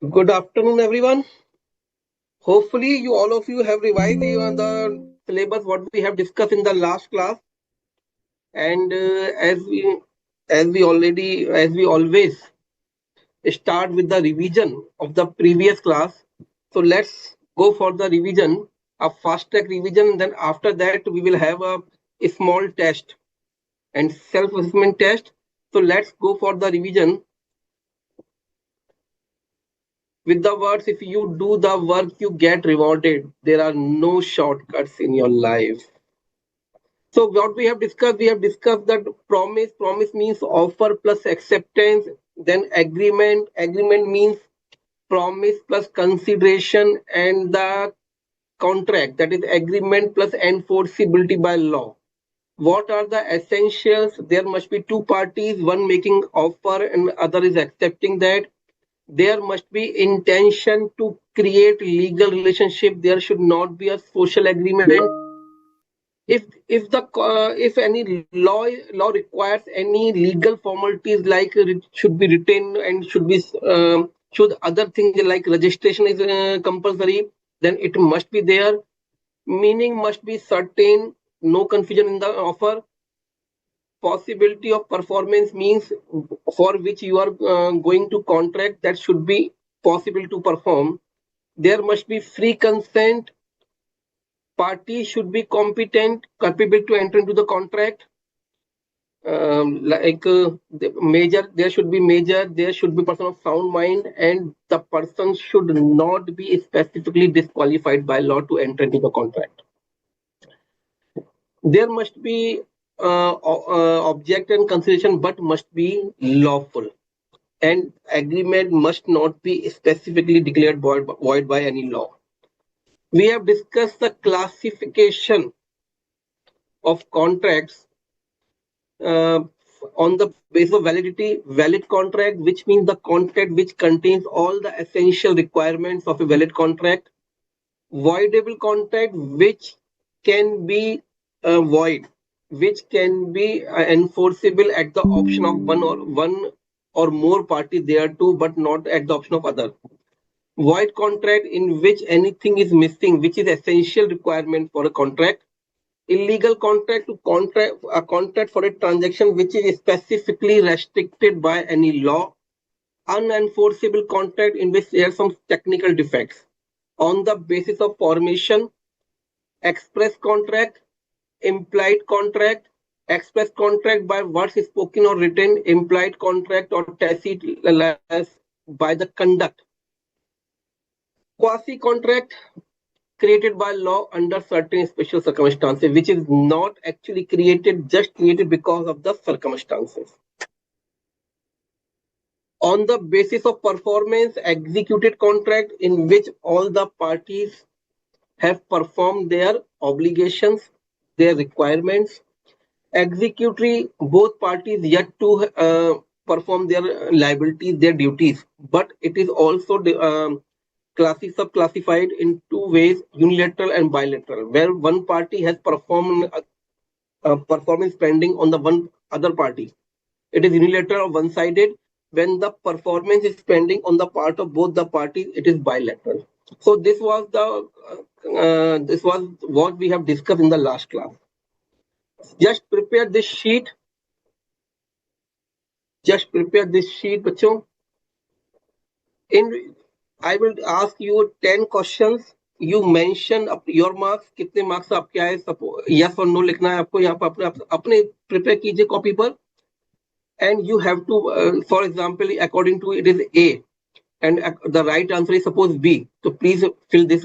Good afternoon, everyone. Hopefully, you all of you have revised the syllabus what we have discussed in the last class, and as we always start with the revision of the previous class. So let's go for the revision, a fast track revision. Then after that, we will have a small test and self assessment test. So let's go for the revision with the words, if you do the work, you get rewarded. There are no shortcuts in your life. So what we have discussed that promise means offer plus acceptance, then agreement means promise plus consideration, and the contract, that is agreement plus enforceability by law. What are the essentials? There must be two parties, one making offer and other is accepting that. There must be intention to create legal relationship. There should not be a social agreement. If any law requires any legal formalities like it should be written and should other things like registration is compulsory, then it must be there. Meaning must be certain, no confusion in the offer. Possibility of performance means for which you are going to contract, that should be possible to perform. There must be free consent. Party should be competent, capable to enter into the contract. There should be major, there should be person of sound mind, and the person should not be specifically disqualified by law to enter into the contract. There must be object and consideration, but must be lawful. And agreement must not be specifically declared void by any law. We have discussed the classification of contracts uh, on the basis of validity. Valid contract, which means the contract which contains all the essential requirements of a valid contract. Voidable contract, which can be void, which can be enforceable at the option of one or more party thereto, but not at the option of other. Void contract, in which anything is missing, which is essential requirement for a contract. Illegal contract, to contract a contract for a transaction which is specifically restricted by any law. Unenforceable contract, in which there are some technical defects. On the basis of formation, express contract, implied contract, express contract by words spoken or written, implied contract or tacit by the conduct. Quasi contract, created by law under certain special circumstances, which is not actually created, just created because of the circumstances. On the basis of performance, executed contract, in which all the parties have performed their obligations, their requirements. Executory, both parties yet to perform their liabilities, their duties, but it is also subclassified in two ways: unilateral and bilateral, where one party has performed performance pending on the one other party. It is unilateral or one-sided. When the performance is pending on the part of both the parties, it is bilateral. So this was what we have discussed in the last class. Just prepare this sheet. Just prepare this sheet, बच्चों. In I will ask you 10 questions. You mention your marks. कितने marks आपके आए? Yes or no लिखना है आपको. यहाँ पर अपने prepare कीजिए copy पर. And you have to, for example, according to it is A, and the right answer is suppose B. So please fill this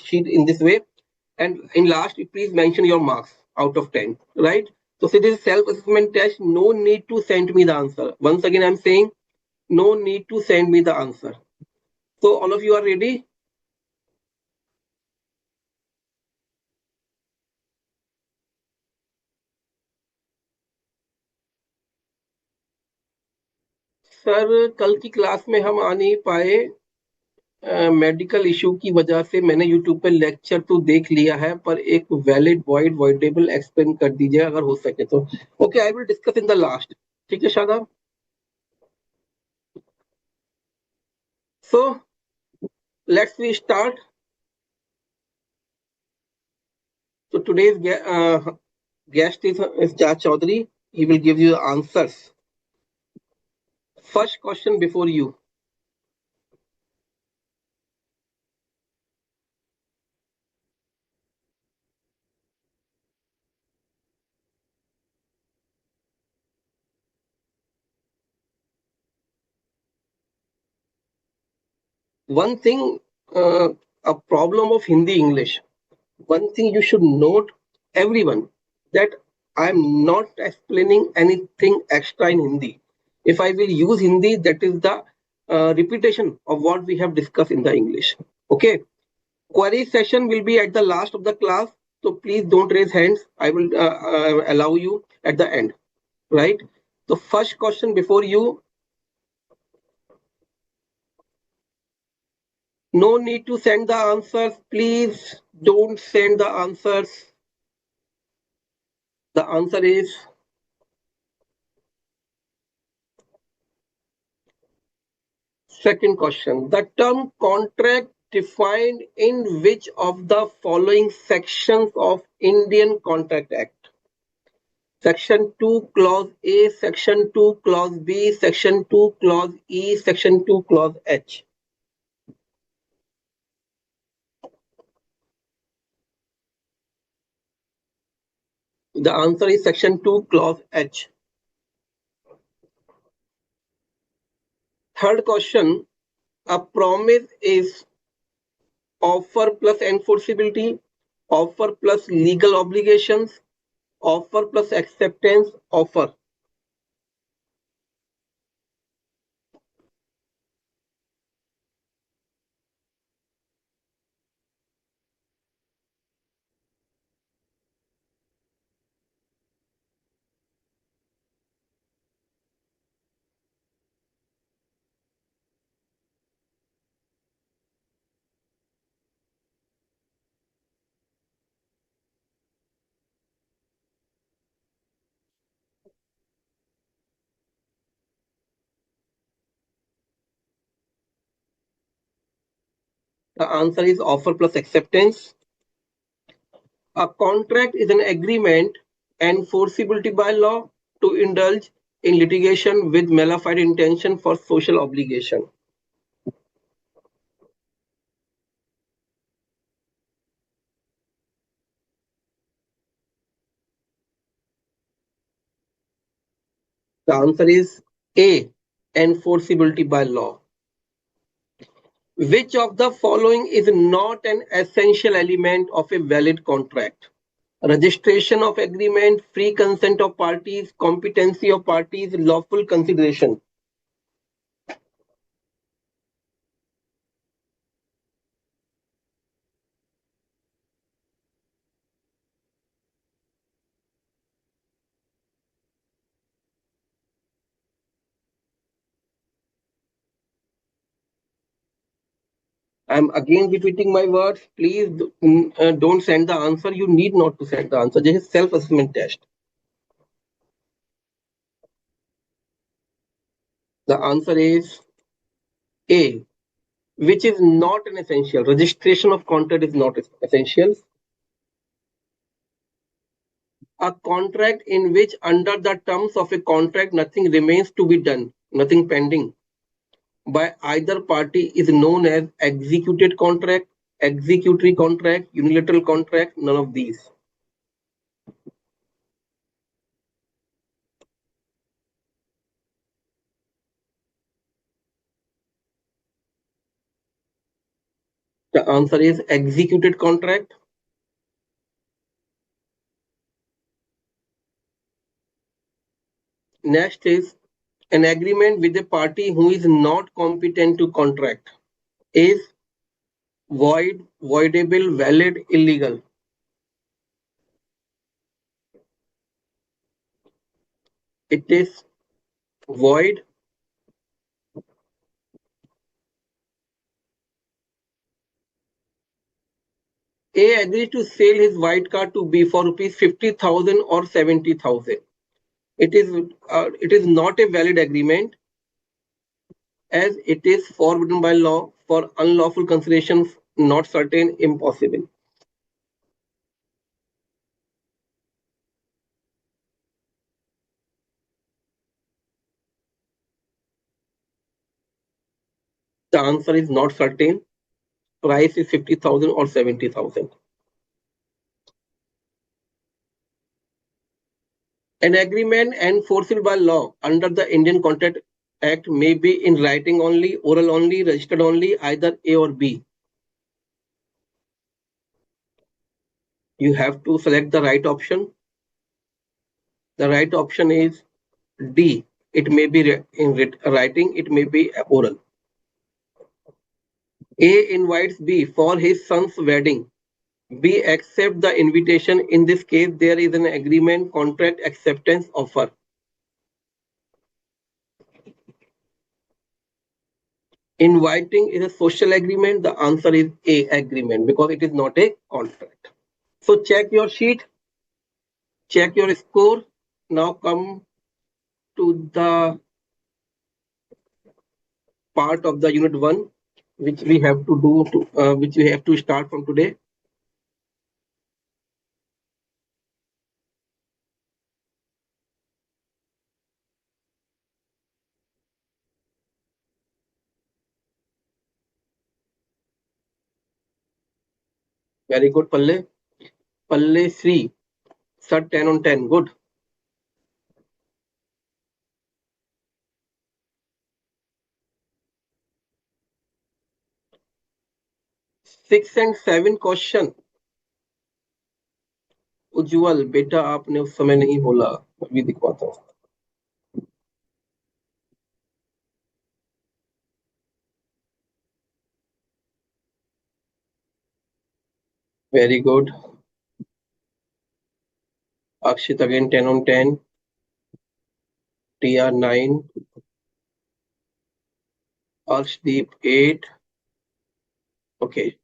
sheet in this way, and in last please mention your marks out of 10, right? So this is self-assessment test. No need to send me the answer. Once again, I'm saying no need to send me the answer. So all of you are ready? Sir कल की class में हम आ नहीं पाए, medical issue की वजह से. मैंने यूट्यूब पे लेक्चर तो देख लिया है, पर एक वैलिड वॉइडेबल एक्सप्लेन कर दीजिए अगर हो सके तो. Okay, I will discuss in the last. ठीक है Shadab? So let's we start. So today's guest is Jaj Chaudhary. He will give you answers. First question before you. One thing, uh, a problem of Hindi English. One thing you should note, everyone, that I'm not explaining anything extra in Hindi. If I will use Hindi, that is the repetition of what we have discussed in the English. Okay. Query session will be at the last of the class. So please don't raise hands. I will allow you at the end. Right. So first question before you. No need to send the answers. Please don't send the answers. The answer is second question. The term contract defined in which of the following sections of Indian Contract Act? Section 2, Clause A, Section 2, Clause B, Section 2, Clause E, Section 2, Clause H. The answer is Section 2, Clause H. Third question. A promise is offer plus enforceability, offer plus legal obligations, offer plus acceptance, offer. The answer is offer plus acceptance. A contract is an agreement enforceability by law to indulge in litigation with malified intention for social obligation. The answer is A. Enforceability by law. Which of the following is not an essential element of a valid contract? Registration of agreement, free consent of parties, competency of parties, lawful consideration. I'm again repeating my words. Please don't send the answer. You need not to send the answer. This is self-assessment test. The answer is A, which is not an essential. Registration of contract is not essential. A contract in which under the terms of a contract nothing remains to be done, nothing pending by either party is known as executed contract, executory contract, unilateral contract, none of these. The answer is executed contract. Next is an agreement with a party who is not competent to contract is void, voidable, valid, illegal. It is void. A agrees to sell his white car to B for rupees 50,000 or 70,000. It is not a valid agreement. as it is forbidden by law for unlawful considerations not certain, impossible. The answer is not certain. Price is 50,000 or 70,000. An agreement enforceable by law under the Indian Contract Act may be in writing only, oral only, registered only, either A or B. You have to select the right option. The right option is D. It may be in writing, it may be oral. A invites B for his son's wedding. B accept the invitation. In this case, there is an agreement, contract, acceptance, offer. Inviting is a social agreement. The answer is A, agreement, because it is not a contract. So check your sheet, check your score. Now come to the part of the unit 1, which we have to do, which we have to start from today. Very good, Palle. Palle 3, sir, 10 on 10. Good. 6 and 7 question. Ujjwal बेटा आपने उस समय नहीं बोला, अभी दिखवाता हूँ. Very good. Akshit again 10 on 10. TR 9. Arshdeep 8. Okay.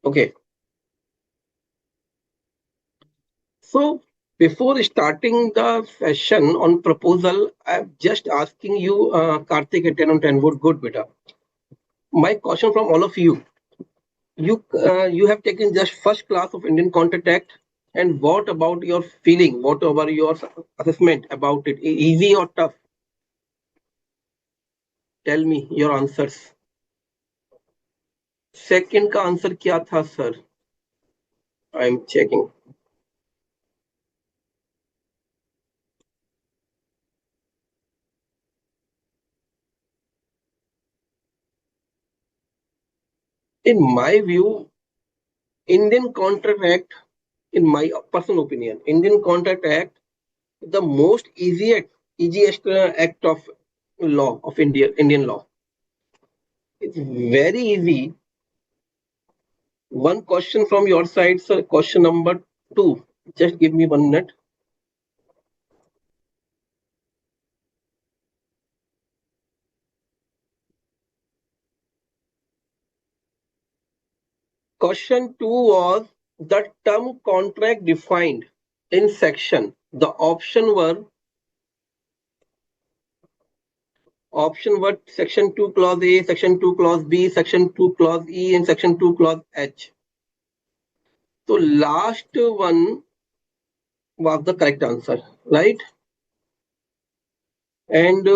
Okay. So before starting the session on proposal, I'm just asking you, Karthik at 10 on 10. Good, beta. My question from all of you. You have taken just first class of Indian Contract Act, and what about your feeling? What about your assessment about it? Easy or tough? Tell me your answers. Second का answer क्या था sir? I am checking. In my view, Indian Contract Act, in my personal opinion, Indian Contract Act, the most easiest act of law of Indian law. It's very easy. One question from your side, sir. Question number 2. Just give me 1 minute. Question 2 was the term contract defined in section. The option were section 2 clause A, section 2 clause B, section 2 clause E, and section 2 clause H. So last one was the correct answer, right? And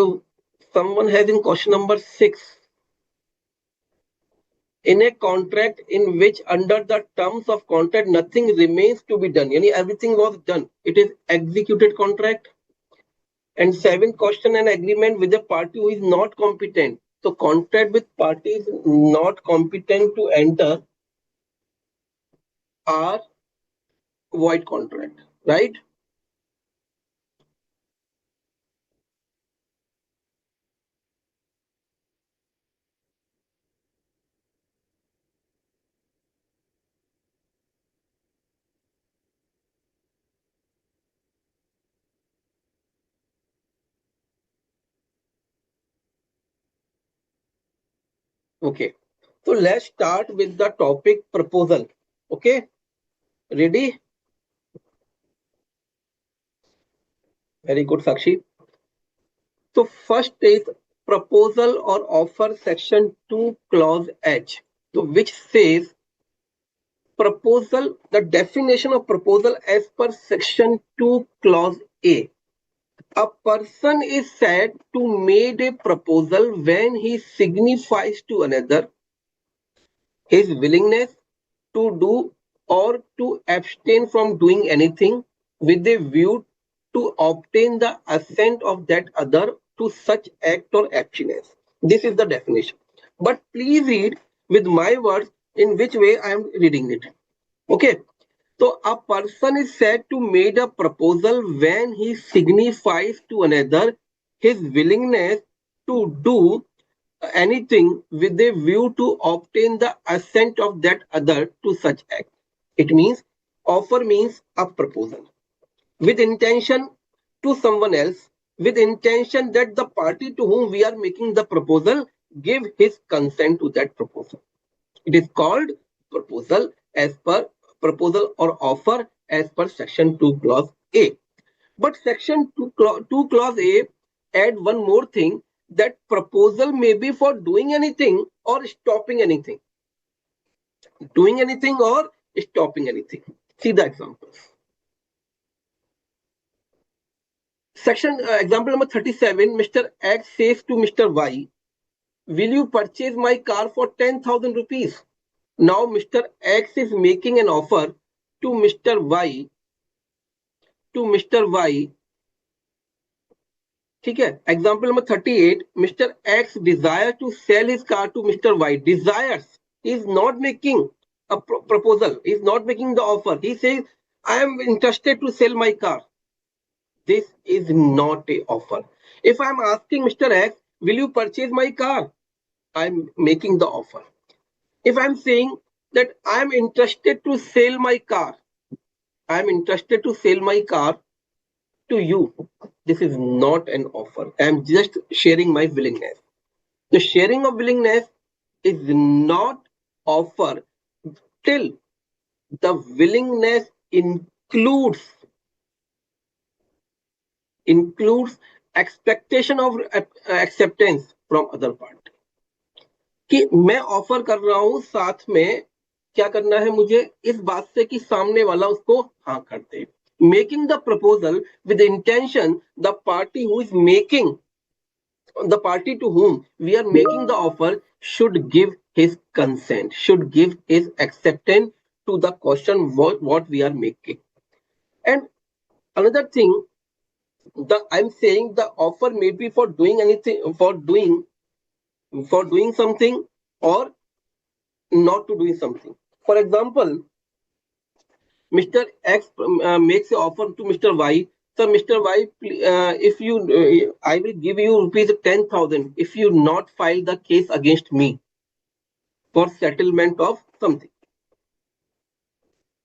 someone has in question number 6. In a contract in which under the terms of contract nothing remains to be done, yani everything was done, it is executed contract. And 7, question an agreement with a party who is not competent. So contract with parties not competent to enter are void contract, right? Okay. So let's start with the topic proposal. Okay, ready? Very good, Sakshi. So first is proposal or offer section 2 clause H. So which says proposal, the definition of proposal as per section 2 clause A. A person is said to make a proposal when he signifies to another his willingness to do or to abstain from doing anything with a view to obtain the assent of that other to such act or abstinence. This is the definition. But please read with my words in which way I am reading it. Okay. So a person is said to make a proposal when he signifies to another his willingness to do anything with a view to obtain the assent of that other to such act. It means offer means a proposal with intention to someone else, with intention that the party to whom we are making the proposal give his consent to that proposal. It is called proposal as per proposal or offer as per section 2 clause A. But section 2 clause A add one more thing, that proposal may be for doing anything or stopping anything. Doing anything or stopping anything. See the examples. Section example number 37, Mr. X says to Mr. Y, will you purchase my car for 10,000 rupees? Now Mr. X is making an offer to Mr. Y, to Mr. Y. ठीक है, example number 38, Mr. X desires to sell his car to Mr. Y. Desires, he is not making a proposal, he is not making the offer. He says, I am interested to sell my car. This is not a offer. If I am asking Mr. X, will you purchase my car? I am making the offer. If I am saying that I am interested to sell my car, I am interested to sell my car to you. This is not an offer. I am just sharing my willingness. The sharing of willingness is not offer till the willingness includes expectation of acceptance from other party. कि मैं offer कर रहा हूं, साथ में क्या करना है मुझे, इस बात से कि सामने वाला उसको हाँ कर दे. Making the proposal with the intention the party who is making, the party to whom we are making the offer should give his consent, should give his acceptance to the question what we are making. And another thing, the I'm saying the offer may be for doing anything, for doing something or not to doing something. For example, Mr. X makes an offer to Mr. Y. So Mr. Y, if you, I will give you rupees 10,000 if you not file the case against me for settlement of something,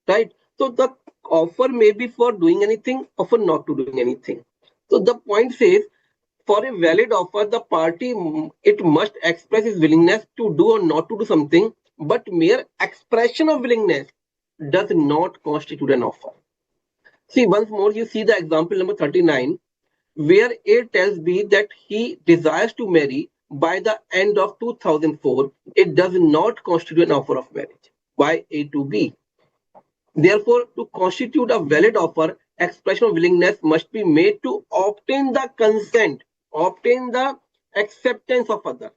right? So the offer may be for doing anything or for not to doing anything. So the point says, for a valid offer, the party it must express its willingness to do or not to do something, but mere expression of willingness does not constitute an offer. See, once more, you see the example number 39, where A tells B that he desires to marry by the end of 2004. It does not constitute an offer of marriage by A to B. Therefore, to constitute a valid offer, expression of willingness must be made to obtain the consent, obtain the acceptance of other.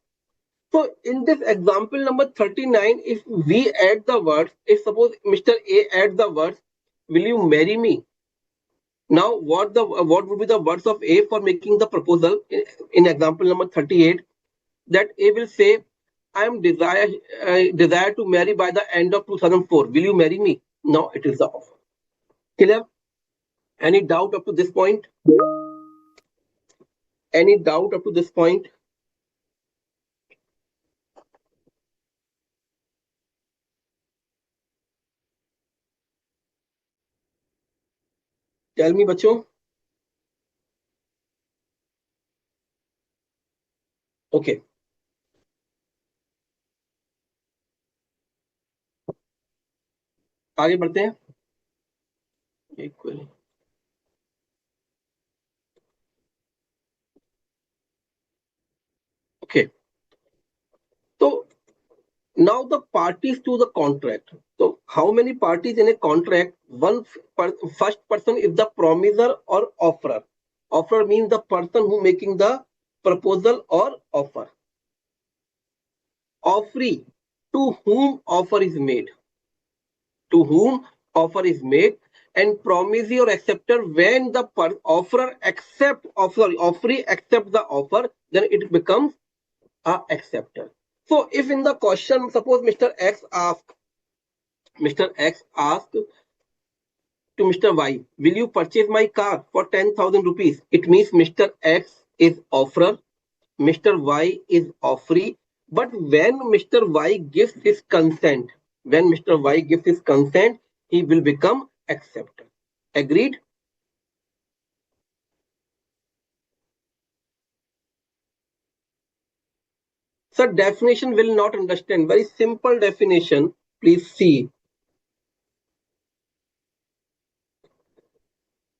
So in this example number 39, if we add the words, if suppose Mr. A adds the words, will you marry me? Now, what would be the words of A for making the proposal in example number 38? That A will say, I am desire to marry by the end of 2004. Will you marry me? Now it is the offer. Clear? Any doubt up to this point? Any doubt up to this point? Tell me, बच्चों. Okay. आगे बढ़ते हैं। Equally okay, तो now the parties to the contract. So how many parties in a contract? First person is the promiser or offerer. Offerer means the person who making the proposal or offer. Offeree, to whom offer is made. To whom offer is made. And promisee or acceptor, when the offerer accept, offeree accept the offer, then it becomes a acceptor. So if in the question, suppose Mr. X asked to Mr. Y, will you purchase my car for 10,000 rupees? It means Mr. X is offerer, Mr. Y is offeree. But when Mr. Y gives his consent, he will become acceptor. Agreed? So definition will not understand. Very simple definition. Please see.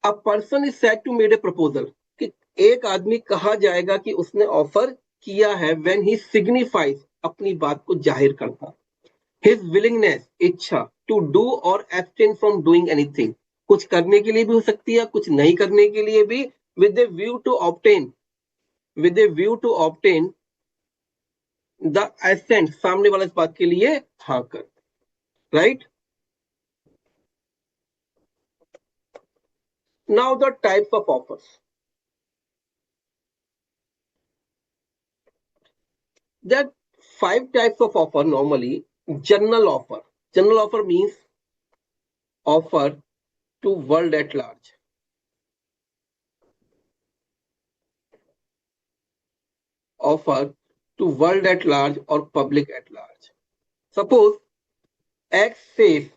A person is said to made a proposal. कि एक आदमी कहा जाएगा कि उसने offer किया है when he signifies, अपनी बात को जाहिर करता, his willingness, इच्छा, to do or abstain from doing anything, कुछ करने के लिए भी हो सकती है, कुछ नहीं करने के लिए भी, with a view to obtain the assent, सामने वाला इस बात के लिए हाँ कर, right? Now the types of offers. There are 5 types of offer normally. General offer. General offer means offer to world at large. Offer to world at large or public at large. Suppose X says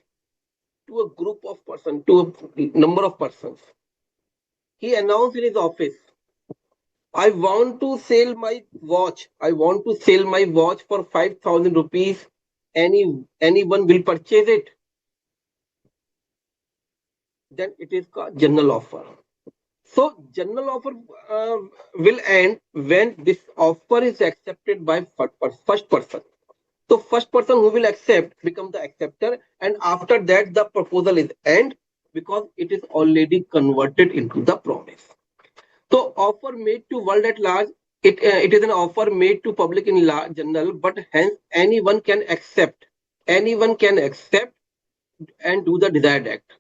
to a group of persons, to a number of persons, he announced in his office, I want to sell my watch. I want to sell my watch for 5,000 rupees. Anyone will purchase it. Then it is called general offer. So general offer will end when this offer is accepted by first person. So first person who will accept becomes the acceptor, and after that the proposal is end because it is already converted into the promise. So offer made to world at large, it is an offer made to public in general, but hence anyone can accept. Anyone can accept and do the desired act.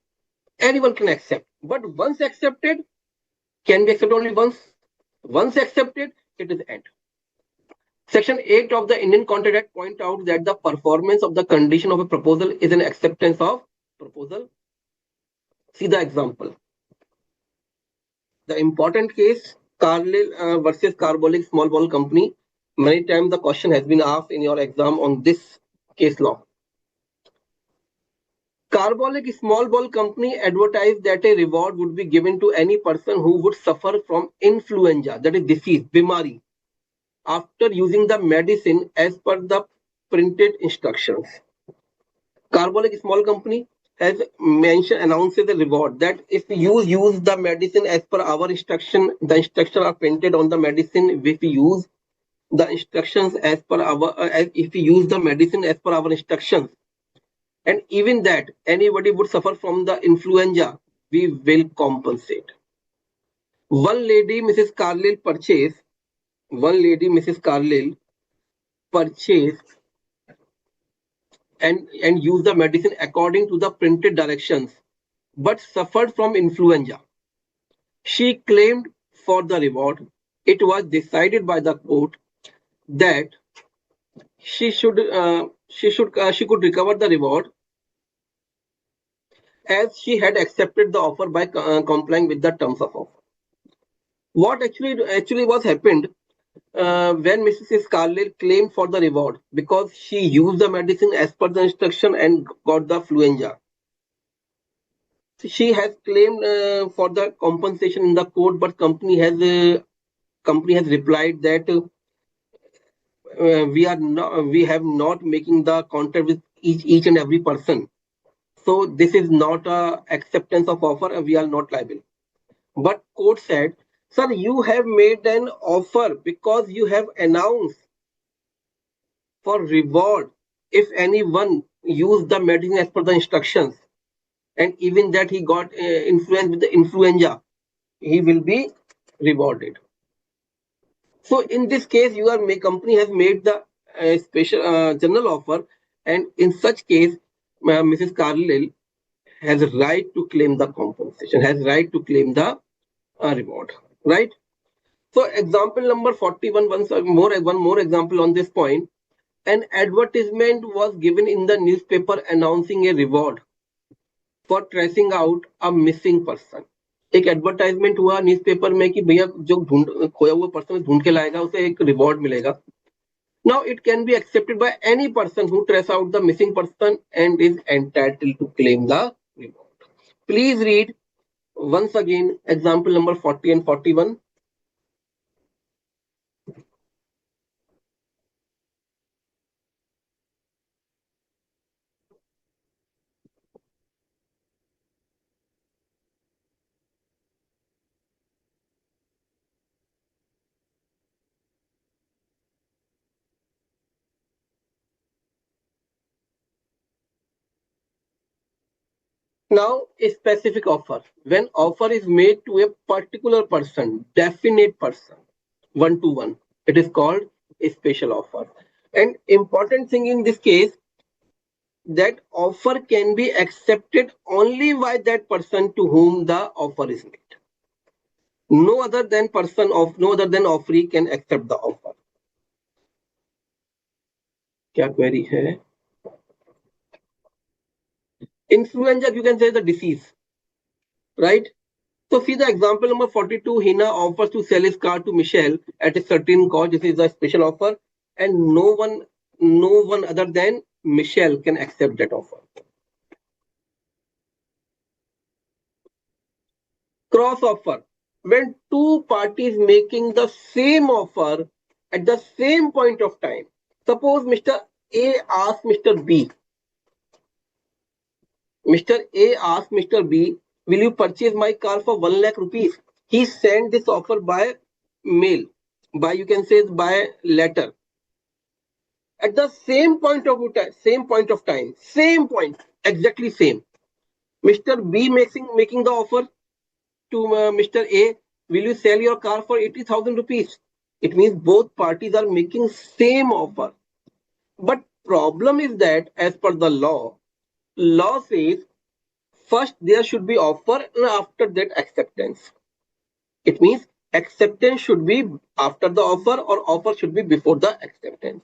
Anyone can accept, but once accepted, can be accepted only once. Once accepted, it is end. Section 8 of the Indian Contract Act point out that the performance of the condition of a proposal is an acceptance of proposal. See the example. The important case, Carlyle versus Carbolic Small Ball Company. Many times the question has been asked in your exam on this case law. Carbolic Small Ball Company advertised that a reward would be given to any person who would suffer from influenza, that is disease, bimari, after using the medicine as per the printed instructions. Carbolic Small Company has announces the reward that if you use the medicine as per our instruction, the instructions are printed on the medicine. If we use the instructions as per our, if we use the medicine as per our instructions, and even that anybody would suffer from the influenza, we will compensate. One lady, Mrs. Carlyle, purchased and used the medicine according to the printed directions, but suffered from influenza. She claimed for the reward. It was decided by the court that she could recover the reward as she had accepted the offer by complying with the terms of offer. What actually was happened when Mrs. Carlyle claimed for the reward because she used the medicine as per the instruction and got the influenza. She has claimed for the compensation in the court, but company has replied that we have not making the contract with each and every person. So this is not a acceptance of offer, we are not liable. But court said, sir, you have made an offer because you have announced for reward if anyone used the medicine as per the instructions, and even that he got influenced with the influenza, he will be rewarded. So in this case, your company has made the special general offer, and in such case, Mrs. Carlyle has a right to claim the compensation, has right to claim the reward, right? So example number 41, one more example on this point. An advertisement was given in the newspaper announcing a reward for tracing out a missing person. एक advertisement हुआ newspaper में कि भैया जो ढूंढ खोया हुआ person ढूंढ के लाएगा उसे एक रिवॉर्ड मिलेगा. Now it can be accepted by any person who trace out the missing person and is entitled to claim the reward. Please read once again example number 40 and 41. Now, a specific offer. When offer is made to a particular person, definite person, one to one, it is called a special offer. And important thing in this case, that offer can be accepted only by that person to whom the offer is made. No other than offeree can accept the offer. क्या query है? Influenza, you can say the disease, right? So see the example number 42, Hina offers to sell his car to Michelle at a certain cost. This is a special offer, and no one other than Michelle can accept that offer. Cross offer. When two parties making the same offer at the same point of time. Suppose Mr. A asks Mr. B. Mr. A asks Mr. B, will you purchase my car for 1 lakh rupees? He sent this offer by mail, by you can say by letter. At the same point of time, same point, exactly same. Mr. B making the offer to Mr. A, will you sell your car for 80,000 rupees? It means both parties are making same offer. But problem is that as per the law says first there should be offer and after that acceptance. It means acceptance should be after the offer or offer should be before the acceptance.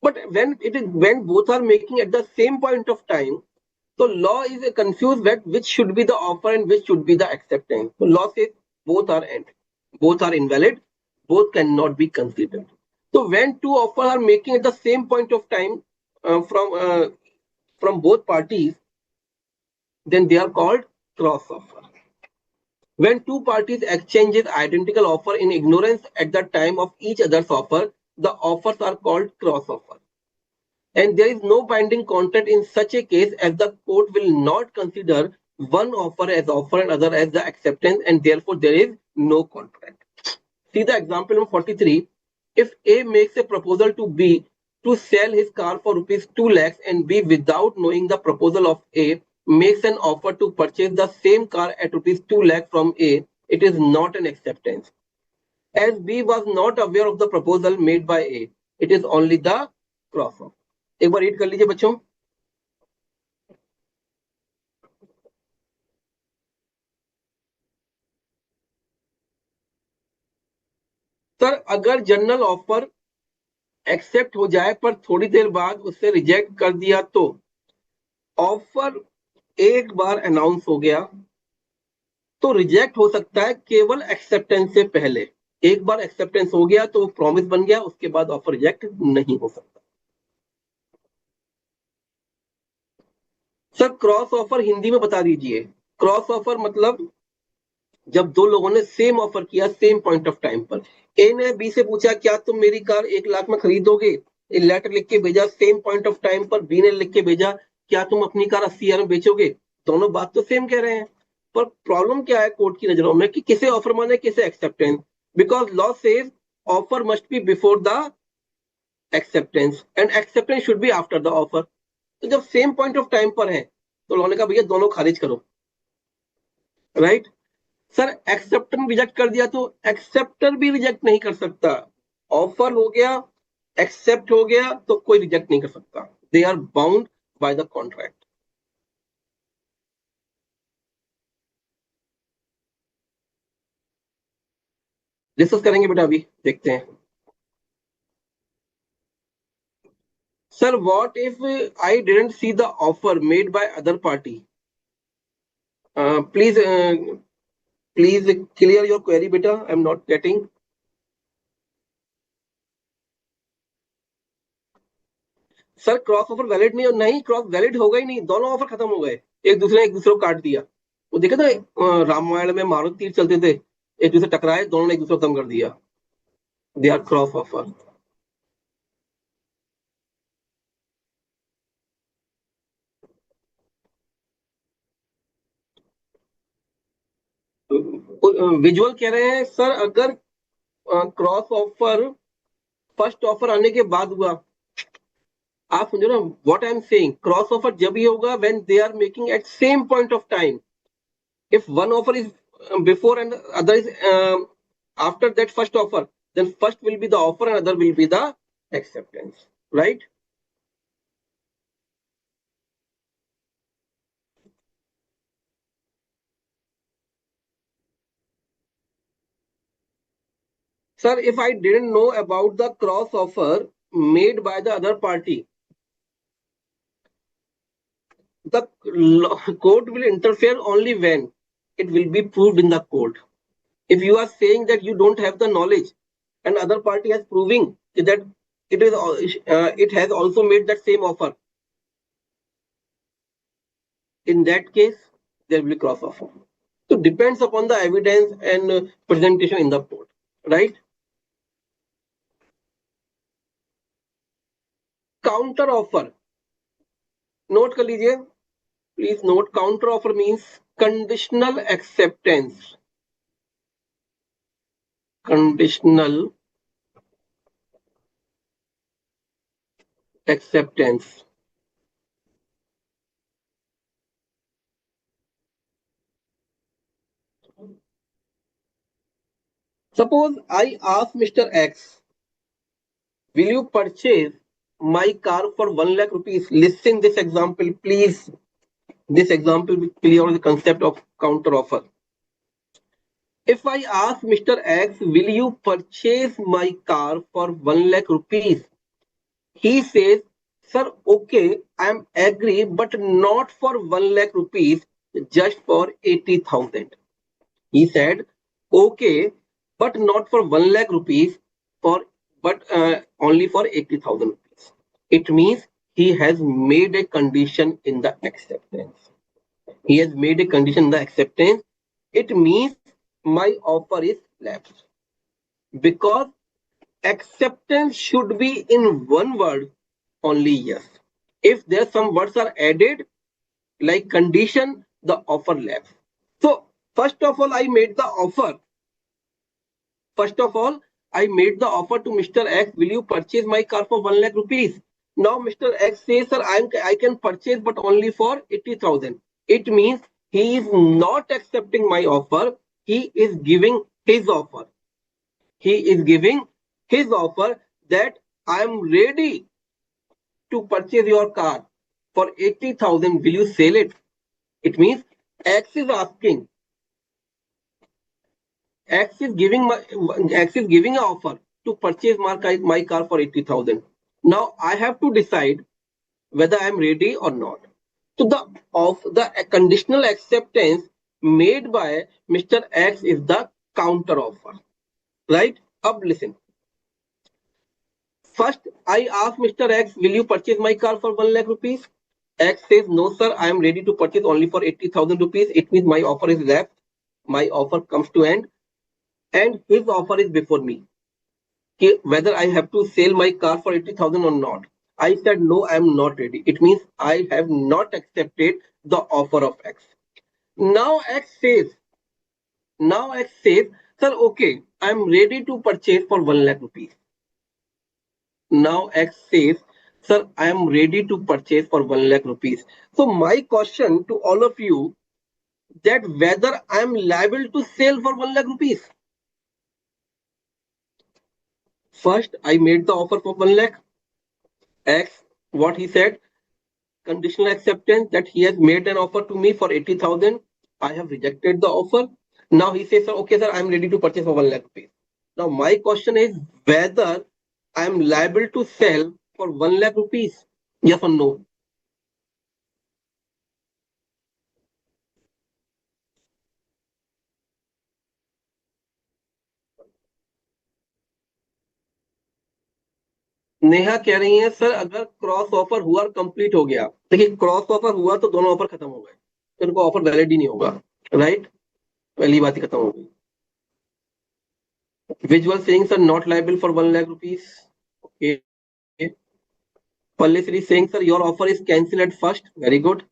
But when both are making at the same point of time, so law is confused that which should be the offer and which should be the acceptance. So law says both are invalid, both cannot be considered. So when two offers are making at the same point of time from both parties, then they are called cross offer. When two parties exchanges identical offer in ignorance at the time of each other's offer, the offers are called cross offer. And there is no binding contract in such a case, as the court will not consider one offer as offer and other as the acceptance, and therefore there is no contract. See the example number 43. If A makes a proposal to B to sell his car for rupees 2 lakhs and B, without knowing the proposal of A, makes an offer to purchase the same car at rupees 2 lakh from A, it is not an acceptance. As B was not aware of the proposal made by A, it is only the cross offer. एक बार read कर लीजिए बच्चों. Sir अगर general offer accept हो जाए पर थोड़ी देर बाद उससे रिजेक्ट कर दिया तो ऑफर एक बार अनाउंस हो गया तो रिजेक्ट हो सकता है केवल एक्सेप्टेंस से पहले. एक बार एक्सेप्टेंस हो गया तो प्रॉमिस बन गया, उसके बाद ऑफर रिजेक्ट नहीं हो सकता. सर क्रॉस ऑफर हिंदी में बता दीजिए. क्रॉस ऑफर मतलब जब दो लोगों ने सेम ऑफर किया सेम पॉइंट ऑफ टाइम पर. ए ने बी से पूछा क्या तुम मेरी कार 1 लाख में खरीदोगे, लेटर लिख के भेजा सेम पॉइंट ऑफ टाइम पर. बी ने लिख के भेजा क्या तुम अपनी कार 80,000 में बेचोगे? दोनों बात तो सेम कह रहे हैं, पर प्रॉब्लम क्या है कोर्ट की नजरों में कि किसे ऑफर माने किसे acceptance, because law says offer must be before the acceptance and acceptance should be after the offer. तो जब सेम पॉइंट ऑफ टाइम पर है तो लॉ ने कहा भैया दोनों खारिज करो, राइट। सर एक्सेप्टर रिजेक्ट कर दिया तो एक्सेप्टर भी रिजेक्ट नहीं कर सकता, ऑफर हो गया, एक्सेप्ट हो गया, तो कोई रिजेक्ट नहीं कर सकता, they are bound by the contract. Discuss करेंगे बेटा, अभी देखते हैं। Sir what if I didn't see the offer made by other party? Please please clear your query बेटा, I am not getting. Sir cross offer valid नहीं, और नहीं cross valid होगा ही नहीं, दोनों ऑफर खत्म हो गए, एक दूसरे को काट दिया। वो देखे थे रामायण में मारुति तीर चलते थे, एक दूसरे टकराए, दोनों ने एक दूसरे को खत्म कर दिया, they are cross offer. Visual कह रहे हैं सर, अगर क्रॉस ऑफर फर्स्ट ऑफर आने के बाद हुआ, आप समझो ना what I am saying, cross offer जब ही होगा when they are making at same point of time, if one offer is before and other is after that first offer, then first will be the offer and other will be the acceptance, right? Sir, if I didn't know about the cross offer made by the other party, the court will interfere only when it will be proved in the court. If you are saying that you don't have the knowledge and other party has proving that it has also made that same offer, in that case there will be cross offer. So depends upon the evidence and presentation in the court, right? Counter offer, note कर लीजिए, please note, counter offer means conditional acceptance, conditional acceptance. Suppose I ask Mr. X, will you purchase my car for 1 lakh rupees? Listen this example, please. This example will clear the concept of counter offer. If I ask Mr. X, will you purchase my car for 1 lakh rupees? He says, sir, okay, I am agree, but not for 1 lakh rupees, just for 80,000. He said, okay, but not for 1 lakh rupees, but only for 80,000 rupees. It means he has made a condition in the acceptance. He has made a condition in the acceptance. It means my offer is lapsed, because acceptance should be in one word only, yes. If there some words are added like condition, the offer lapse. So first of all, I made the offer. First of all, I made the offer to Mr. X. Will you purchase my car for 1 lakh rupees? Now Mr. X says, sir, I can purchase but only for 80,000. It means he is not accepting my offer. He is giving his offer. He is giving his offer that I am ready to purchase your car for 80,000. Will you sell it? It means X is asking, X is giving an offer to purchase my car for 80,000. Now I have to decide whether I am ready or not. So the conditional acceptance made by Mr. X is the counter offer, right? Up listen. First, I ask Mr. X, will you purchase my car for 1 lakh rupees? X says, no, sir, I am ready to purchase only for 80,000 rupees. It means my offer is left. My offer comes to end, and his offer is before me. Whether I have to sell my car for 80,000 or not. I said no, I am not ready. It means I have not accepted the offer of X. Now X says, now X says, sir, okay, I am ready to purchase for 1 lakh rupees. Now X says, sir, I am ready to purchase for 1 lakh rupees. So my question to all of you, that whether I am liable to sell for 1 lakh rupees. First, I made the offer for 1 lakh. X, what he said, conditional acceptance, that he has made an offer to me for 80,000. I have rejected the offer. Now he says, sir, okay, sir, I am ready to purchase for 1 lakh rupees. Now my question is whether I am liable to sell for 1 lakh rupees. Yes or no? Neha कह रही है sir अगर cross offer हुआ और complete हो गया, देखिए cross offer हुआ तो दोनों ऑफर खत्म हो गए, तो उनको ऑफर वैलिड ही नहीं होगा, राइट? पहली बात ही खत्म हो गई. Visual saying sir not liable for 1 lakh rupees. Okay. Pallisri saying sir your offer is cancelled at first. Very good.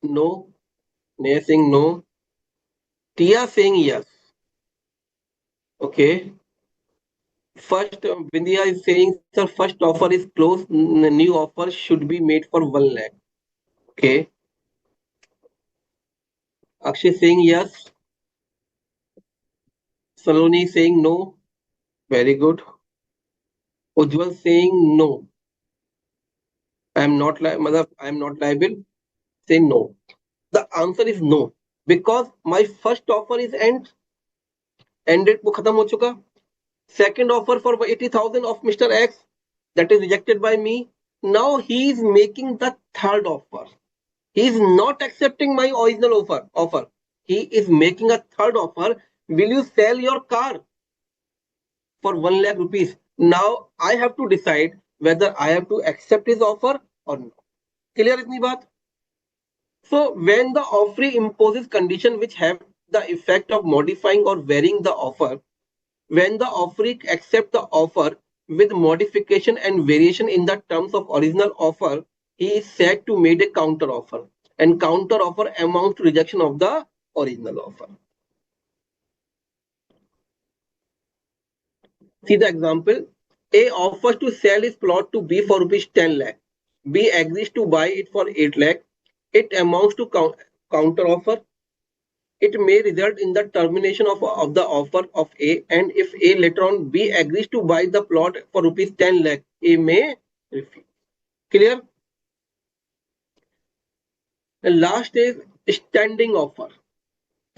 No. Neha saying no. Tia saying yes. Okay. First, Bindia is saying, sir, first offer is closed. New offer should be made for 1 lakh. Okay. Akshay saying yes. Saloni saying no. Very good. Ujjwal saying no. I am not liable. Say no. The answer is no. Because my first offer is ended. वो खत्म हो चुका. Second offer for 80,000 of Mr. X, that is rejected by me. Now he is making the third offer. He is not accepting my original offer. He is making a third offer. Will you sell your car for 1 lakh rupees? Now I have to decide whether I have to accept his offer or not. Clear itni baat? So when the offeree imposes condition which have the effect of modifying or varying the offer, when the offeree accepts the offer with modification and variation in the terms of original offer, he is said to make a counter offer, and counter offer amounts to rejection of the original offer. See the example. A offers to sell his plot to B for rupees 10 lakh. B agrees to buy it for 8 lakh. It amounts to counter offer. It may result in the termination of the offer of A, and if A later on B agrees to buy the plot for rupees 10 lakh, A may refuse. Clear? The last is standing offer.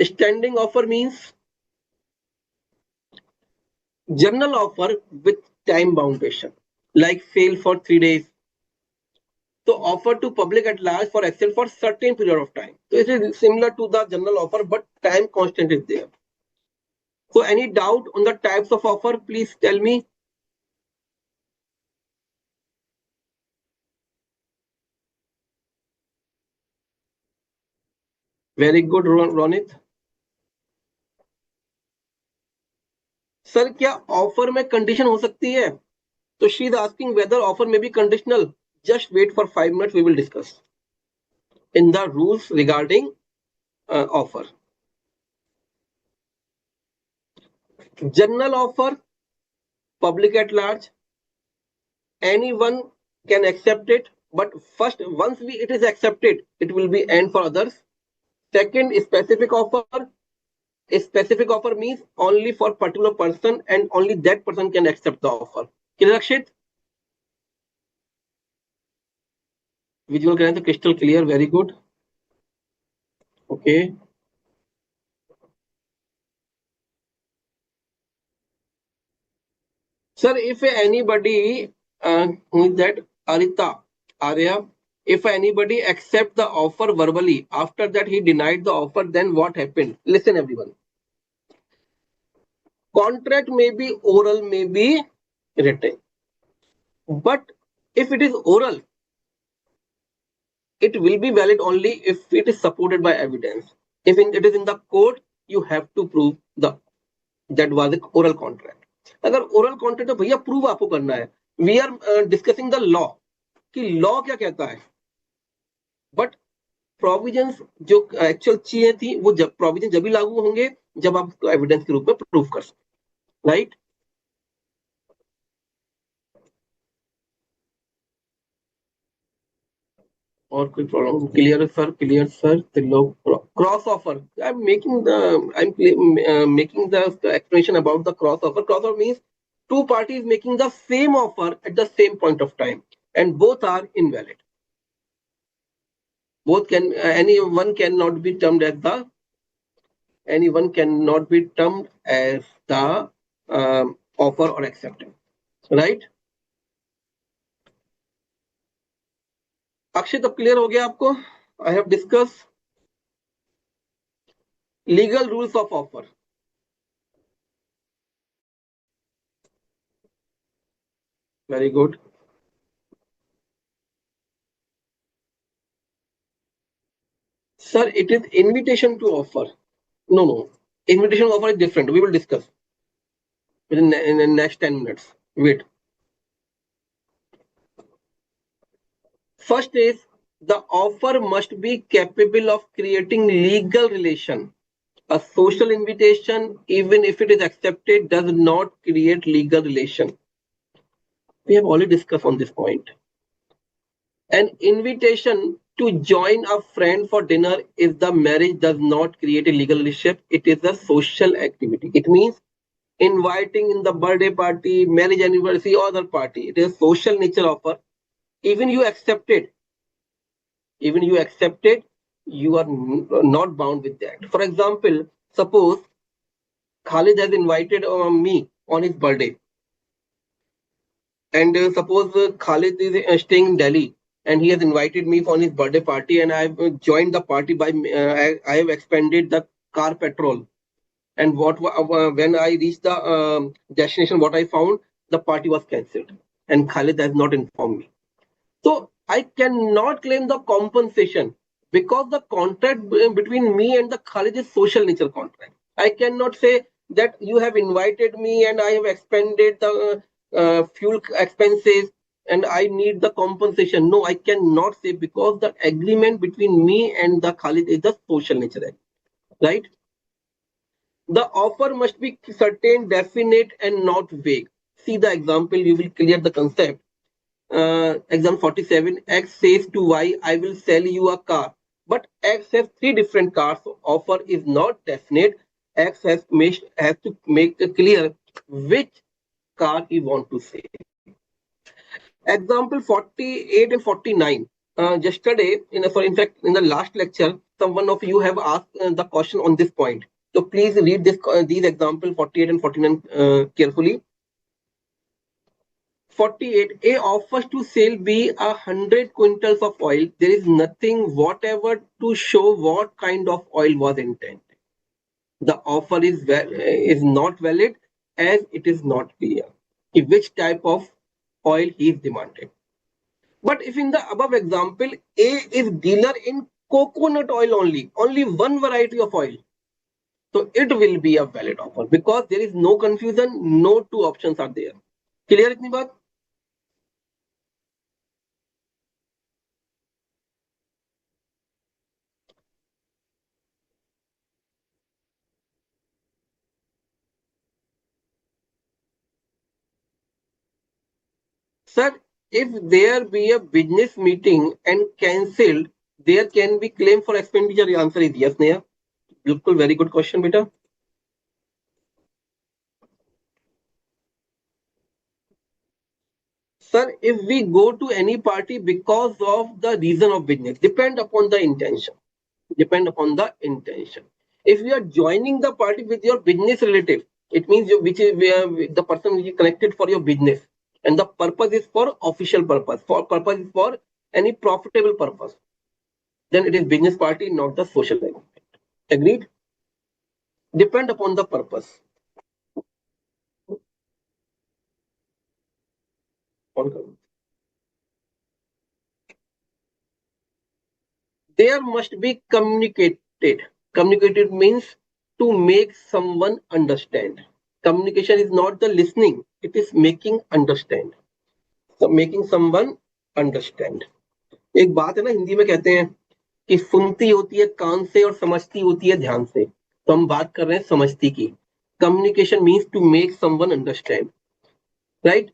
Standing offer means general offer with time boundation, like sale for 3 days. So offer to public at large for excel for certain period of time. So it is similar to the general offer, but time constant is there. So any doubt on the types of offer, please tell me. Very good, Ronit. Sir क्या offer में condition हो सकती है? तो she is asking whether offer में be conditional. Just wait for 5 minutes, we will discuss in the rules regarding offer. General offer, public at large, anyone can accept it, but first once it is accepted, it will be end for others. Second, specific offer. A specific offer means only for particular person and only that person can accept the offer. Clear, Rakshit? Visual करें तो crystal clear. Very good. Okay. Sir, if anybody, who is that? Arita, Arya, if anybody accept the offer verbally, after that he denied the offer, then what happened? Listen, everyone. Contract may be oral, may be written. But if it is oral, it will be valid only if it is supported by evidence. If it is in the court, you have to prove that was an oral contract. अगर oral contract तो भैया prove आपको करना है. We are discussing the law कि law क्या कहता है, बट प्रोविजंस जो एक्चुअल चीजें थी वो जब प्रोविजन जब भी लागू होंगे जब आप उसको एविडेंस के रूप में प्रूव कर सकते, राइट। और कोई problem? Clear sir, cross offer, I am making the explanation about the cross offer. Cross offer means two parties making the same offer at the same point of time and both are invalid. Both can anyone cannot be termed as the offer or acceptance, right? Akshay, तब clear हो गया आपको? I have discuss legal rules of offer. Very good. Sir, it is invitation to offer. No, no. Invitation to offer is different. We will discuss in the next 10 minutes. Wait. First is the offer must be capable of creating legal relation. A social invitation, even if it is accepted, does not create legal relation. We have already discussed on this point. An invitation to join a friend for dinner if the marriage does not create a legal relationship, it is a social activity. It means inviting in the birthday party, marriage anniversary, or other party. It is social nature offer. Even you accept it, you are not bound with that. For example, suppose Khalid has invited me on his birthday, and suppose Khalid is staying in Delhi, and he has invited me for his birthday party, and I have joined the party by I have expended the car petrol. And when I reached the destination, what I found, the party was cancelled, and Khalid has not informed me. So I cannot claim the compensation because the contract between me and the Khalid is social nature contract. I cannot say that you have invited me and I have expended the fuel expenses and I need the compensation. No, I cannot say because the agreement between me and the Khalid is the social nature, right? The offer must be certain, definite, and not vague. See the example, you will clear the concept. Example 47, X says to Y, I will sell you a car. But X has three different cars, so offer is not definite. X has to make it clear which car he want to sell. Example 48 and 49. Yesterday, in fact, in the last lecture, someone of you have asked the question on this point. So please read these examples 48 and 49 carefully. 48, A offers to sell B 100 quintals of oil. There is nothing whatever to show what kind of oil was intended. The offer is not valid as it is not clear which type of oil he is demanded. But if in the above example, A is dealer in coconut oil only one variety of oil, so it will be a valid offer because there is no confusion, no two options are there. Clear itni baat? Sir, if there be a business meeting and cancelled, there can be claim for expenditure. The answer is yes, Neha. Bilkul, very good question, beta. Sir, if we go to any party because of the reason of business, depend upon the intention. Depend upon the intention. If we are joining the party with your business relative, it means which is the person which is connected for your business, and the purpose is for official purpose. For purpose is for any profitable purpose. Then it is business party, not the social life. Agreed? Depend upon the purpose. There must be communicated. Communicated means to make someone understand. Communication is not the listening, it is making understand. Making someone understand. एक बात है ना, हिंदी में कहते हैं कि सुनती होती है कान से और समझती होती है ध्यान से। तो हम बात कर रहे हैं समझती की। Communication means to make someone understand, right?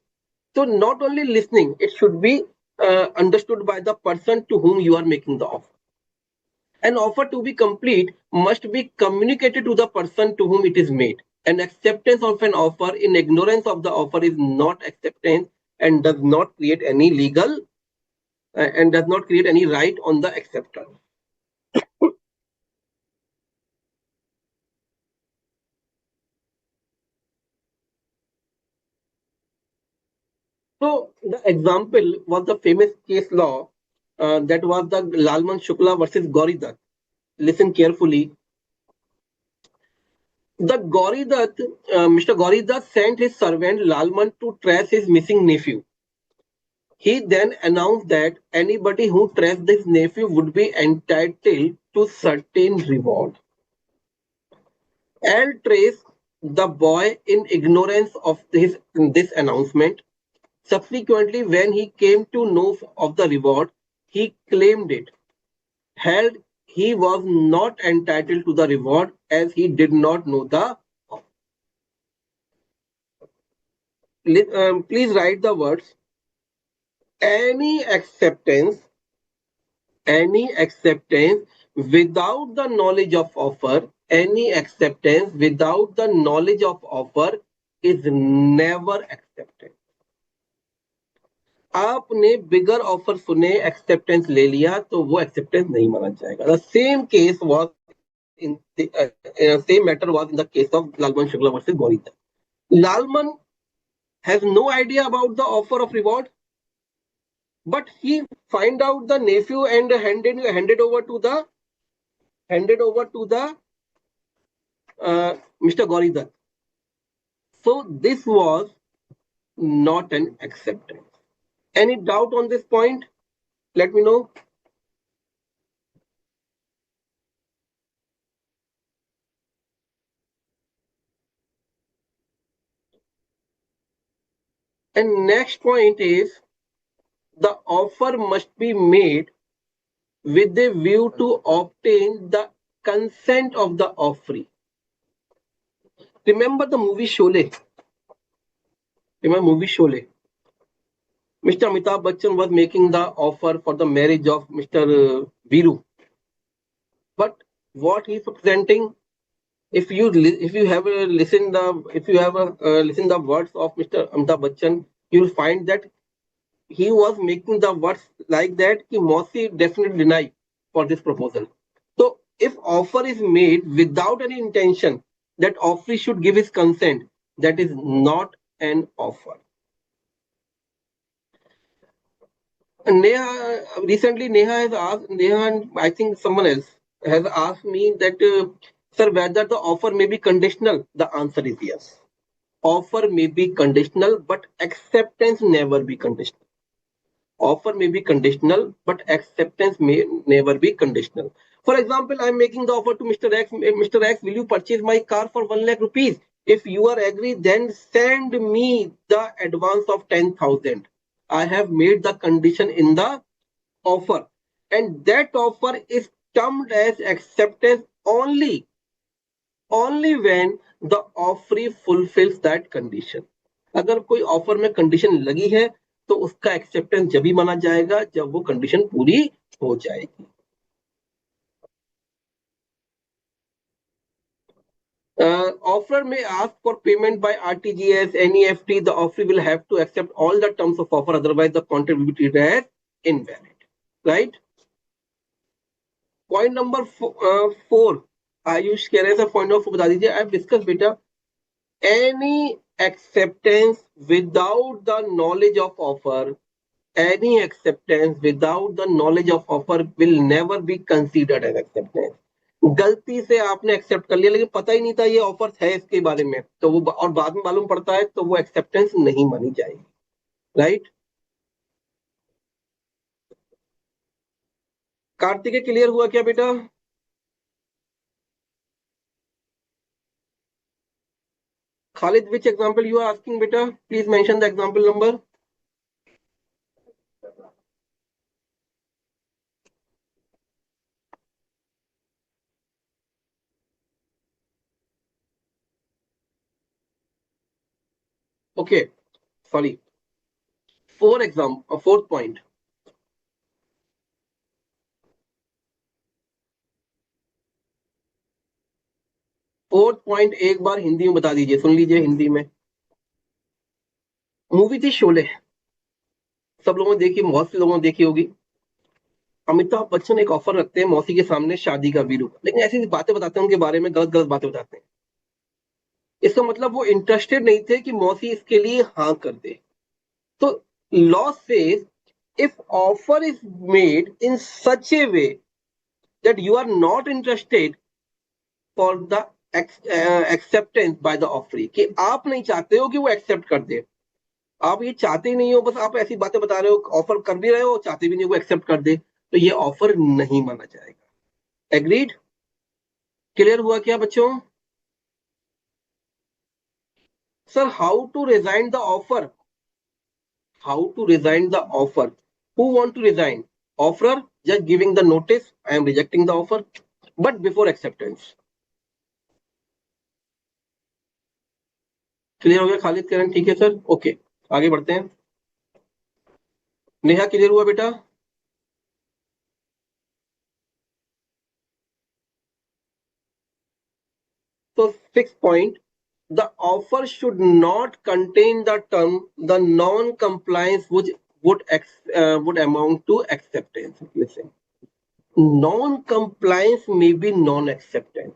So not only listening, it should be understood by the person to whom you are making the offer. An offer to be complete must be communicated to the person to whom it is made. An acceptance of an offer in ignorance of the offer is not acceptance and does not create any legal and does not create any right on the acceptor. So the example was the famous case law that was the Lalman Shukla versus Gauri Dutt. Listen carefully. The Gauridat, Mr. Gauridat sent his servant Lalman to trace his missing nephew. He then announced that anybody who traced this nephew would be entitled to certain reward. Al traced the boy in ignorance of this announcement. Subsequently, when he came to know of the reward, he claimed it, held he was not entitled to the reward as he did not know the. Please write the words. any acceptance any acceptance without the knowledge of offer any acceptance without the knowledge of offer is never accepted. आपने बिगर offer सुने acceptance ले लिया तो वो acceptance नहीं माना जाएगा. The same case was in the same matter was in the case of Lalman Shukla versus Gorita. Lalman has no idea about the offer of reward, but he find out the nephew and handed over to the Mr. Gauridat. So this was not an acceptance. Any doubt on this point? Let me know. And next point is the offer must be made with a view to obtain the consent of the offeree. Remember the movie Sholay? Remember movie Sholay? Mr. Amitabh Bachchan was making the offer for the marriage of Mr. Viru. But what he's presenting, if you have listened the words of Mr. Amitabh Bachchan, you will find that he was making the words like that कि Mausi definitely deny for this proposal. So if offer is made without any intention that offeree should give his consent, that is not an offer. Neha recently Neha and I think someone else has asked me that sir, whether the offer may be conditional. The answer is yes. Offer may be conditional, but acceptance never be conditional. Offer may be conditional, but acceptance may never be conditional. For example, I'm making the offer to Mr. X. Mr. X, will you purchase my car for 1 lakh rupees? If you are agree, then send me the advance of 10,000. I have made the condition in the offer, and that offer is termed as acceptance only when the offeree fulfills that condition. अगर कोई offer में condition लगी है तो उसका acceptance जब ही माना जाएगा जब वो कंडीशन पूरी हो जाएगी. Offer may ask for payment by RTGS, NEFT. The offer will have to accept all the terms of offer, otherwise the contract will be treated as invalid. Right? Point number 4. Ayush कह रहे हैं point number 4 बता दीजिए. I have discuss बेटा any acceptance without the knowledge of offer any acceptance without the knowledge of offer will never be considered as acceptance. गलती से आपने accept कर लिया लेकिन पता ही नहीं था ये ऑफर है इसके बारे में तो वो और बाद में मालूम पड़ता है तो वो एक्सेप्टेंस नहीं मानी जाएगी. राइट? कार्तिकेय क्लियर हुआ क्या बेटा? Khalid, which example you are asking beta? Please mention the example number. Okay, sorry. For example, fourth point. Fourth point एक बार हिंदी में बता दीजिए, सुन लीजिए हिंदी में। मूवी थी शोले, सब लोगों ने देखी, बहुत से लोगों ने देखी होगी। अमिताभ बच्चन एक ऑफर रखते हैं मौसी के सामने शादी का वीरू, लेकिन ऐसी बातें बताते हैं उनके बारे में, गलत गलत बातें बताते हैं। इसका मतलब वो इंटरेस्टेड नहीं थे कि मौसी इसके लिए हाँ कर दे। तो law says if offer is made in such a way that you are not interested for the acceptance by the offeree, कि आप नहीं चाहते हो कि वो एक्सेप्ट कर दे, आप ये चाहते ही नहीं हो, बस आप ऐसी बातें बता रहे हो, ऑफर कर भी रहे हो, चाहते भी नहीं हो वो एक्सेप्ट कर दे, तो ये ऑफर नहीं माना जाएगा। एग्रीड? क्लियर हुआ क्या बच्चों? Sir how to resign the offer? How to resign the offer? Who want to resign? Offerer just giving the notice, I am rejecting the offer, but before acceptance. Clear हो गया खालिद करण? ठीक है sir, okay आगे बढ़ते हैं। Neha clear हुआ बेटा? So sixth point, the offer should not contain the term the non-compliance which would amount to acceptance. Listen, non-compliance may be non-acceptance.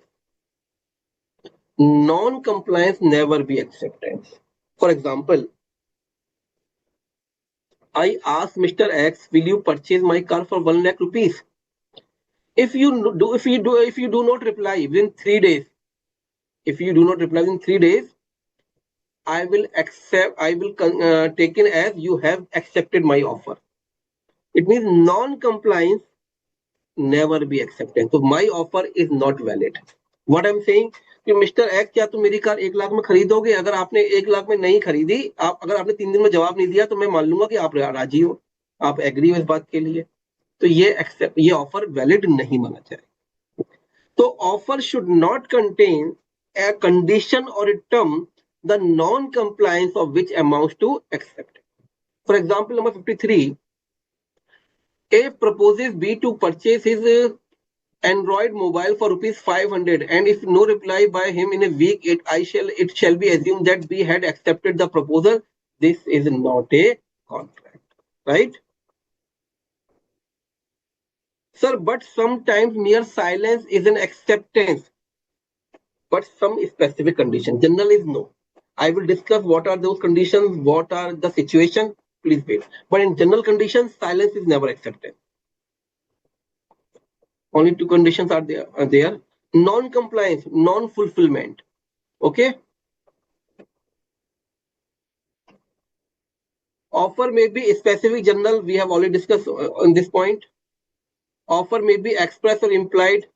Non-compliance never be acceptance. For example, I asked Mr. X, will you purchase my car for 1 lakh rupees? If you do not reply within 3 days, if you do not reply within 3 days, I will accept. I will take it as you have accepted my offer. It means non-compliance never be accepted. So my offer is not valid. What I'm saying कि mister x, क्या तुम मेरी car 1 lakh में खरीदोगे? अगर आपने 1 लाख में नहीं खरीदी, आप अगर आपने 3 दिन में जवाब नहीं दिया, तो मैं मान लूंगा कि आप राजी हो, आप एग्री हो इस बात के लिए, तो ये ऑफर वैलिड नहीं माना जाए। तो offer should not contain a condition or a term the non-compliance of which amounts to accept. For example, number 53, A proposes B to purchase his Android mobile for rupees 500, and if no reply by him in a week, it shall be assumed that B had accepted the proposal. This is not a contract, right? Sir, but sometimes mere silence is an acceptance, but some specific condition. General is no. I will discuss what are those conditions, what are the situation. Please wait. But in general conditions, silence is never accepted. Only two conditions are there. Non-compliance, non-fulfillment. Okay. Offer may be specific, general. We have already discussed on this point. Offer may be express or implied.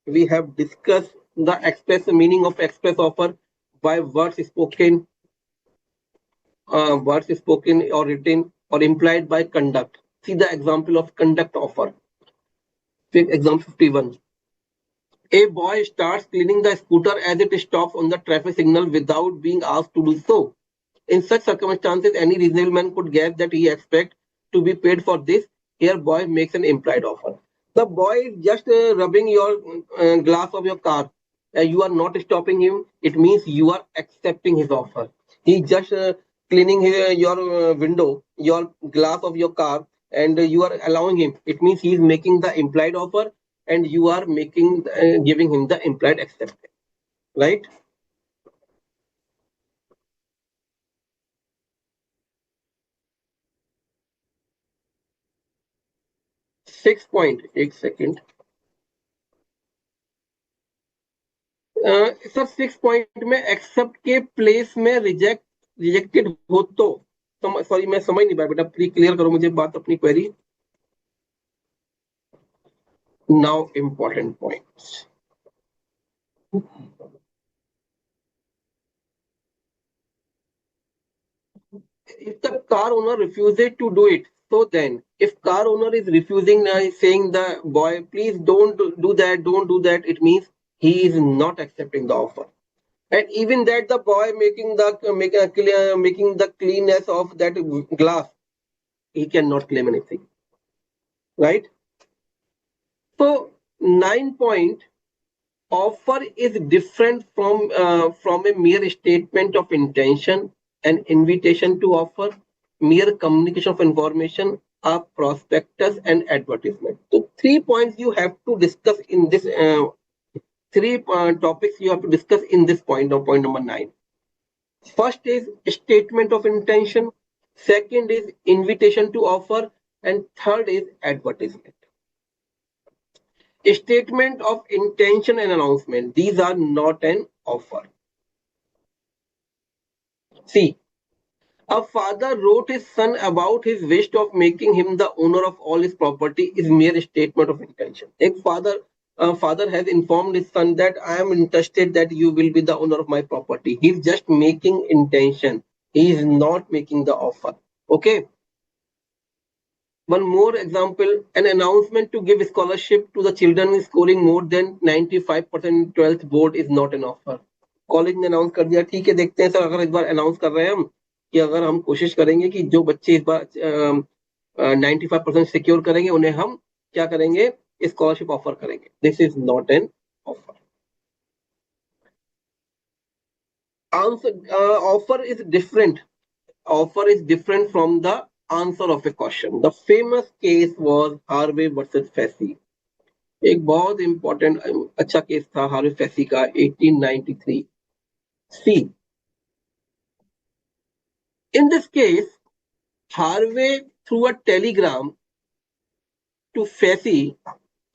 We have discussed the express meaning of express offer by words spoken or written, or implied by conduct. See the example of conduct offer. Take example 51. A boy starts cleaning the scooter as it stops on the traffic signal without being asked to do so. In such circumstances, any reasonable man could guess that he expects to be paid for this. Here, boy makes an implied offer. The boy is just rubbing your glass of your car. You are not stopping him. It means you are accepting his offer. He just cleaning your window, your glass of your car, and you are allowing him. It means he is making the implied offer, and you are giving him the implied acceptance. Right? Six point. एक second. Sir 6 point में accept के place में rejected हो तो, sorry मैं समझ नहीं पाया बेटा, प्लीज क्लियर करो मुझे बात, अपनी query. Now important points. If the car owner refuses to do it, so then if car owner is refusing, saying the boy please don't do that, don't do that, it means he is not accepting the offer. And even that the boy making the cleanness of that glass, he cannot claim anything, right? So 9 point, offer is different from a mere statement of intention, an invitation to offer, mere communication of information, a prospectus and advertisement. So 3 points you have to discuss in this three topics you have to discuss in this point of point number 9. First is statement of intention, second is invitation to offer, and third is advertisement. Statement of intention and announcement, these are not an offer. See, a father wrote his son about his wish of making him the owner of all his property is mere statement of intention. A father has informed his son that I am interested that you will be the owner of my property. He's just making intention. He is not making the offer. Okay. One more example, an announcement to give scholarship to the children scoring more than 95% in 12th board is not an offer. College ने announce कर दिया, ठीक है देखते हैं sir, अगर इस बार announce कर रहे हैं हम कि अगर हम कोशिश करेंगे कि जो बच्चे इस बार 95% सिक्योर करेंगे उन्हें हम क्या करेंगे, स्कॉलरशिप ऑफर करेंगे. This is not an offer. Answer offer is different. Offer is different from the answer of a question. The famous case was Harvey versus Fessy. एक बहुत इंपॉर्टेंट अच्छा केस था हार्वे फेसी का 1893. See, in this case, Harvey through a telegram to Fessy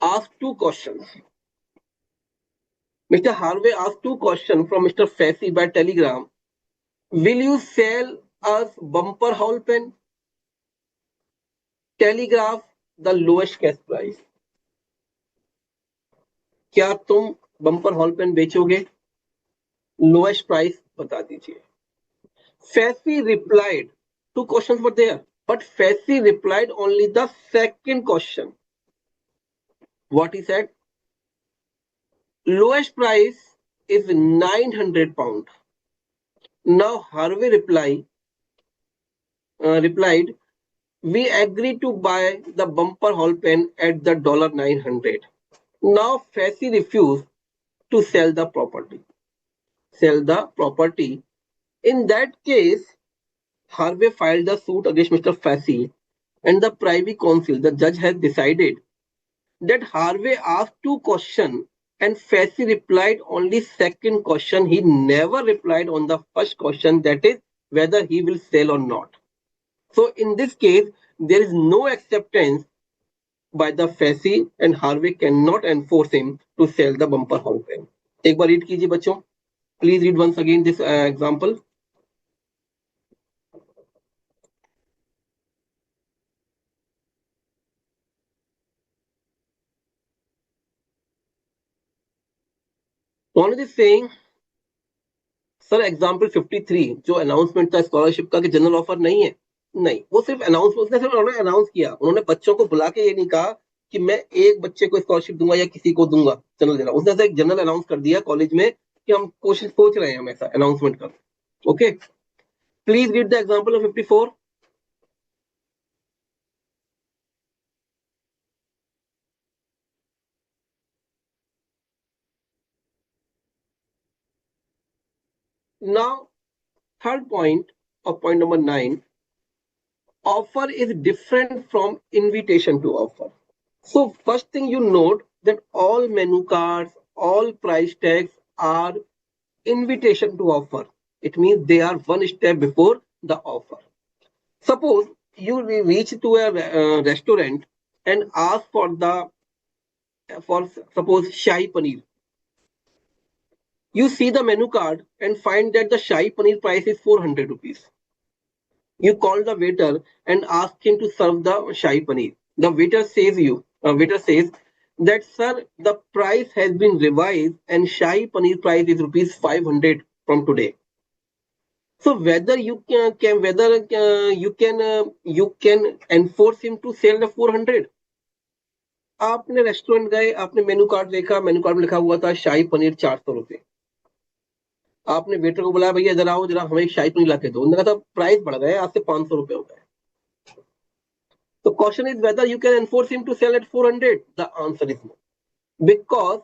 asked two questions. Mr. Harvey asked two questions from Mr. Fessy by telegram. Will you sell us bumper hall pen? Telegraph the lowest cash price. क्या तुम bumper hall pen बेचोगे? Lowest price बता दीजिए. Fessy replied, two questions were there, but Fessy replied only the second question. What he said? Lowest price is 900 pound. Now Harvey replied, we agree to buy the bumper hall pen at the $900. Now Fessy refused to sell the property. In that case, Harvey filed the suit against Mr. Fessy, and the Privy Council, the judge, has decided that Harvey asked two questions and Fessy replied only second question. He never replied on the first question, that is whether he will sell or not. So in this case, there is no acceptance by the Fessy, and Harvey cannot enforce him to sell the bumper hall pen. एक बार read कीजिए बच्चों. Please read once again this example. One is saying, sir example 53 जो announcement था scholarship का कि general offer नहीं है, नहीं, वो सिर्फ अनाउंसमेंट सिर्फ उन्होंने अनाउंस किया. उन्होंने बच्चों को बुला के ये नहीं कहा कि मैं एक बच्चे को स्कॉलरशिप दूंगा या किसी को दूंगा जनरल देना. उसने सिर्फ जनरल अनाउंस कर दिया कॉलेज में कि हम कोशिश सोच रहे हैं हम ऐसा अनाउंसमेंट कर. Okay, please read the example of 54. Now, third point of point number 9, offer is different from invitation to offer. So first thing you note that all menu cards, all price tags are invitation to offer. It means they are one step before the offer. Suppose you reach to a restaurant and ask for suppose shahi paneer. You see the menu card and find that the shahi paneer price is 400 rupees. You call the waiter and ask him to serve the shahi paneer. The waiter says that sir, the price has been revised and shahi paneer price is rupees 500 from today. So whether you can enforce him to sell the 400. आपने restaurant गए, आपने menu card देखा, menu card में लिखा हुआ था शाही पनीर 400 रुपए. आपने वेटर को बुलाया, भैया इधर आओ जरा, हमें एक शाही पनीर ला के दो। उन्होंने कहा था प्राइस बढ़ गए, आज से 500 रुपए हो गए। तो question is whether you can enforce him to sell at 400। The answer is no, because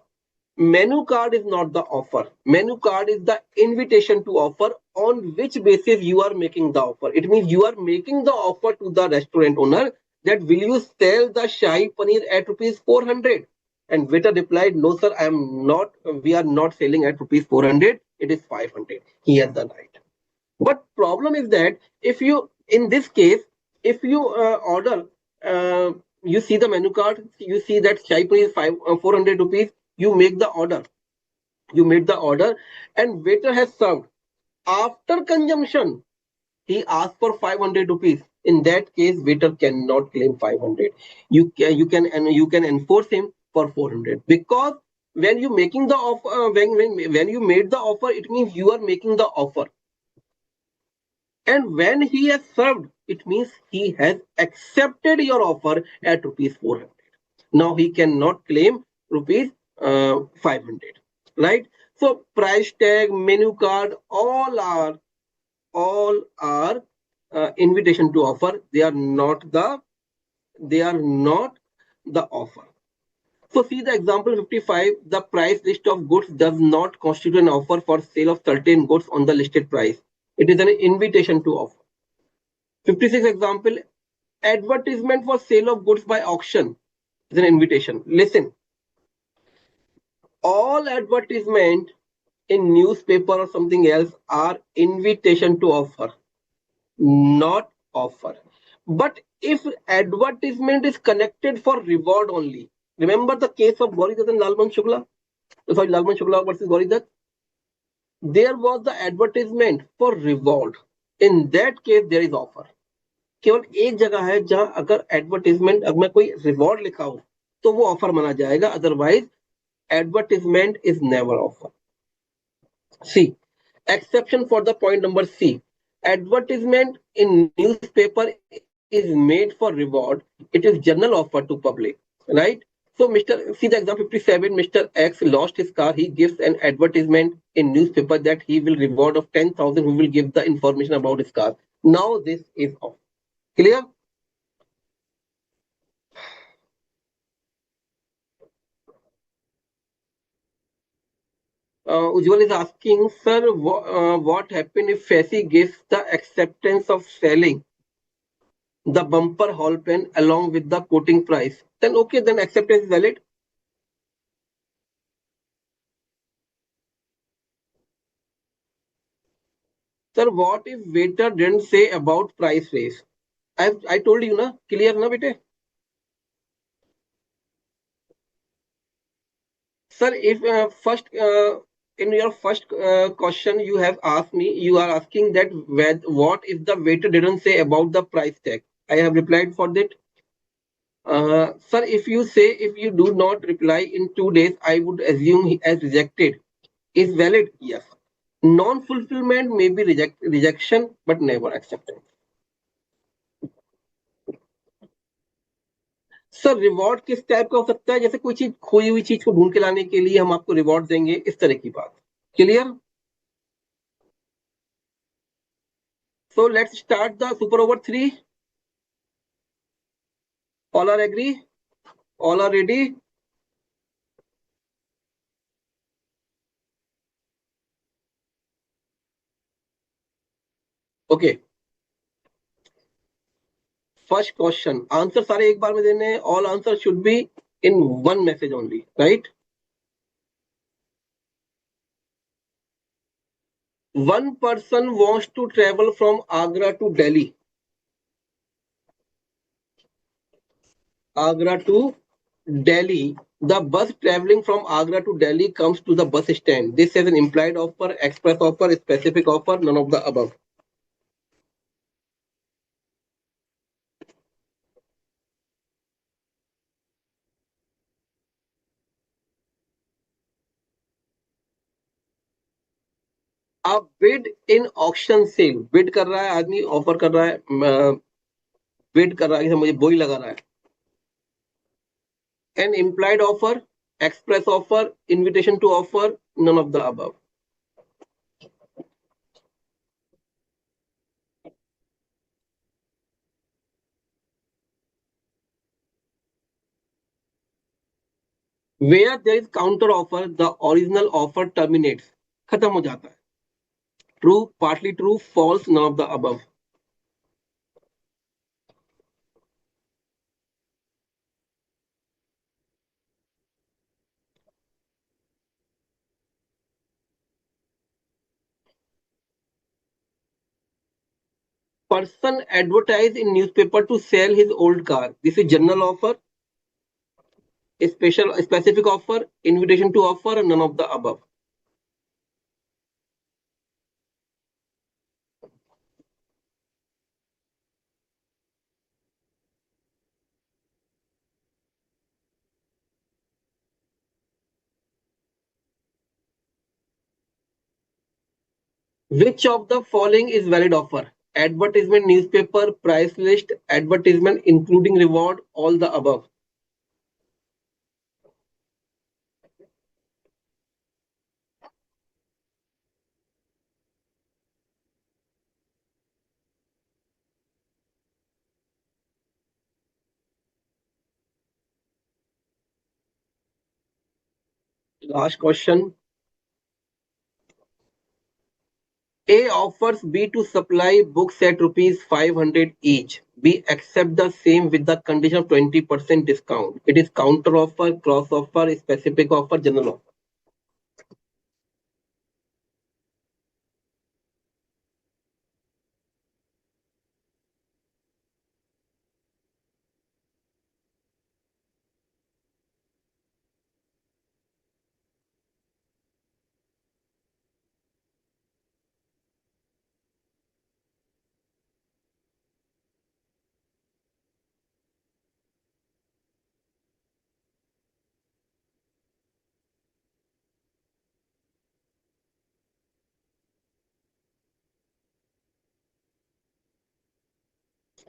menu card is not the offer. Menu card is the invitation to offer, on which basis you are making the offer. It means you are making the offer to the restaurant owner that will you sell the shahi paneer at rupees 400. And waiter replied, no sir, I am not, we are not selling at rupees 400, it is 500. He has the right. But problem is that if you, in this case, if you order, uh, you see the menu card, you see that chai paneer is 400 rupees, you make the order, you made the order, and waiter has served. After consumption, he asked for 500 rupees. In that case, waiter cannot claim 500. You can enforce him for 400, because when you making the offer, when you made the offer, it means you are making the offer. And when he has served, it means he has accepted your offer at rupees 400. Now he cannot claim rupees 500, right? So price tag, menu card, all are invitation to offer. They are not the offer. So see the example 55. The price list of goods does not constitute an offer for sale of certain goods on the listed price. It is an invitation to offer. 56 example, advertisement for sale of goods by auction is an invitation. Listen, all advertisement in newspaper or something else are invitation to offer, not offer. But if advertisement is connected for reward only, remember the case of Gauridat and Lalman Shukla? Sorry, Lalman Shukla versus Gauridat. There was the advertisement for reward. In that case, there is offer. केवल एक जगह है जहां अगर advertisement अगर कोई reward लिखा हो तो वो ऑफर माना जाएगा, otherwise advertisement is never offer. See exception for the point number C. Advertisement in newspaper is made for reward. It is general offer to public, right? So Mr. See the example 57. Mr. X lost his car. He gives an advertisement in newspaper that he will reward of 10,000 who will give the information about his car. Now this is off. Clear? Ujjwal is asking, sir, what happened if FASI gives the acceptance of selling the bumper hall pen along with the quoting price? Then okay, then acceptance is valid. Sir, what if waiter didn't say about price raise? I told you na, clear na bete? Sir, if first in your first question you have asked me, you are asking that what if the waiter didn't say about the price tag? I have replied for that. Sir, if you do not reply in 2 days, I would assume he as rejected. Is valid? Yes. Non-fulfillment may be rejection, but never acceptance. Sir reward किस type का हो सकता है? जैसे कोई चीज खोई हुई चीज को ढूंढ के लाने के लिए हम आपको रिवॉर्ड देंगे, इस तरह की बात. Clear? So let's start the super over 3. All are agree? All are ready? Okay. First question, answer सारे एक बार में देने हैं. All answer should be in one message only, right? One person wants to travel from Agra to Delhi. Agra to Delhi. The bus traveling from Agra to Delhi comes to the bus stand. This is an implied offer, express offer, specific offer, none of the above. A bid in auction sale. Bid कर रहा है आदमी, offer कर रहा है, bid कर रहा है, मुझे बोई लगा रहा है. An implied offer, express offer, invitation to offer, none of the above. Where there is counter offer, the original offer terminates. खत्म हो जाता है. True, partly true, false, none of the above. Person advertised in newspaper to sell his old car. This is general offer, a specific offer, invitation to offer, none of the above. Which of the following is valid offer? Advertisement, newspaper, price list, advertisement including reward, all the above. Last question. A offers B to supply books at rupees 500 each. B accept the same with the condition of 20% discount. It is counter offer, cross offer, specific offer, general offer.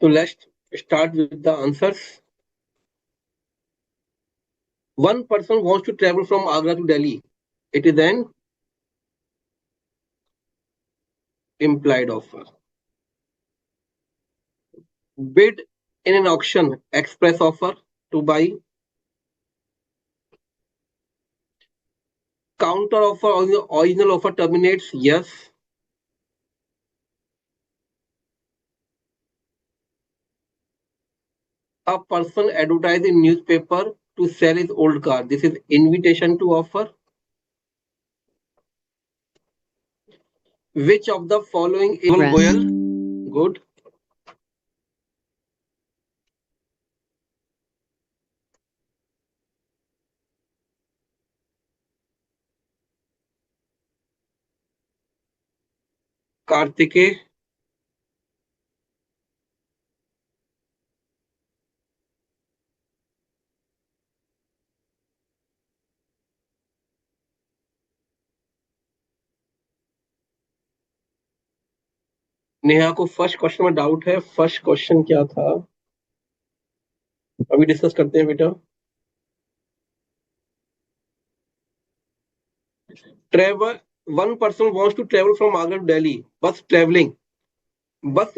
So let's start with the answers. One person wants to travel from Agra to Delhi. It is an implied offer. Bid in an auction, express offer to buy. Counter offer, original offer terminates, yes. A person advertised in newspaper to sell his old car. This is invitation to offer. Which of the following is Goyal? Good. Kartike. Neha को first question में doubt है. First question क्या था? अभी discuss करते हैं बेटा. Travel. One person wants to travel from Agra to Delhi. Bus travelling. बस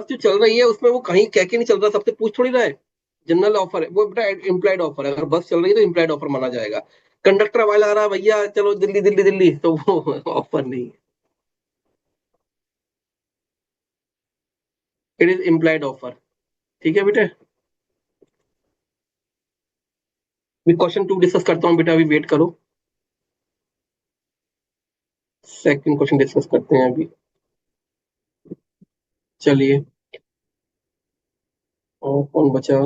जो चल रही है उसमें वो कहीं कह के नहीं चल रहा, सबसे पूछ थोड़ी रहा है. जनरल ऑफर है वो बेटा, इम्प्लाइड ऑफर है. अगर बस चल रही है तो इम्प्लाइड ऑफर माना जाएगा. कंडक्टर वाला आ रहा है, भैया चलो दिल्ली दिल्ली दिल्ली, तो वो ऑफर नहीं. It is implied offer. ठीक है बेटा. मैं क्वेश्चन 2 डिस्कस करता हूँ बेटा, अभी वेट करो. सेकंड क्वेश्चन डिस्कस करते हैं अभी. चलिए. और कौन बचा?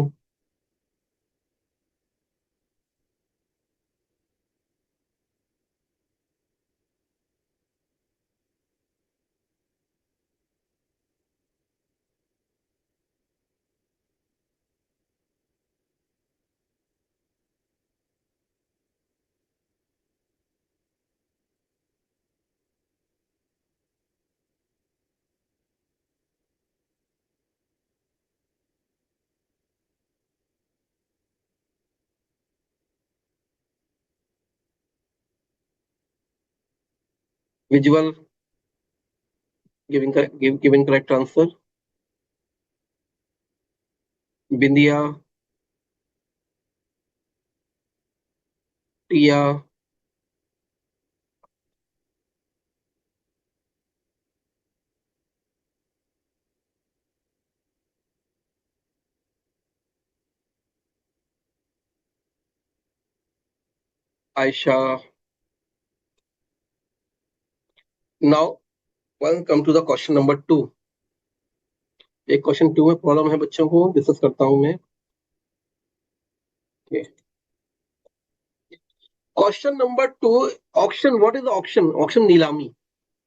Visual giving correct answer. Bindiya. Tia, Aisha. Now, welcome to the question number two. एक क्वेश्चन टू में प्रॉब्लम है बच्चों को डिस्कस करता हूं मैं. Question number two. Auction. What is auction? Auction नीलामी.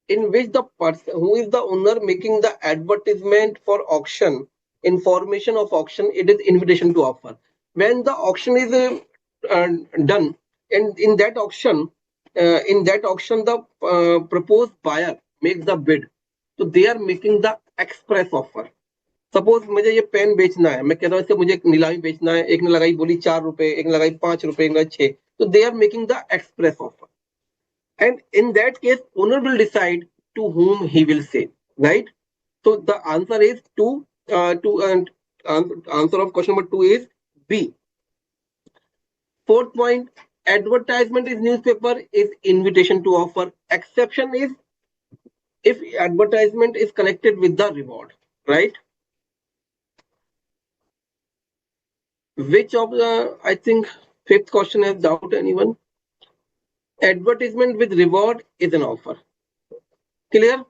In which the person who is the owner making the advertisement for auction, information of auction, it is invitation to offer. When the auction is uh, done, and in that auction the proposed buyer makes the bid, so they are making the express offer. Suppose मुझे ये pen बेचना है, मैं कह रहा हूँ इससे मुझे नीलामी बेचना है. एक ने लगाई बोली 4 रुपए, एक ने लगाई 5 रुपए, एक ने लगाई 6. तो they are making the express offer. And in that case, owner will decide to whom he will sell, right? So the answer is two. Answer of question number two is B. Fourth point: advertisement is newspaper is invitation to offer. Exception is if advertisement is connected with the reward, right? Which of the, I think fifth question has doubt anyone? Advertisement with reward is an offer. Clear?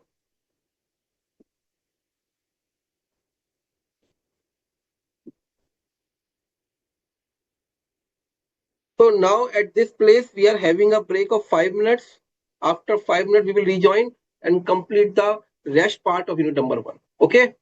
So now at this place, we are having a break of 5 minutes. After 5 minutes, we will rejoin and complete the rest part of unit number one. Okay.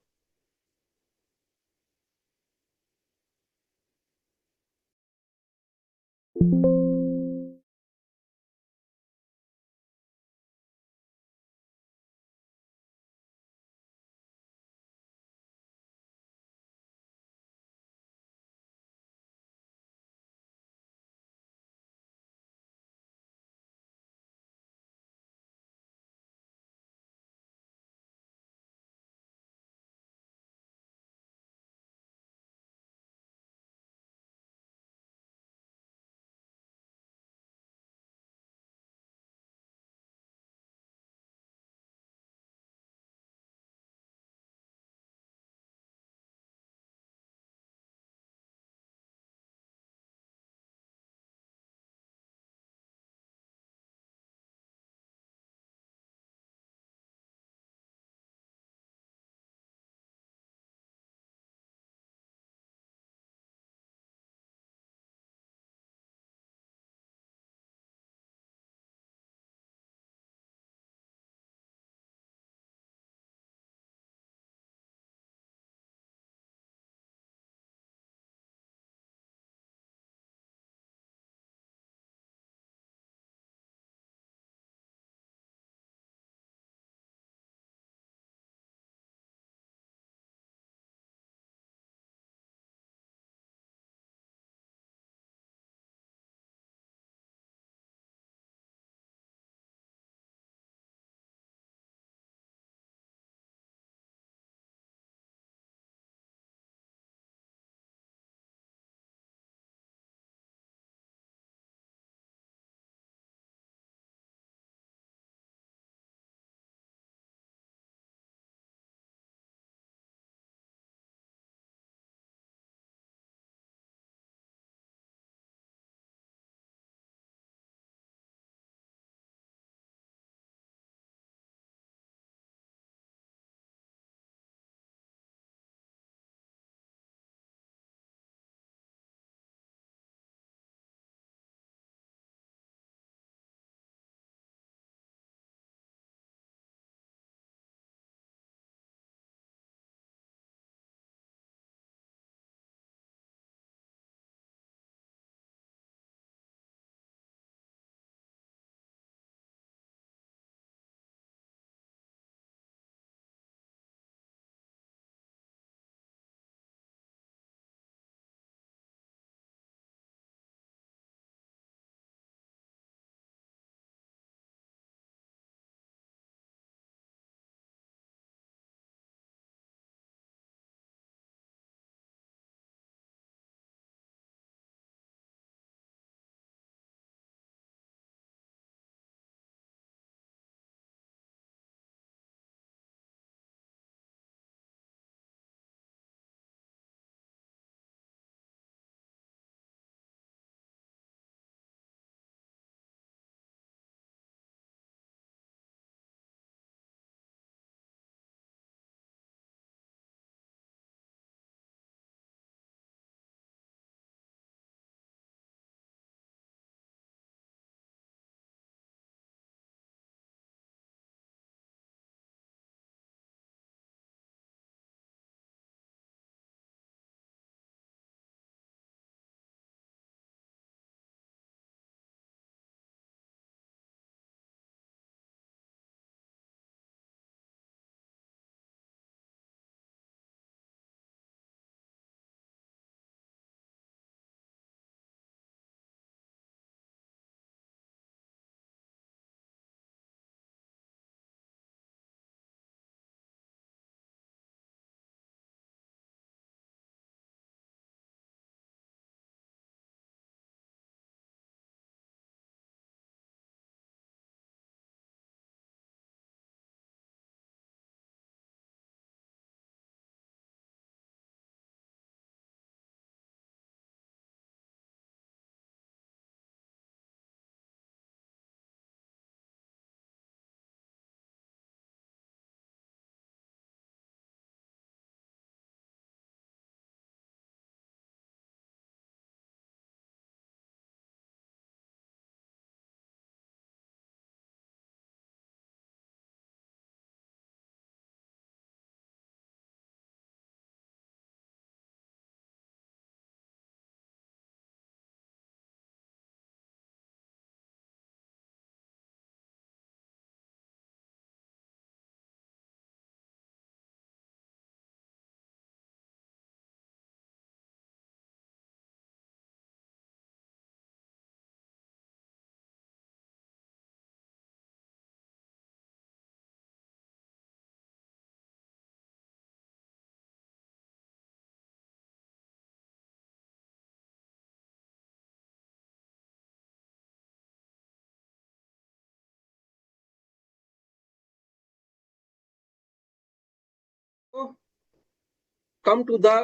come to the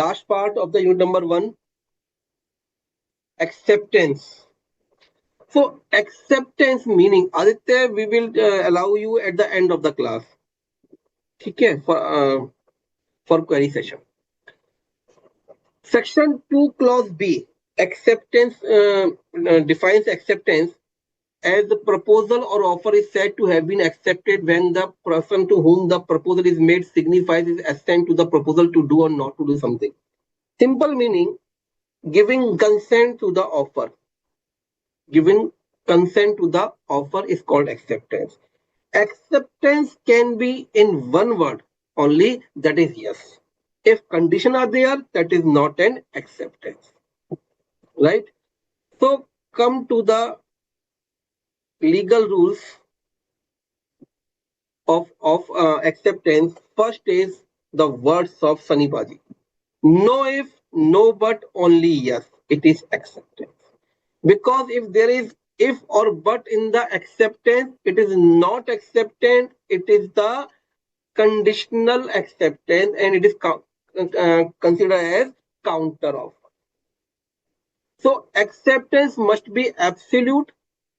last part of the unit number 1, acceptance. So acceptance meaning, Aditya, we will allow you at the end of the class. Okay, for query session. Section 2 clause B, acceptance defines acceptance as the proposal or offer is said to have been accepted when the person to whom the proposal is made signifies his assent to the proposal to do or not to do something. Simple meaning, giving consent to the offer. Giving consent to the offer is called acceptance. Acceptance can be in one word only, that is yes. If conditions are there, that is not an acceptance. Right? So come to the legal rules of acceptance. First is the words of Sunny Baji. No if, no but, only yes. It is acceptance. Because if there is if or but in the acceptance, it is not acceptance, it is the conditional acceptance, and it is considered as counter offer. So acceptance must be absolute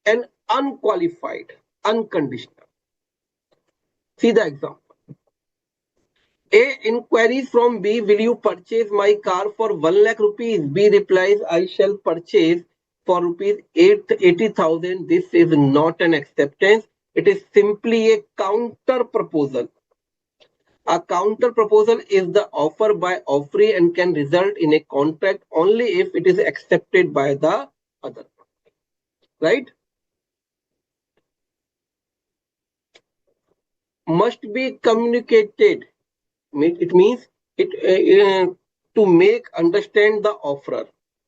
and unqualified, unconditional. See the example. A inquiries from B, will you purchase my car for 1 lakh rupees? B replies, I shall purchase for rupees 80,000. This is not an acceptance. It is simply a counter proposal. A counter proposal is the offer by offeree and can result in a contract only if it is accepted by the other. Right? Must be communicated. It means it to make understand the offerer.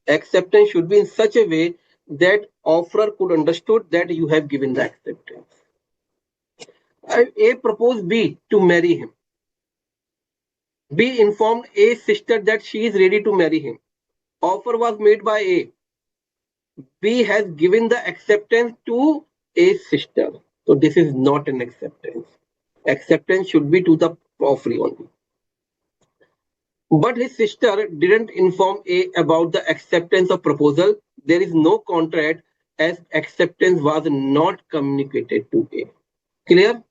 Acceptance should be in such a way that offerer could understood that you have given the acceptance. A proposed B to marry him. B informed A's sister that she is ready to marry him. Offer was made by A. B has given the acceptance to A's sister. So this is not an acceptance. Acceptance should be to the offeree only. But his sister didn't inform A about the acceptance of proposal. There is no contract as acceptance was not communicated to A. Clear?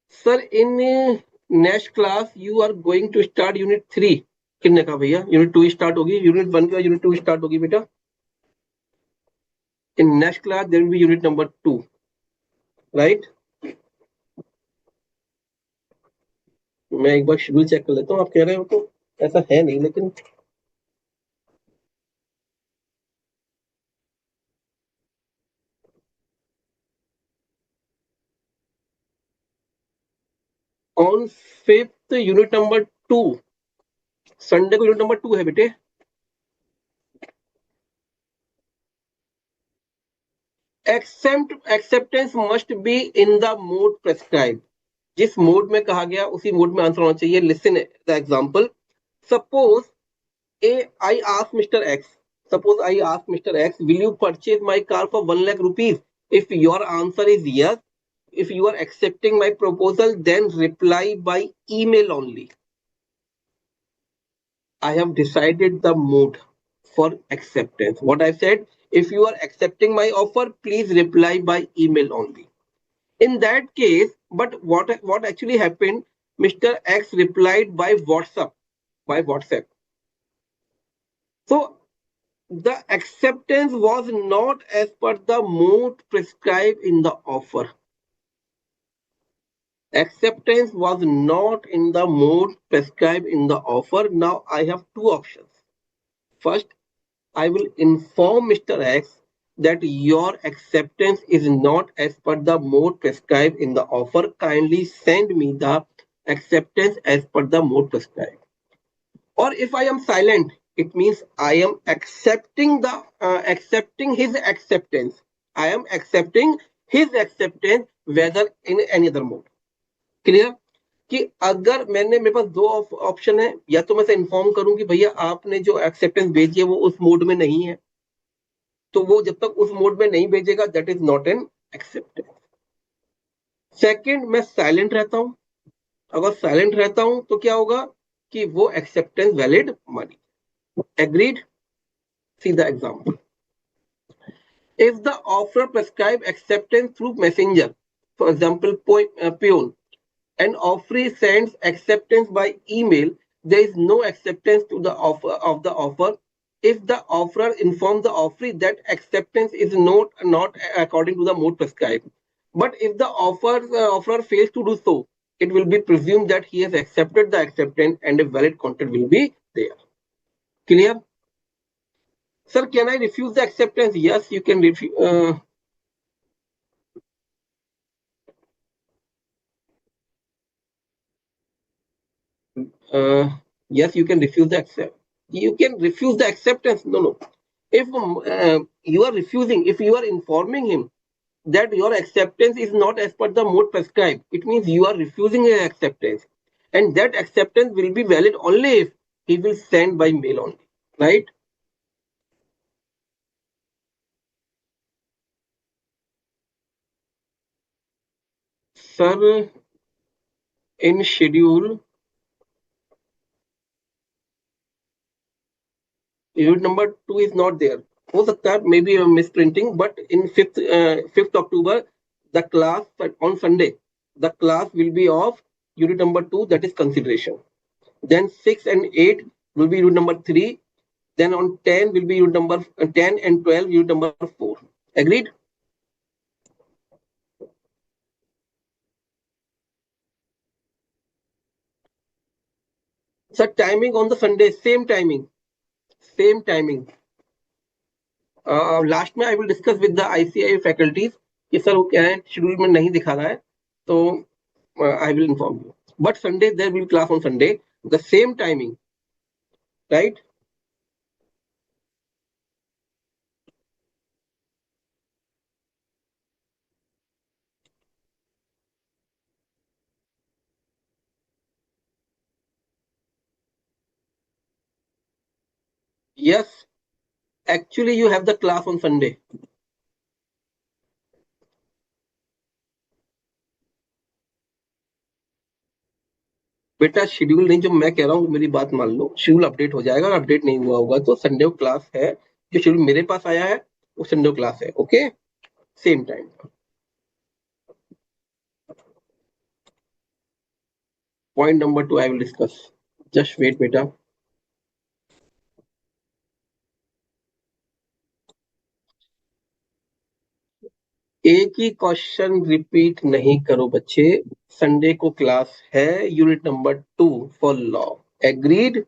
Sir, in next class you are going to start unit 3. कितने का भैया? Unit 2 start होगी. Unit 1 का unit 2 start होगी बेटा. In next class there will be unit number 2. Right? मैं एक बार schedule check कर लेता हूँ. आप कह रहे हो तो ऐसा है नहीं, लेकिन on 5th unit number 2, Sunday को यूनिट नंबर 2 है बेटे. Acceptance must be in the mode prescribed. जिस मोड में कहा गया उसी मोड में आंसर होना चाहिए. Listen the example. Suppose I ask Mr. X. Suppose I ask Mr. X, will you purchase my car for 1 lakh rupees? If your answer is yes, if you are accepting my proposal, then reply by email only. I have decided the mode for acceptance. What I said, if you are accepting my offer, please reply by email only. In that case, but what actually happened, Mr. X replied by WhatsApp. So the acceptance was not as per the mode prescribed in the offer. Acceptance was not in the mode prescribed in the offer. Now I have two options. First, I will inform Mr. X that your acceptance is not as per the mode prescribed in the offer. Kindly send me the acceptance as per the mode prescribed. Or if I am silent, it means I am accepting his acceptance. I am accepting his acceptance whether in any other mode. Clear? कि अगर मेरे पास दो option है, या तो मैं से inform करूं कि भैया आपने जो एक्सेप्टेंस भेजी है वो उस मोड में नहीं है, तो वो जब तक उस मोड में नहीं भेजेगा that is not an acceptance. Second, मैं साइलेंट रहता हूं। अगर साइलेंट रहता हूं तो क्या होगा कि वो एक्सेप्टेंस वैलिड मानी। Agreed. See the example. If the offerer prescribe acceptance through messenger, for example, peon, and offeree sends acceptance by email, there is no acceptance to the offer of the offer. If the offerer informs the offeree that acceptance is not according to the mode prescribed, but if the offerer fails to do so, it will be presumed that he has accepted the acceptance and a valid contract will be there. Clear? Sir, can I refuse the acceptance? Yes, you can refuse. Uh, yes, you can refuse the accept. You can refuse the acceptance. No, no. If you are refusing, if you are informing him that your acceptance is not as per the mode prescribed, it means you are refusing an acceptance, and that acceptance will be valid only if he will send by mail only, right? Sir, in schedule, unit number 2 is not there. हो सकता है maybe misprinting, but in 5th October, the class on Sunday, the class will be of unit number 2, that is consideration. Then 6 and 8 will be unit number 3. Then on 10 will be unit number 10 and 12 unit number 4. Agreed? So timing on the Sunday, same timing, same timing. Last में I will discuss with the ICI faculties कि sir वो क्या है schedule में नहीं दिखा रहा है, तो I will inform you. But Sunday there will class on Sunday, the same timing, right? Yes, actually you have the class on Sunday. बेटा शेड्यूल नहीं, जो मैं कह रहा हूँ मेरी बात मान लो, शेड्यूल अपडेट हो जाएगा, अपडेट नहीं हुआ होगा तो संडे को क्लास है. जो शेड्यूल मेरे पास आया है वो संडे को क्लास है. Okay, same time. Point number 2 I will discuss. Just wait बेटा. एक ही क्वेश्चन रिपीट नहीं करो बच्चे. संडे को क्लास है, unit number 2 for law. Agreed?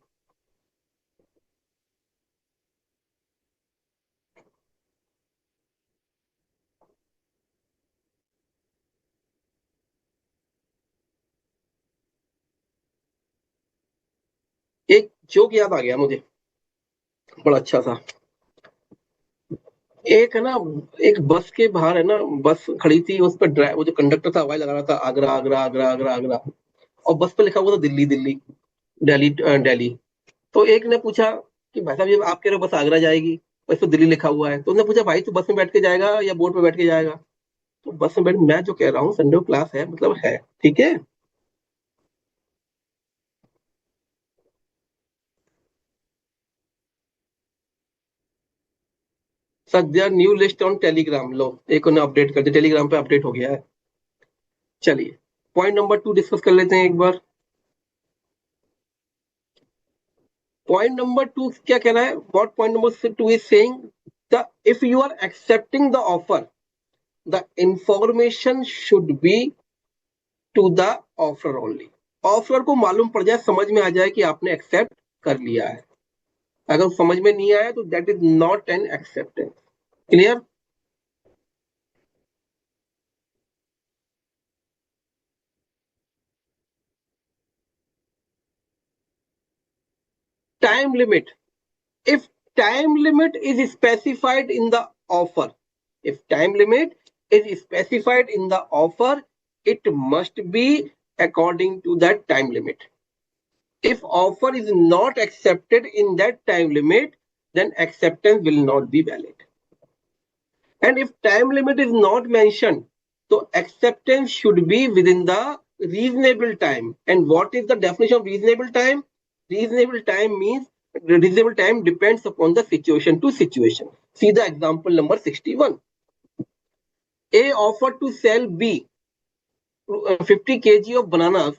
एक जोक याद आ गया मुझे, बड़ा अच्छा सा. एक है ना, एक बस के बाहर है ना, बस खड़ी थी, उस पर ड्राइव वो जो कंडक्टर था आवाज लगा रहा था, आगरा आगरा आगरा आगरा आगरा, और बस पे लिखा हुआ था दिल्ली दिल्ली, दिल्ली दिल्ली. तो एक ने पूछा कि भाई साहब ये आप कह रहे हो बस आगरा जाएगी और इस पर दिल्ली लिखा हुआ है. तो उसने पूछा भाई तू बस में बैठ के जाएगा या बोर्ड पे बैठ के जाएगा? तो बस में बैठ, मैं जो कह रहा हूँ संडे को क्लास है मतलब है. ठीक है. सद्या न्यू लिस्ट ऑन टेलीग्राम, लो एक उन्हें अपडेट कर दिया, टेलीग्राम पे अपडेट हो गया है. चलिए पॉइंट नंबर 2 डिस्कस कर लेते हैं एक बार. पॉइंट नंबर 2 क्या कह रहा है? What point number 2 is saying, the if you are accepting the offer, the information should be to the offer only. Offer को मालूम पड़ जाए, समझ में आ जाए कि आपने एक्सेप्ट कर लिया है. अगर समझ में नहीं आया तो that is not an acceptance. Clear? Time limit. If time limit is specified in the offer, if time limit is specified in the offer, it must be according to that time limit. If offer is not accepted in that time limit, then acceptance will not be valid. And if time limit is not mentioned, So acceptance should be within the reasonable time. And what is the definition of reasonable time? Reasonable time means reasonable time depends upon the situation to situation. See the example number 61. A offered to sell B 50 kg of bananas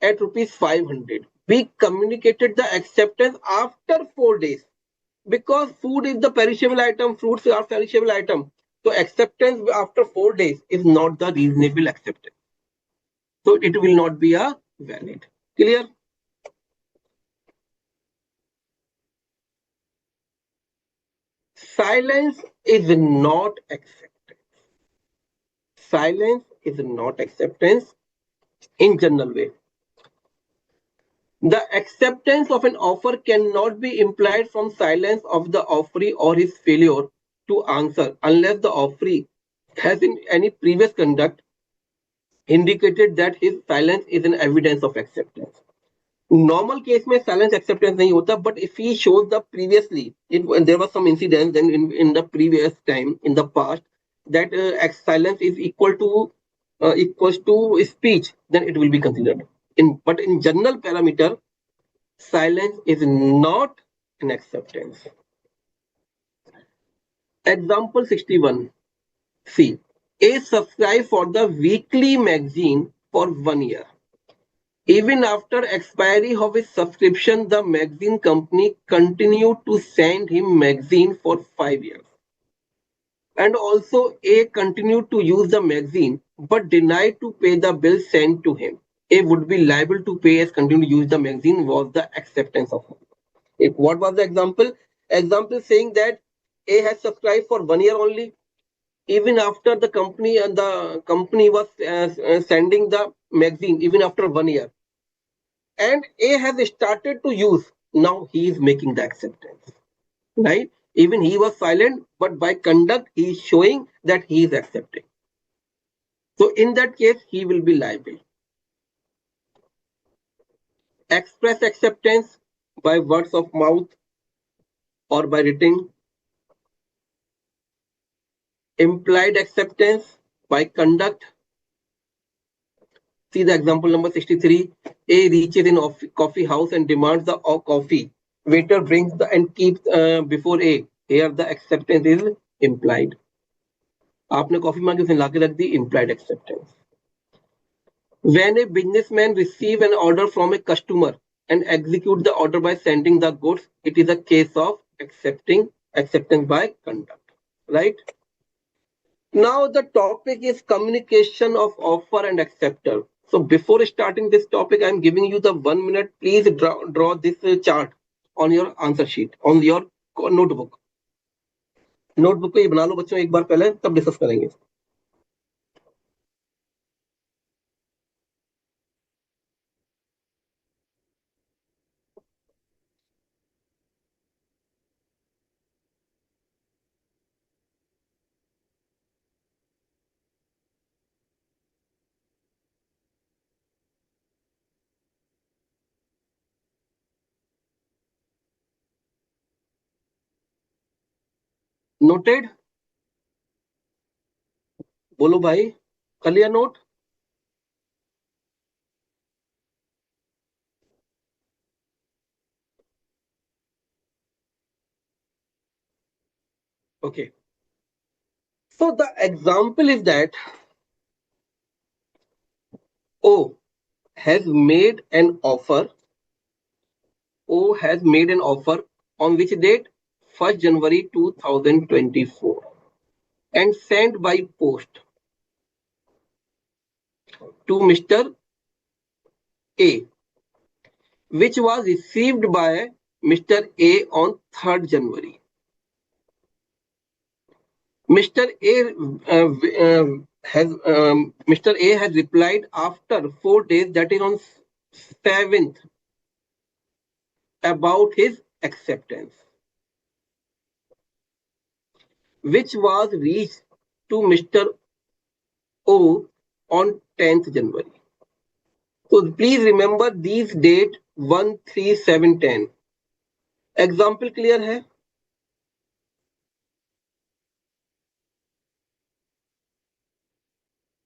at rupees 500. We communicated the acceptance after 4 days because food is the perishable item, fruits are perishable item. So acceptance after 4 days is not the reasonable acceptance. So it will not be a valid. Clear? Silence is not acceptance. Silence is not acceptance in general way. The acceptance of an offer cannot be implied from silence of the offeree or his failure to answer unless the offeree has in any previous conduct indicated that his silence is an evidence of acceptance. Normal case में silence acceptance नहीं होता but if he shows the previously there was some incident then in the previous time in the past that silence is equals to speech then it will be considered in general parameter silence is not an acceptance. Example 61. See, A subscribe for the weekly magazine for 1 year. Even after expiry of his subscription, the magazine company continued to send him magazine for 5 years. And also A continued to use the magazine but denied to pay the bill sent to him. A would be liable to pay as continued to use the magazine was the acceptance of it. What was the example? Example saying that A has subscribed for 1 year only. Even after the company was sending the magazine even after 1 year. And A has started to use. Now he is making the acceptance, right? Even he was silent, but by conduct he is showing that he is accepting. So in that case, he will be liable. Express acceptance by words of mouth or by written. Implied acceptance by conduct. See the example number 63. A reaches in coffee house and demands the coffee. Waiter brings the and keeps before A. Here the acceptance is implied. आपने coffee मांगी उसने लाके रख दी implied acceptance. When a businessman receive an order from a customer and execute the order by sending the goods, it is a case of acceptance by conduct, right? Now the topic is communication of offer and acceptor. So before starting this topic, I am giving you the 1 minute. Please draw this chart on your answer sheet, on your notebook. Notebook को ये बना लो बच्चों एक बार पहले तब discuss करेंगे. Noted बोलो भाई कर लिया note. Okay. So the example is that O has made an offer. O has made an offer on which date? 1st January 2024 and sent by post to Mr. A, which was received by Mr. A on 3rd January. Mr. A Mr. A has replied after 4 days, that is on 7th, about his acceptance, which was reached to Mr. O on 10th January. So please remember these date 1, 3, 7, 10. Example clear है?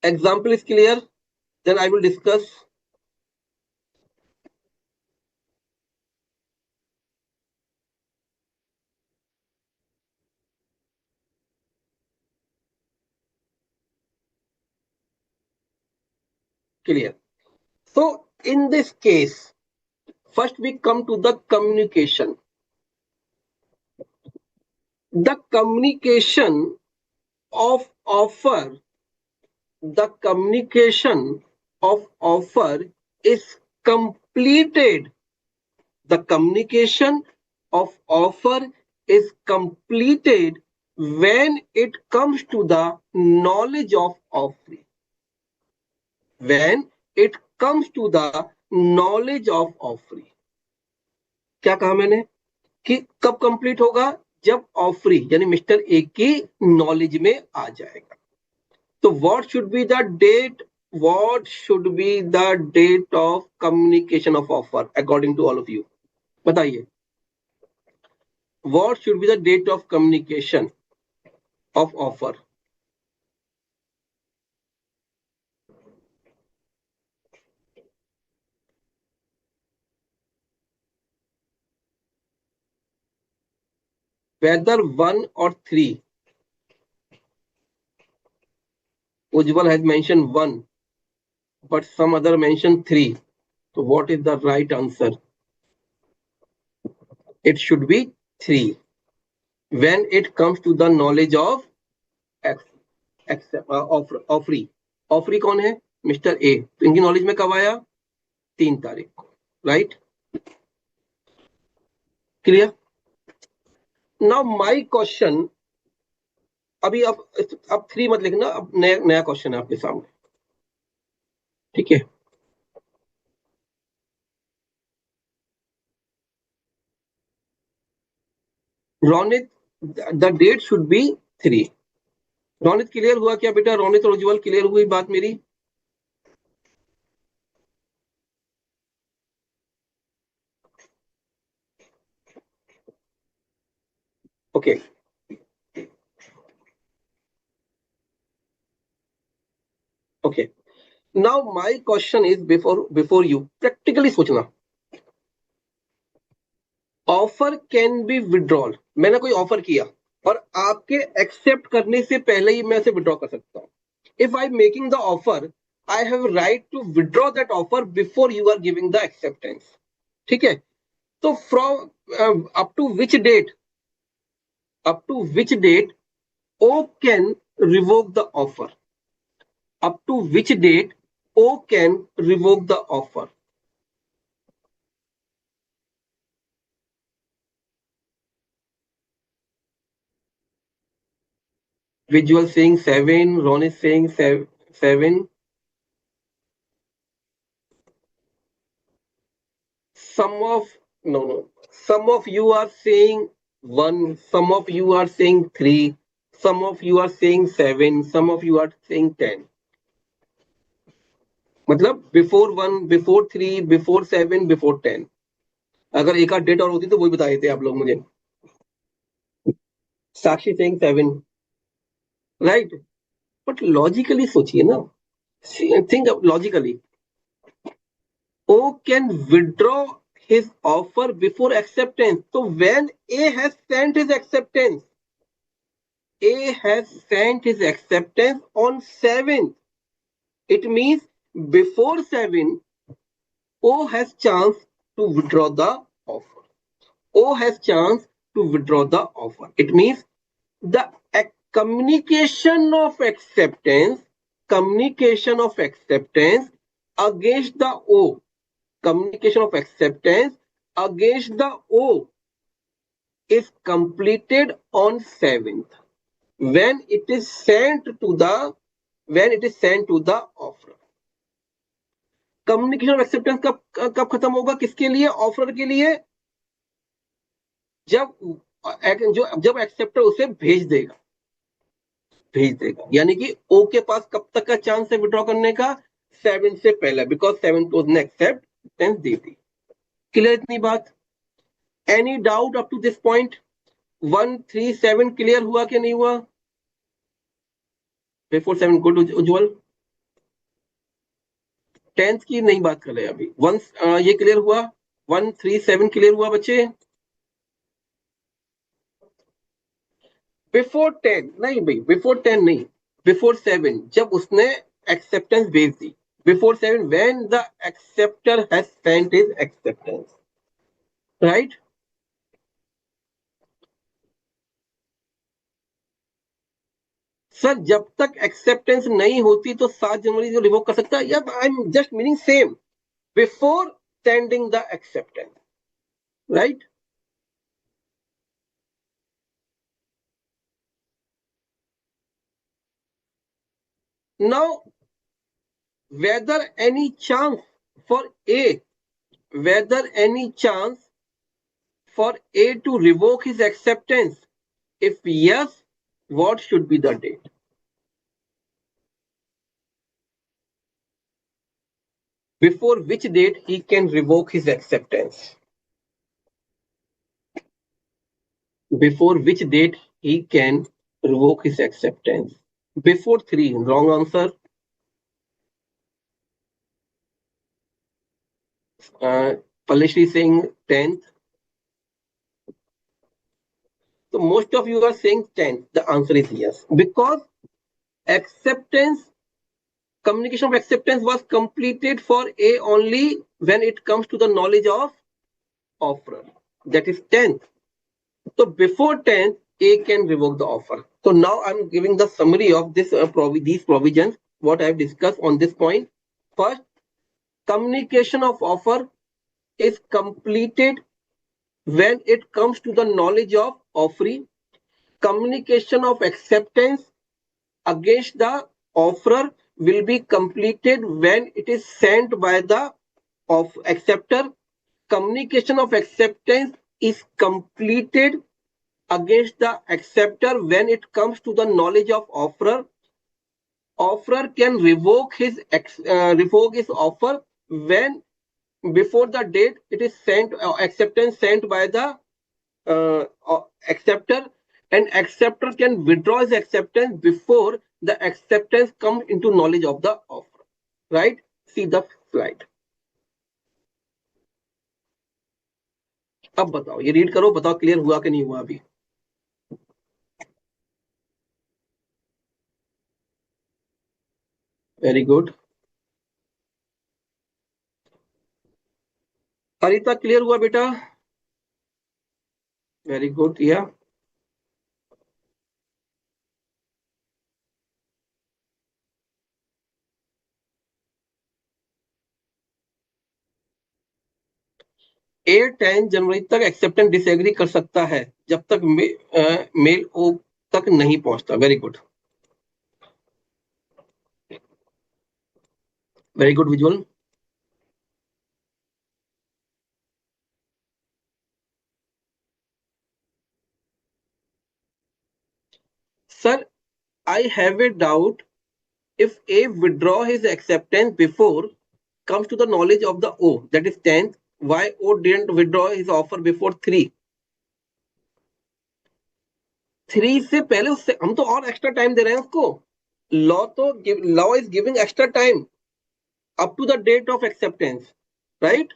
Example is clear? Then I will discuss. Clear. So in this case, first we come to the communication. The communication of offer, the communication of offer is completed. The communication of offer is completed when it comes to the knowledge of offering. When it comes to the knowledge of offering. क्या कहा मैंने कि कब complete होगा? जब offeree यानी mister A की knowledge में आ जाएगा. तो what should be the date? What should be the date of communication of offer according to all of you? बताइए. What should be the date of communication of offer? Whether 1 or 3. Ujjwal has mentioned 1, but some other mentioned 3. So what is the right answer? It should be 3. When it comes to the knowledge of offeree. Offeree कौन है? Mister A. इनकी knowledge में कब आया? 3 तारीख को. Right. Clear. Now my question. अभी अब 3 मत लिखना. अब नया क्वेश्चन है आपके सामने. ठीक है. Ronit, the date should be 3. Ronit clear हुआ क्या बेटा? रोनित और उज्जवल क्लियर हुई बात मेरी? Okay. Okay. Now my question is before you practically सोचना. Offer can be withdrawal. मैंने कोई ऑफर किया और आपके एक्सेप्ट करने से पहले ही मैं उसे विड्रॉ कर सकता हूं. If I am making the offer, I have right to withdraw that offer before you are giving the acceptance. ठीक है. तो from up to which date, up to which date O can revoke the offer? Up to which date O can revoke the offer? Visual saying 7, Ron is saying 7. Some of you are saying 1, some of you are saying 3, some of you are saying 7, some of you are saying 10. मतलब before 1, before 3, before 7, before 10. अगर एक आध date और होती तो वही बता देते आप लोग मुझे. साक्षी सेइंग 7. राइट. बट लॉजिकली सोचिए ना. Think logically. O can withdraw his offer before acceptance. So when A has sent his acceptance, A has sent his acceptance on 7th. It means before 7, O has chance to withdraw the offer. O has chance to withdraw the offer. It means the communication of acceptance against the O. Communication of acceptance against the O is completed on 7th when it is sent to the offer. Communication of acceptance कब खत्म होगा? किसके लिए? Offer के लिए. जब acceptor उसे भेज देगा. यानी कि ओ के पास कब तक का चांस है विड्रॉ करने का? 7 से पहले, बिकॉज 7 को उसने एक्सेप्टेंस दे दी. क्लियर इतनी बात? Any doubt up to this point? 1, 3, 7 clear हुआ कि नहीं हुआ? Before 7 good. उज्जवल 10th की नहीं बात कर रहे अभी। वन ये क्लियर हुआ, 137 क्लियर हुआ बच्चे। बिफोर 10 नहीं भाई, बिफोर 10 नहीं, बिफोर 7 जब उसने एक्सेप्टेंस भेज दी, before 7 when the acceptor has sent his acceptance, right. Sir जब तक एक्सेप्टेंस नहीं होती तो 7 जनवरी जो रिवोक कर सकता है, या I am just meaning same, before sending the acceptance, right. Now whether any chance for A, whether any chance for A to revoke his acceptance? If yes, what should be the date? Before which date he can revoke his acceptance? Before which date he can revoke his acceptance? Before 3, wrong answer. Palishri saying 10th. So most of you are saying 10th. The answer is yes. Because acceptance, communication of acceptance was completed for A only when it comes to the knowledge of offerer. That is 10th. So before 10th, A can revoke the offer. So now I'm giving the summary of this these provisions, what I have discussed on this point. First, communication of offer is completed when it comes to the knowledge of offeree. Communication of acceptance against the offerer will be completed when it is sent by the acceptor. Communication of acceptance is completed against the acceptor when it comes to the knowledge of offerer. Offerer can revoke his offer when before the date it is sent, acceptance sent by the acceptor, and acceptor can withdraw his acceptance before the acceptance comes into knowledge of the offer, right? See the slide. अब बताओ, ये read करो, बताओ clear हुआ कि नहीं हुआ अभी। Very good. हरिता क्लियर हुआ बेटा? Very good. या ए 10 जनवरी तक एक्सेप्टेंस डिसएग्री कर सकता है जब तक मेल ओ तक नहीं पहुंचता। Very good, very good visual. Sir I have a doubt, if A withdraw his acceptance before comes to the knowledge of the O, that is 10th, why O didn't withdraw his offer before 3? 3 से पहले उससे हम तो और extra time दे रहे हैं उसको। Law तो law is giving extra time up to the date of acceptance, right.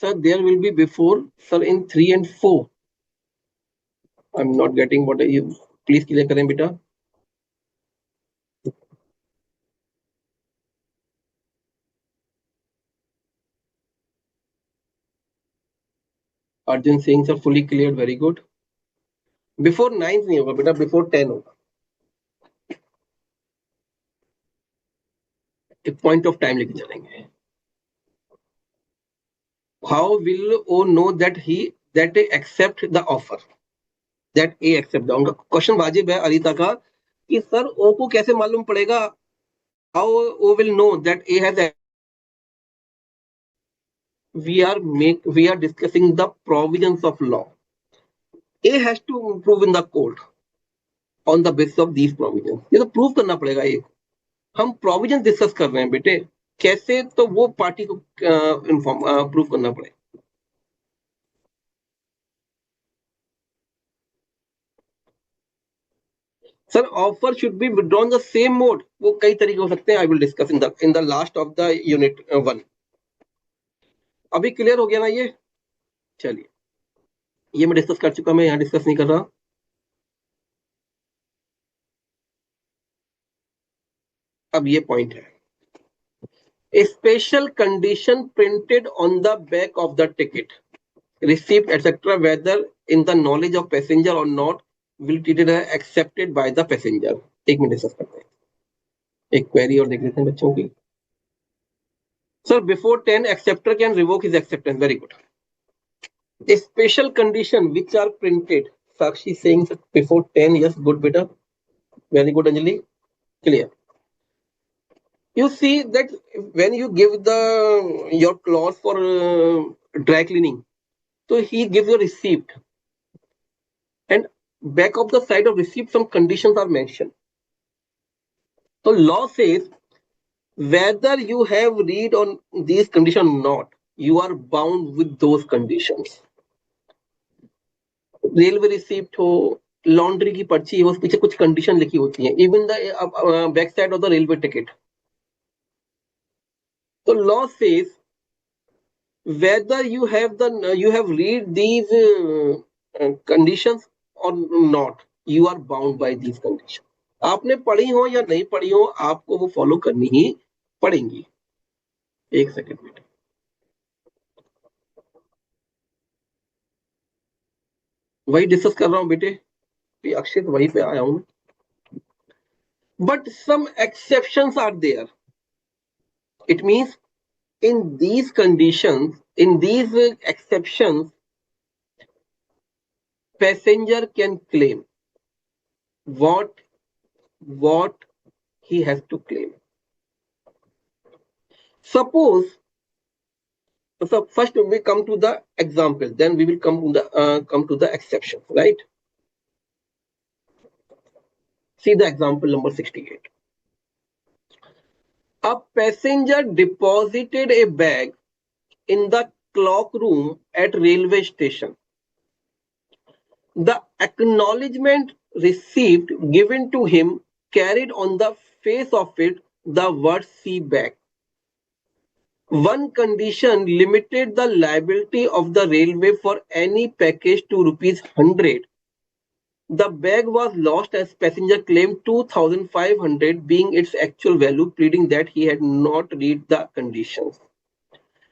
Sir there will be before, sir in 3 and 4 I am not getting what you, please clear करें बेटा। Arjun Singh sir fully clear, very good. Before 9 नहीं होगा बेटा, before 10 होगा। एक point of time लेके चलेंगे। How will O know that they accept the offer? That A accept the, उनका क्वेश्चन वाजिब है अरिता का कि सर O को कैसे मालूम पड़ेगा? How O will know that A has? We are discussing the provisions of law. A has to prove in the court on the basis of these provisions. ये तो प्रूव करना पड़ेगा। ये हम प्रोविजन डिस्कस कर रहे हैं बेटे, कैसे, तो वो पार्टी को इन्फॉर्म प्रूव करना पड़े। Sir offer should be withdrawn the same mode, वो कई तरीके हो सकते हैं, आई will discuss in the last of the unit 1। अभी क्लियर हो गया ना ये? चलिए, ये मैं डिस्कस कर चुका, मैं यहाँ डिस्कस नहीं कर रहा। अब ये पॉइंट है, a special condition printed on the back of the ticket, receipt, etc., whether in the knowledge of passenger or not, will be treated as accepted by the passenger। एक मिनट डिस्कस करते हैं, एक query और देख लेते हैं बच्चों की। Sir before 10 acceptor can revoke his acceptance, very good। A special condition which are printed, Sakshi saying before 10, yes, good beta, very good Anjali, clear। You see that when you give the your cloth for dry cleaning, so he gives you a receipt, and back of the side of receipt some conditions are mentioned। So law says whether you have read on these conditions or not, you are bound with those conditions। Railway receipt हो, laundry की पर्ची हो, उस पीछे कुछ condition लिखी होती हैं, even the back side of the railway ticket. तो law says whether you have read these conditions or not, you are bound by these conditions। आपने पढ़ी हो या नहीं पढ़ी हो, आपको वो फॉलो करनी ही पड़ेंगी। एक सेकेंड में, वही डिस्कस कर रहा हूं बेटे, अक्षय वहीं पे आया हूं। But some exceptions are there, it means in these conditions, in these exceptions, passenger can claim what he has to claim। Suppose, so first we come to the example, then we will come to the exception, right? See the example number 68। A passenger deposited a bag in the clock room at railway station। The acknowledgement receipt given to him carried on the face of it the word "see back". One condition limited the liability of the railway for any package to ₹100. The bag was lost as passenger claimed 2,500 being its actual value, pleading that he had not read the conditions।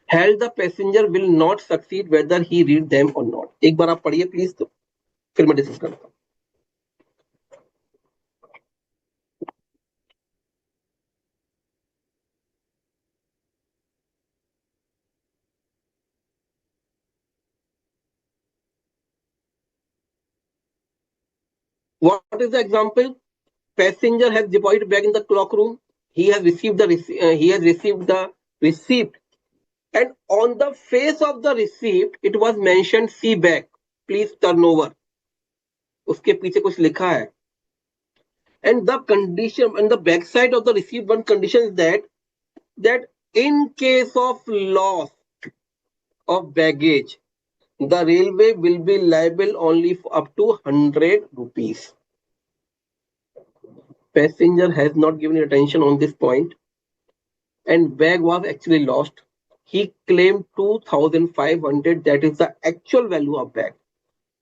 Held the passenger will not succeed whether he read them or not। एक बार आप पढ़िए please, तो फिर मैं discuss करता हूँ। What is the example? Passenger has deposited bag in the clock room. He has received the receipt, and on the face of the receipt it was mentioned "see back, please turn over"। उसके पीछे कुछ लिखा है, and the condition and the back side of the receipt, one condition is that in case of loss of baggage, the railway will be liable only for up to ₹100। Passenger has not given attention on this point, and bag was actually lost। He claimed 2,500, that is the actual value of bag।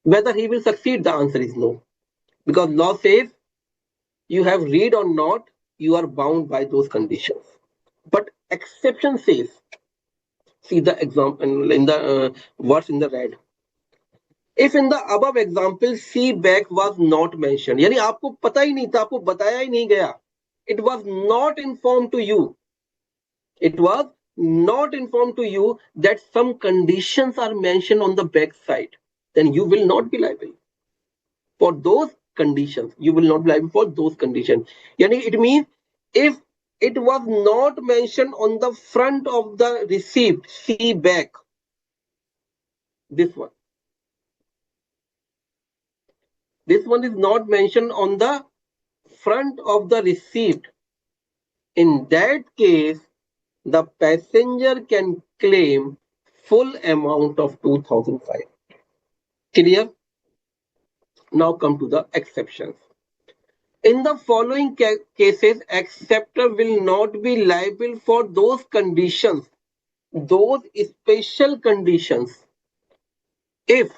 Whether he will succeed, the answer is no, because law says you have read or not, you are bound by those conditions। But exception says, see the example in the words in the red, if in the above example see back was not mentioned, यानी आपको पता ही नहीं था, आपको बताया ही नहीं गया, it was not informed to you, it was not informed to you that some conditions are mentioned on the back side, then you will not be liable for those conditions। You will not be liable for those conditions। Yani it means if it was not mentioned on the front of the receipt, see back, this one. This one is not mentioned on the front of the receipt. In that case, the passenger can claim full amount of 2005. Clear? Now come to the exceptions. In the following cases, acceptor will not be liable for those conditions, those special conditions, if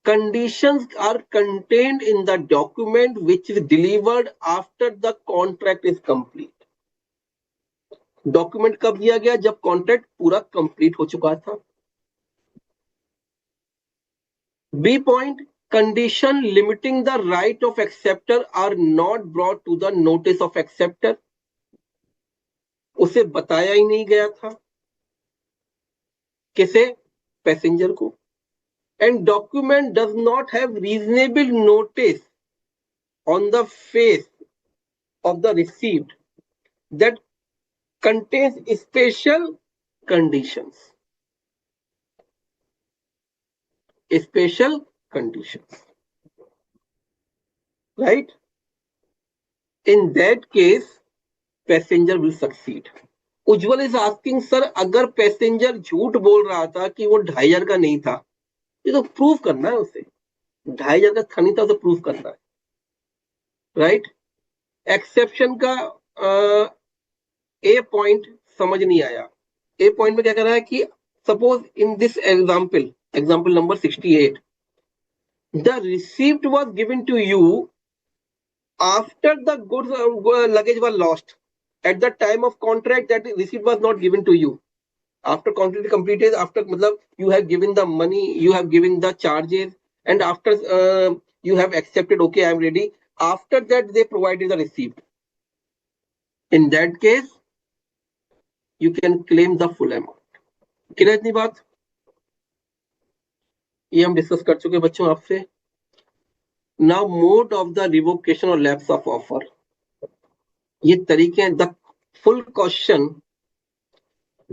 conditions are contained in the document which is delivered after the contract is complete. Document कब दिया गया? जब contract पूरा complete हो चुका था. B point, condition limiting the right of acceptor are not brought to the notice of acceptor. उसे बताया ही नहीं गया था. किसे? पैसेंजर को. And document does not have reasonable notice on the face of the receipt that contains special conditions. Special conditions. Right? In that case, passenger will succeed. Ujjwal is asking, sir अगर passenger झूठ बोल रहा था कि वो 2500 का नहीं था, ये तो प्रूव करना है उसे. 2500 का था नहीं था, उसे प्रूव करना है. राइट? एक्सेप्शन का ए पॉइंट समझ नहीं आया. ए पॉइंट में क्या कर रहा है कि suppose in this example number 68, the receipt was given to you after the goods luggage was lost. At the time of contract, that receipt was not given to you. After contract completed, after matlab you have given the money, you have given the charges, and after you have accepted, okay, I am ready. After that, they provided the receipt. In that case, you can claim the full amount. Clear इतनी बात? ये हम discuss कर चुके बच्चों आपसे. Now, mode of the revocation or lapse of offer. ये तरीके हैं. The full question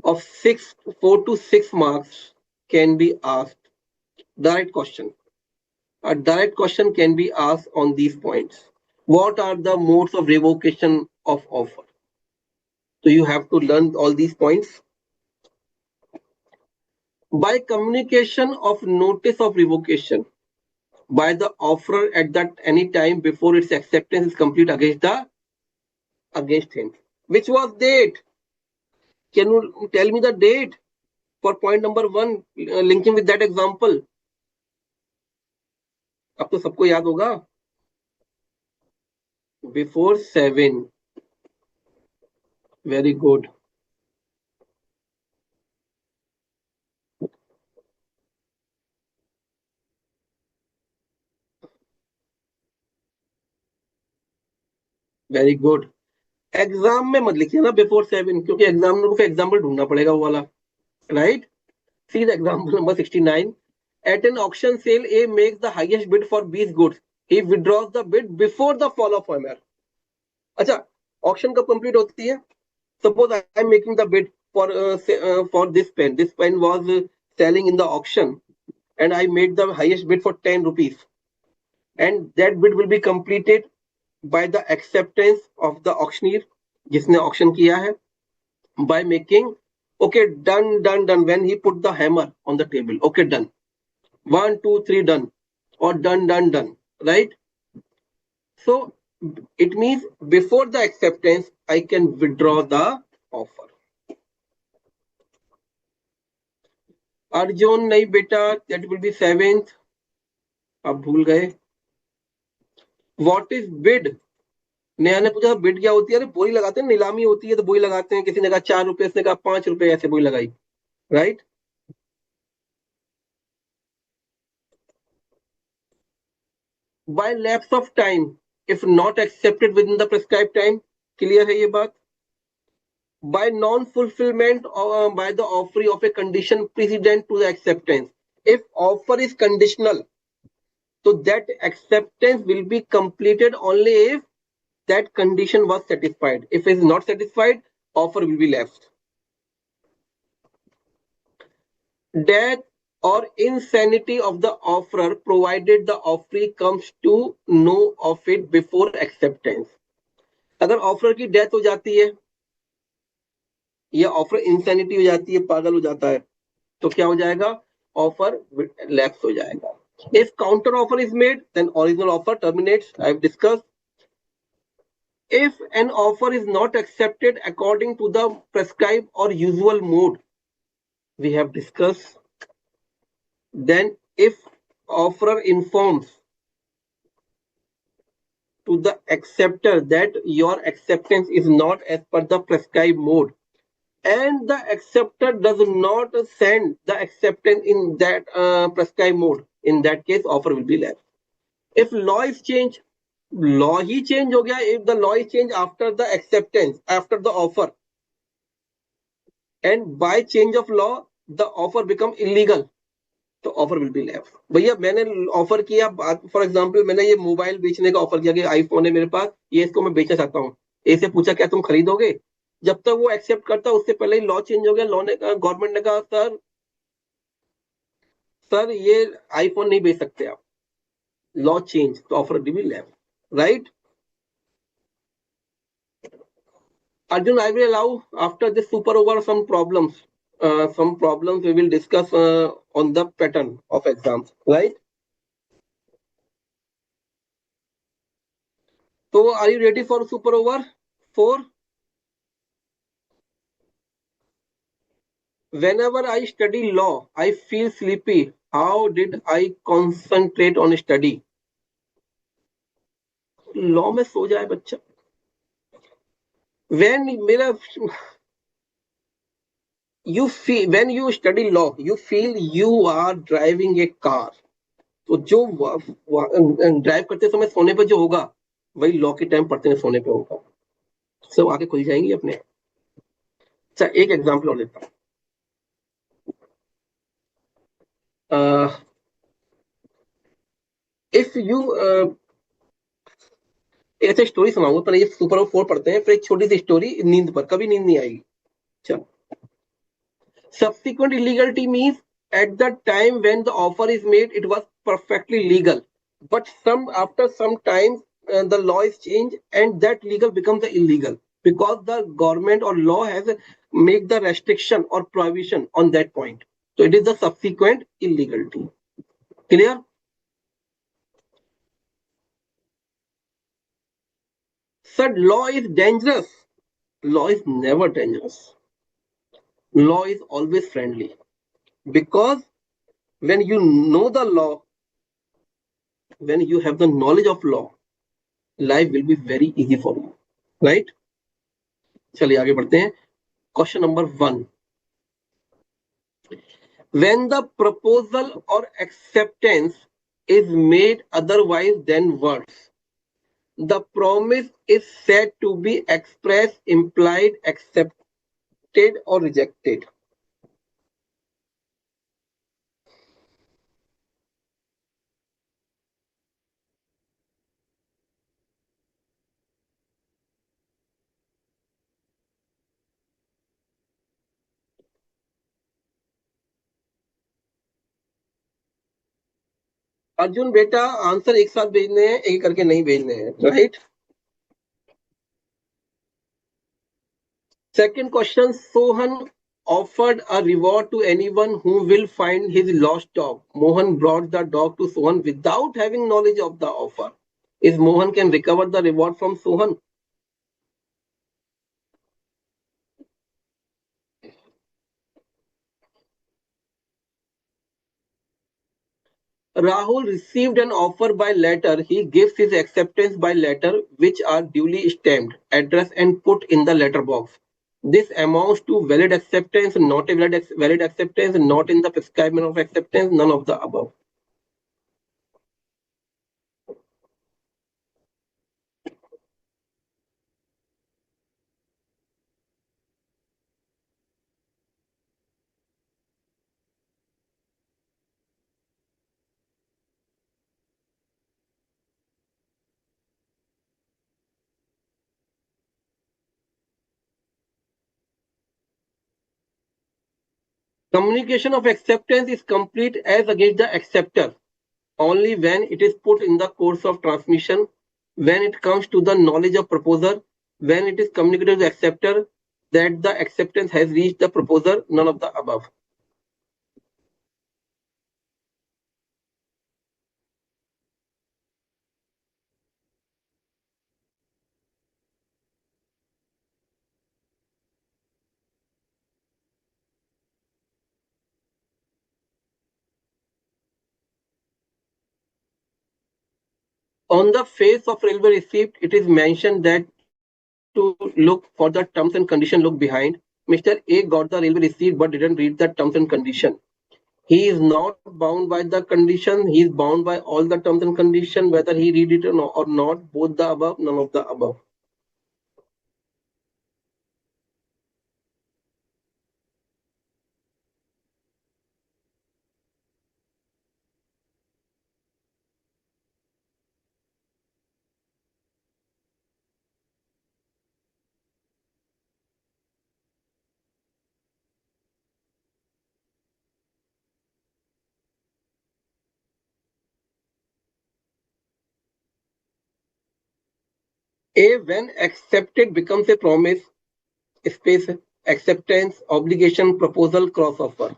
of 4 to 6 marks can be asked. Direct question. A direct question can be asked on these points. What are the modes of revocation of offer? So you have to learn all these points. By communication of notice of revocation by the offerer at that any time before its acceptance is complete against him. Which was date? Can you tell me the date for point number 1 linking with that example? अब तो सबको याद होगा. Before 7. Very good. Very good. Exam में मत लिखिए ना before 7, क्योंकि एग्जामिनर को फिर एग्जाम्पल ढूंढना पड़ेगा वो वाला. Right? See the example number 69. At an auction sale, A makes the highest bid for B's goods. He withdraws the bid before the fall of hammer. अच्छा, ऑक्शन कब कंप्लीट होती है? Suppose I am making the bid for this pen. This pen was selling in the auction, and I made the highest bid for 10 rupees. And that bid will be completed by the acceptance of the auctioneer, जिसने auction किया है, by making okay, done. When he put the hammer on the table, okay, done. 1, 2, 3, done, or done. Right? So it means before the acceptance, I can withdraw the offer. Arjun नहीं बेटा, that will be 7th. आप भूल गए. What is bid? Neha ने पूछा bid क्या होती है? अरे बोली लगाते हैं, नीलामी होती है तो बोली लगाते हैं. किसी ने कहा 4 रुपए, उसने कहा 5 रुपए, ऐसे बोली लगाई. Right? By lapse of time if not accepted with in the prescribe time. Clear है ये बात? By non fulfilment by the offer of a condition precedent to the acceptance. If offer is conditional, so that acceptance will be completed only if that condition was satisfied. If it is not satisfied, offer will be lapsed. Death or insanity of the offerer provided the offeree comes to know of it before acceptance. अगर offer की death हो जाती है ये offer insanity हो जाती है, पागल हो जाता है, तो क्या हो जाएगा, ऑफर लैप्स हो जाएगा. If counter offer is made, then original offer terminates. I've discussed. If an offer is not accepted according to the prescribed or usual mode, we have discussed. Then, if offerer informs to the acceptor that your acceptance is not as per the prescribed mode, and the acceptor does not send the acceptance in that prescribed mode, in that case, offer will be lapsed. If law is changed, law he change हो गया. If the law is changed after the acceptance, after the offer, and by change of law the offer become illegal, तो offer will be left. भैया मैंने offer किया, for example मैंने ये mobile बेचने का ऑफर किया कि आईफोन है मेरे पास, ये इसको मैं बेचना चाहता हूँ. ए से पूछा क्या तुम खरीदोगे. जब तक वो एक्सेप्ट करता उससे पहले ही लॉ चेंज हो गया. लॉ ने कहा, गवर्नमेंट ने कहा सर सर ये आईफोन नहीं बेच सकते आप. लॉ चेंज, तो offer will be left. Right. Arjun, I will allow after this super over some problems. Some problems we will discuss on the pattern of exams, right? So, are you ready for super over 4? Whenever I study law, I feel sleepy. How did I concentrate on study? Law में सो जाए बच्चा. When मेरा you feel, when you study law, you feel you are driving a car. तो जो drive करते समय सोने पे जो होगा, वही लॉ के टाइम पढ़ते हैं सोने पे होगा. सब आगे खुल जाएंगी अपने. अच्छा, एक एग्जांपल और देता हूँ. इफ यू ऐसे स्टोरी सुनाऊंगा, पहले ये सुपर 4 पढ़ते हैं, फिर एक छोटी सी स्टोरी नींद पर. कभी नींद नहीं आएगी. चलो. Subsequent illegality means at the time when the offer is made, it was perfectly legal. But after some time, the law is changed and that legal becomes the illegal because the government or law has make the restriction or prohibition on that point. So it is the subsequent illegality. Clear? Sir, law is dangerous. Law is never dangerous. Law is always friendly because when you know the law, when you have the knowledge of law, life will be very easy for you. Right? चलिए आगे बढ़ते हैं. Question number 1. When the proposal or acceptance is made otherwise than words, the promise is said to be expressed, implied, accepted, or rejected. Arjun बेटा, answer एक साथ भेजने हैं, एक करके नहीं भेजने हैं. Right. Second question. Sohan offered a reward to anyone who will find his lost dog. Mohan brought the dog to Sohan without having knowledge of the offer. Is Mohan can recover the reward from Sohan? Rahul received an offer by letter. He gives his acceptance by letter, which are duly stamped, addressed, and put in the letter box. This amounts to valid acceptance, not a valid acceptance, not in the prescribed manner of acceptance, none of the above. Communication of acceptance is complete as against the acceptor only when it is put in the course of transmission, when it comes to the knowledge of proposer, when it is communicated to the acceptor, that the acceptance has reached the proposer, none of the above. On the face of railway receipt, it is mentioned that to look for the terms and condition, look behind. Mr. A got the railway receipt but didn't read the terms and condition. He is not bound by the condition. He is bound by all the terms and condition, whether he read it or not. Both the above, none of the above. A, when accepted becomes a promise, space, acceptance, obligation, proposal, cross offer.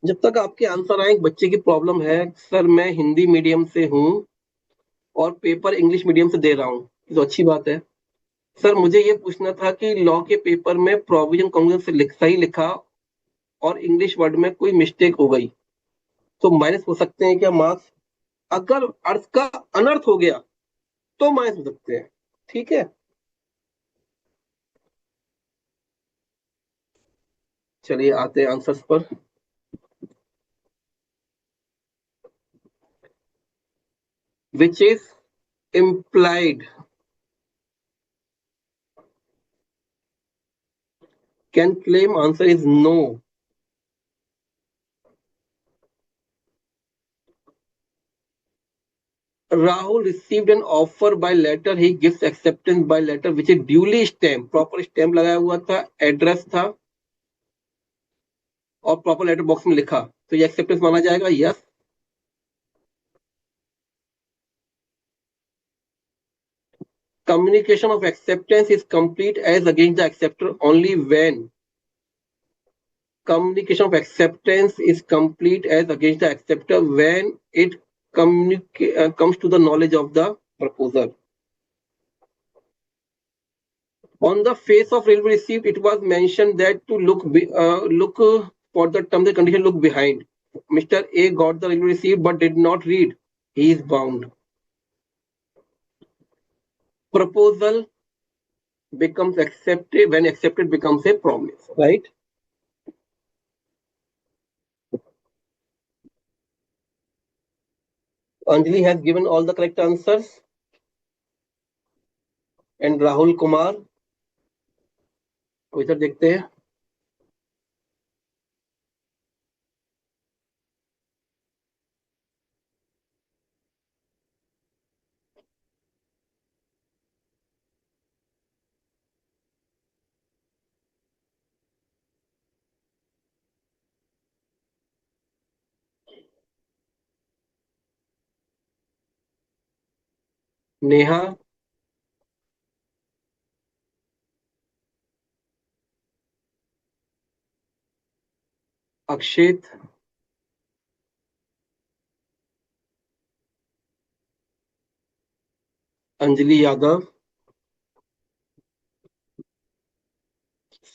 जब तक आपके answer आए, एक बच्चे की problem है, sir मैं Hindi medium से हूँ और पेपर इंग्लिश मीडियम से दे रहा हूँ, तो अच्छी बात है. सर मुझे ये पूछना था कि लॉ के पेपर में प्रोविजन कांग्रेस से सही लिखा और इंग्लिश वर्ड में कोई मिस्टेक हो गई, तो माइनस हो सकते हैं क्या मार्क्स? अगर अर्थ का अनर्थ हो गया तो माइनस हो सकते हैं. ठीक है, चलिए आते हैं आंसर्स पर. Which is implied, can claim, answer is no. Rahul received an offer by letter, he gives acceptance by letter which is duly stamped, proper stamp लगाया हुआ था, एड्रेस था और प्रॉपर लेटर बॉक्स में लिखा, तो ये एक्सेप्टेंस माना जाएगा. Yes. Communication of acceptance is complete as against the acceptor only when communication of acceptance is complete as against the acceptor when it comes to the knowledge of the proposer. On the face of railway receipt, it was mentioned that to look for the terms and condition, look behind. Mr. A got the railway receipt but did not read. He is bound. Proposal becomes accepted when accepted becomes a promise, right? Anjali has given all the correct answers, and Rahul Kumar. इधर देखते हैं. Neha, Akshit, Anjali Yadav,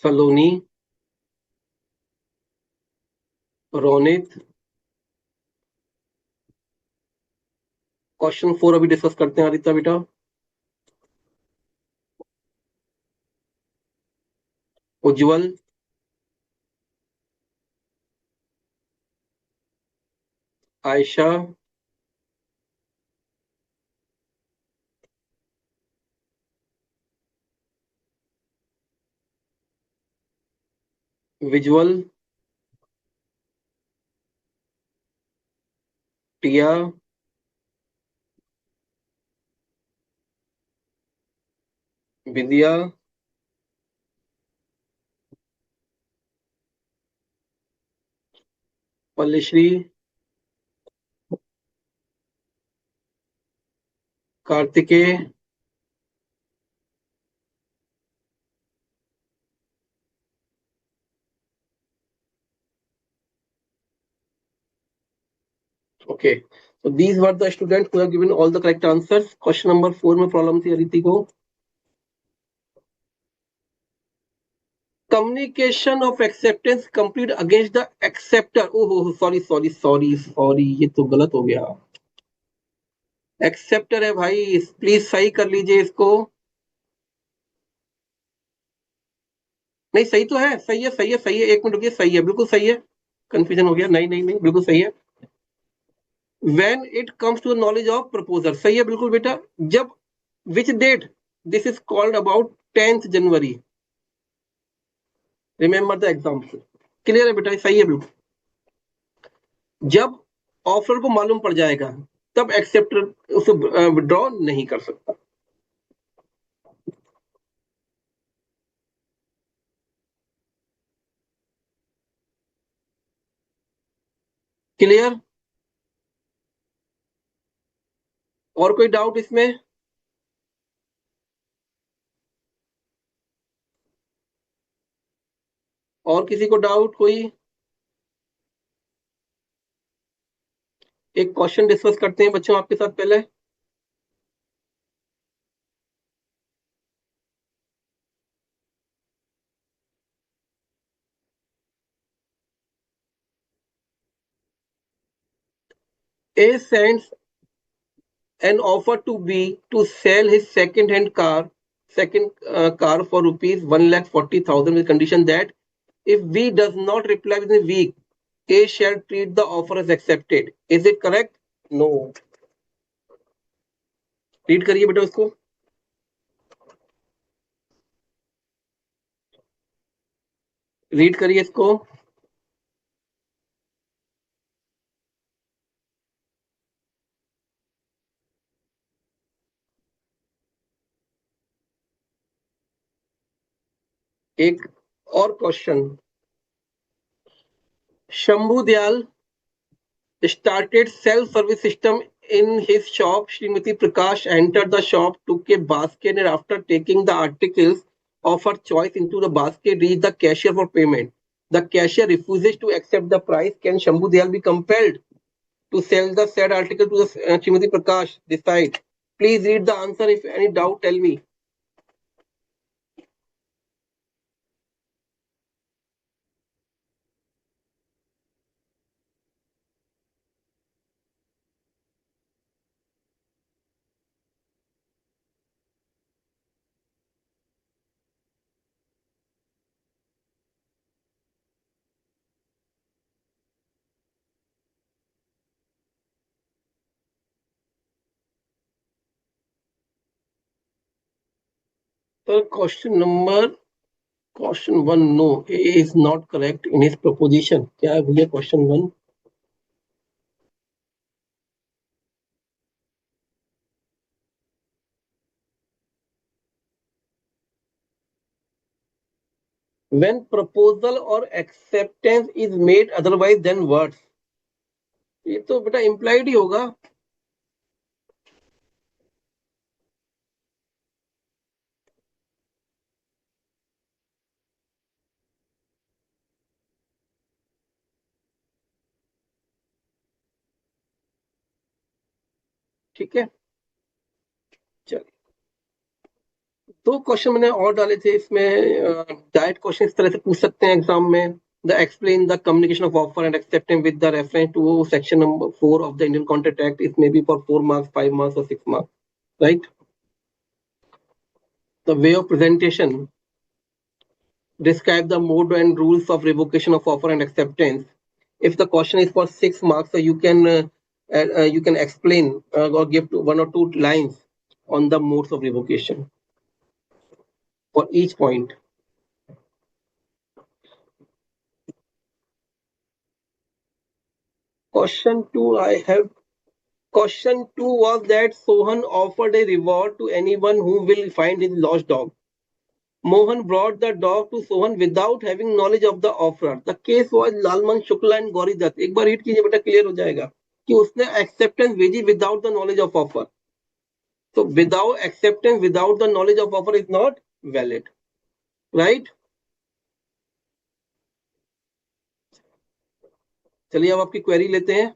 Saloni, Ronit. Question 4 अभी discuss करते हैं आदित्य बेटा. Ujjwal, Aisha, visual, Tia, Vidya, Pallashri, Kartikeya, Okay. So these were the students who have given all the correct answers. Question number 4 में problem थी अदिति को. Communication of acceptance complete against the acceptor. Oh, sorry, ये तो गलत हो गया. एक्सेप्टर है भाई, प्लीज सही कर लीजिए इसको. नहीं सही तो है, सही है, 1 मिनट रुकिए, सही है, बिल्कुल सही है. कंफ्यूजन हो गया. नहीं, बिल्कुल सही है. When it comes to knowledge of proposal, सही है बिल्कुल बेटा. जब which date, this is called about 10th January. Remember the example. Clear है बेटा, सही है बिल्कुल. जब ऑफर को मालूम पड़ जाएगा तब एक्सेप्टर उसे विड्रॉ नहीं कर सकता. क्लियर? और कोई डाउट इसमें? और किसी को डाउट कोई? एक क्वेश्चन डिस्कस करते हैं बच्चों आपके साथ पहले. A sends an offer to B to sell his second car for rupees 1,40,000 with condition that if B does not reply within a week, A shall treat the offer as accepted. Is it correct? No. Read करिए बेटा उसको. Read करिए इसको. एक और question. Shambhu Dayal started self-service system in his shop. Srimati Prakash entered the shop, took a basket, and after taking the articles of her choice into the basket, reached the cashier for payment. The cashier refuses to accept the price. Can Shambhu Dayal be compelled to sell the said article to the Srimati Prakash? Decide. Please read the answer. If any doubt, tell me. So question one, no, A is not correct in his proposition. क्या है भैया question one? When proposal or acceptance is made otherwise than words. ये तो बेटा implied ही होगा. ठीक है, चलिए. 2 क्वेश्चन मैंने और डाले थे इसमें. डायरेक्ट क्वेश्चन इस तरह से पूछ सकते हैं एग्जाम में. The explain the communication of offer and acceptance with the reference to section number 4 of the Indian contract act. It may be for 4 marks, 5 marks or 6 marks, right? The way of presentation, describe the mode and rules of revocation of offer and acceptance. If the question is for 6 marks, so you can explain or give 1 or 2 lines on the modes of revocation for each point. Question 2, I have. Question 2 was that Sohan offered a reward to anyone who will find his lost dog. Mohan brought the dog to Sohan without having knowledge of the offer. The case was Lalman Shukla and Gauri Dutt. एक बार read कीजिए बेटा, clear हो जाएगा कि उसने acceptance भेजी without the knowledge of offer. So without acceptance, without the knowledge of offer is not valid, right? चलिए अब आपकी क्वेरी लेते हैं.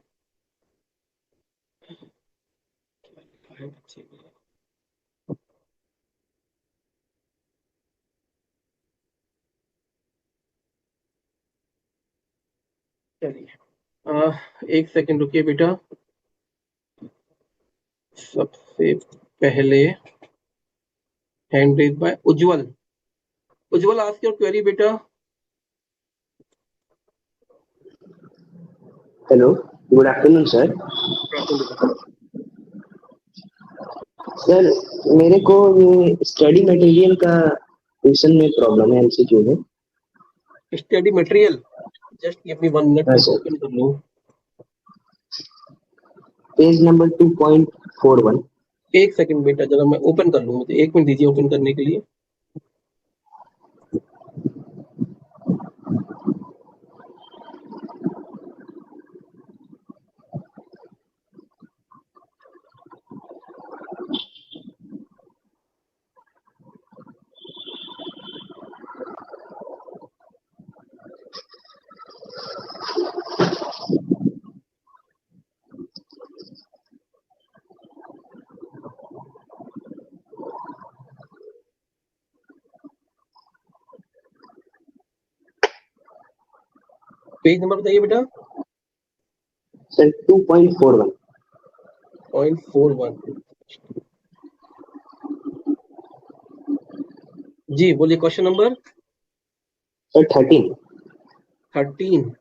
चलिए एक सेकंड रुकिए बेटा। सबसे पहले hand raise by Ujjwal. Ujjwal ask your query बेटा। Hello, good afternoon sir. Sir, मेरे को ये स्टडी मटेरियल का क्वेश्चन में प्रॉब्लम है, एमसीक्यू में। Study material, just give me 1 minute, हाँ मैं सर, ओपन कर लूं। Page number 2.41। एक सेकंड बेटा, जरा मैं ओपन कर लूं, मुझे 1 मिनट दीजिए ओपन करने के लिए। पेज नंबर बताइए बेटा। सर 2.41। 0.41। जी बोलिए, क्वेश्चन नंबर सर 13। 13।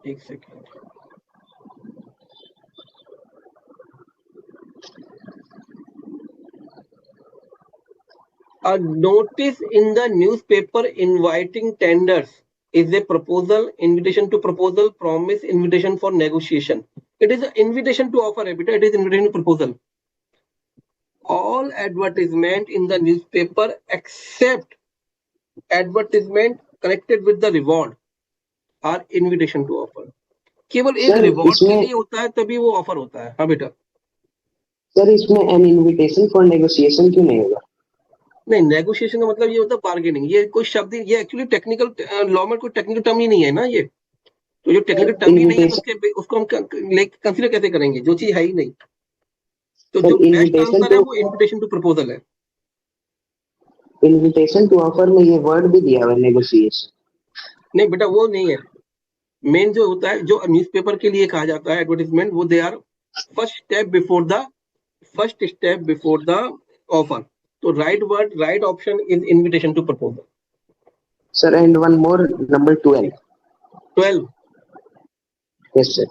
एक second. A notice in the newspaper inviting tenders is a proposal, invitation to proposal, promise, invitation for negotiation. It is an invitation to offer, beta. It is invitation to proposal. All advertisement in the newspaper except advertisement connected with the reward are invitation to offer. केवल एक sir reward के इसमें लिए होता है तभी वो offer होता है। हाँ बेटा। सर इसमें एन इनविटेशन फॉर नेगोशिएशन क्यों नहीं होगा? नहीं, नेगोशिएशन का मतलब ये होता है बार्गेनिंग। ये कोई शब्द, ये एक्चुअली टेक्निकल लॉ में कोई टेक्निकल टर्म ही नहीं है ना ये। तो जो टेक्निकल टर्म ही नहीं है तो इनविटेशन उसको हम कंसीडर कैसे करेंगे, जो चीज है ही नहीं। तो जो सर, बेस्ट आंसर है वो इन्विटेशन टू प्रपोजल है। इनविटेशन टू ऑफर में ये वर्ड भी दिया हुआ है, नेगोशिएशन। नहीं बेटा, वो नहीं है। मेन जो होता है, जो न्यूज़पेपर के लिए कहा जाता है एडवर्टाइजमेंट, वो they are first step before the offer. तो right word, right option is invitation to proposal. Sir and one more, number 12। 12। Yes sir.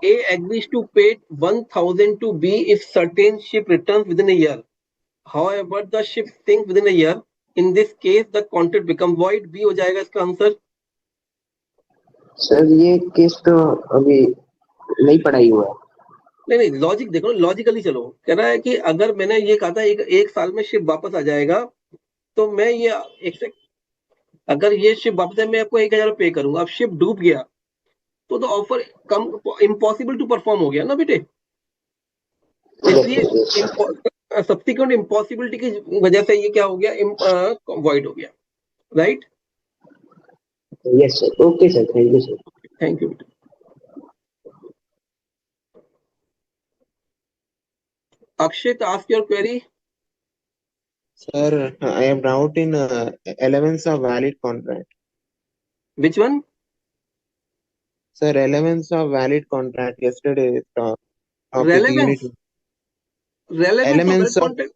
A agrees to pay 1,000 to B if certain ship returns within a year. However, the ship sinks within a year. In this case, the contract becomes void. B हो जाएगा इसका answer. Sir ये case तो अभी नहीं पढ़ाई हुआ है। नहीं नहीं, लॉजिक देखो, लॉजिकली चलो। कह रहा है कि अगर मैंने ये कहा था एक साल में शिप वापस आ जाएगा, तो मैं ये एक से अगर ये शिप वापस है, मैं आपको 1,000 पे करूंगा। अब शिप डूब गया तो ऑफर कम, इम्पॉसिबल टू परफॉर्म हो गया ना बेटे। इसलिए सब्सिक्वेंट इम्पॉसिबिलिटी की वजह से ये क्या हो गया, वॉइड हो गया। Right. Yes sir, okay sir, thank you sir. Thank you बेटा। Akshit, ask your query. Sir, I am doubt in elements of valid contract. Which one? Sir, elements of valid contract. Yesterday topic unit. Relevance, relevance of valid Elements of contract.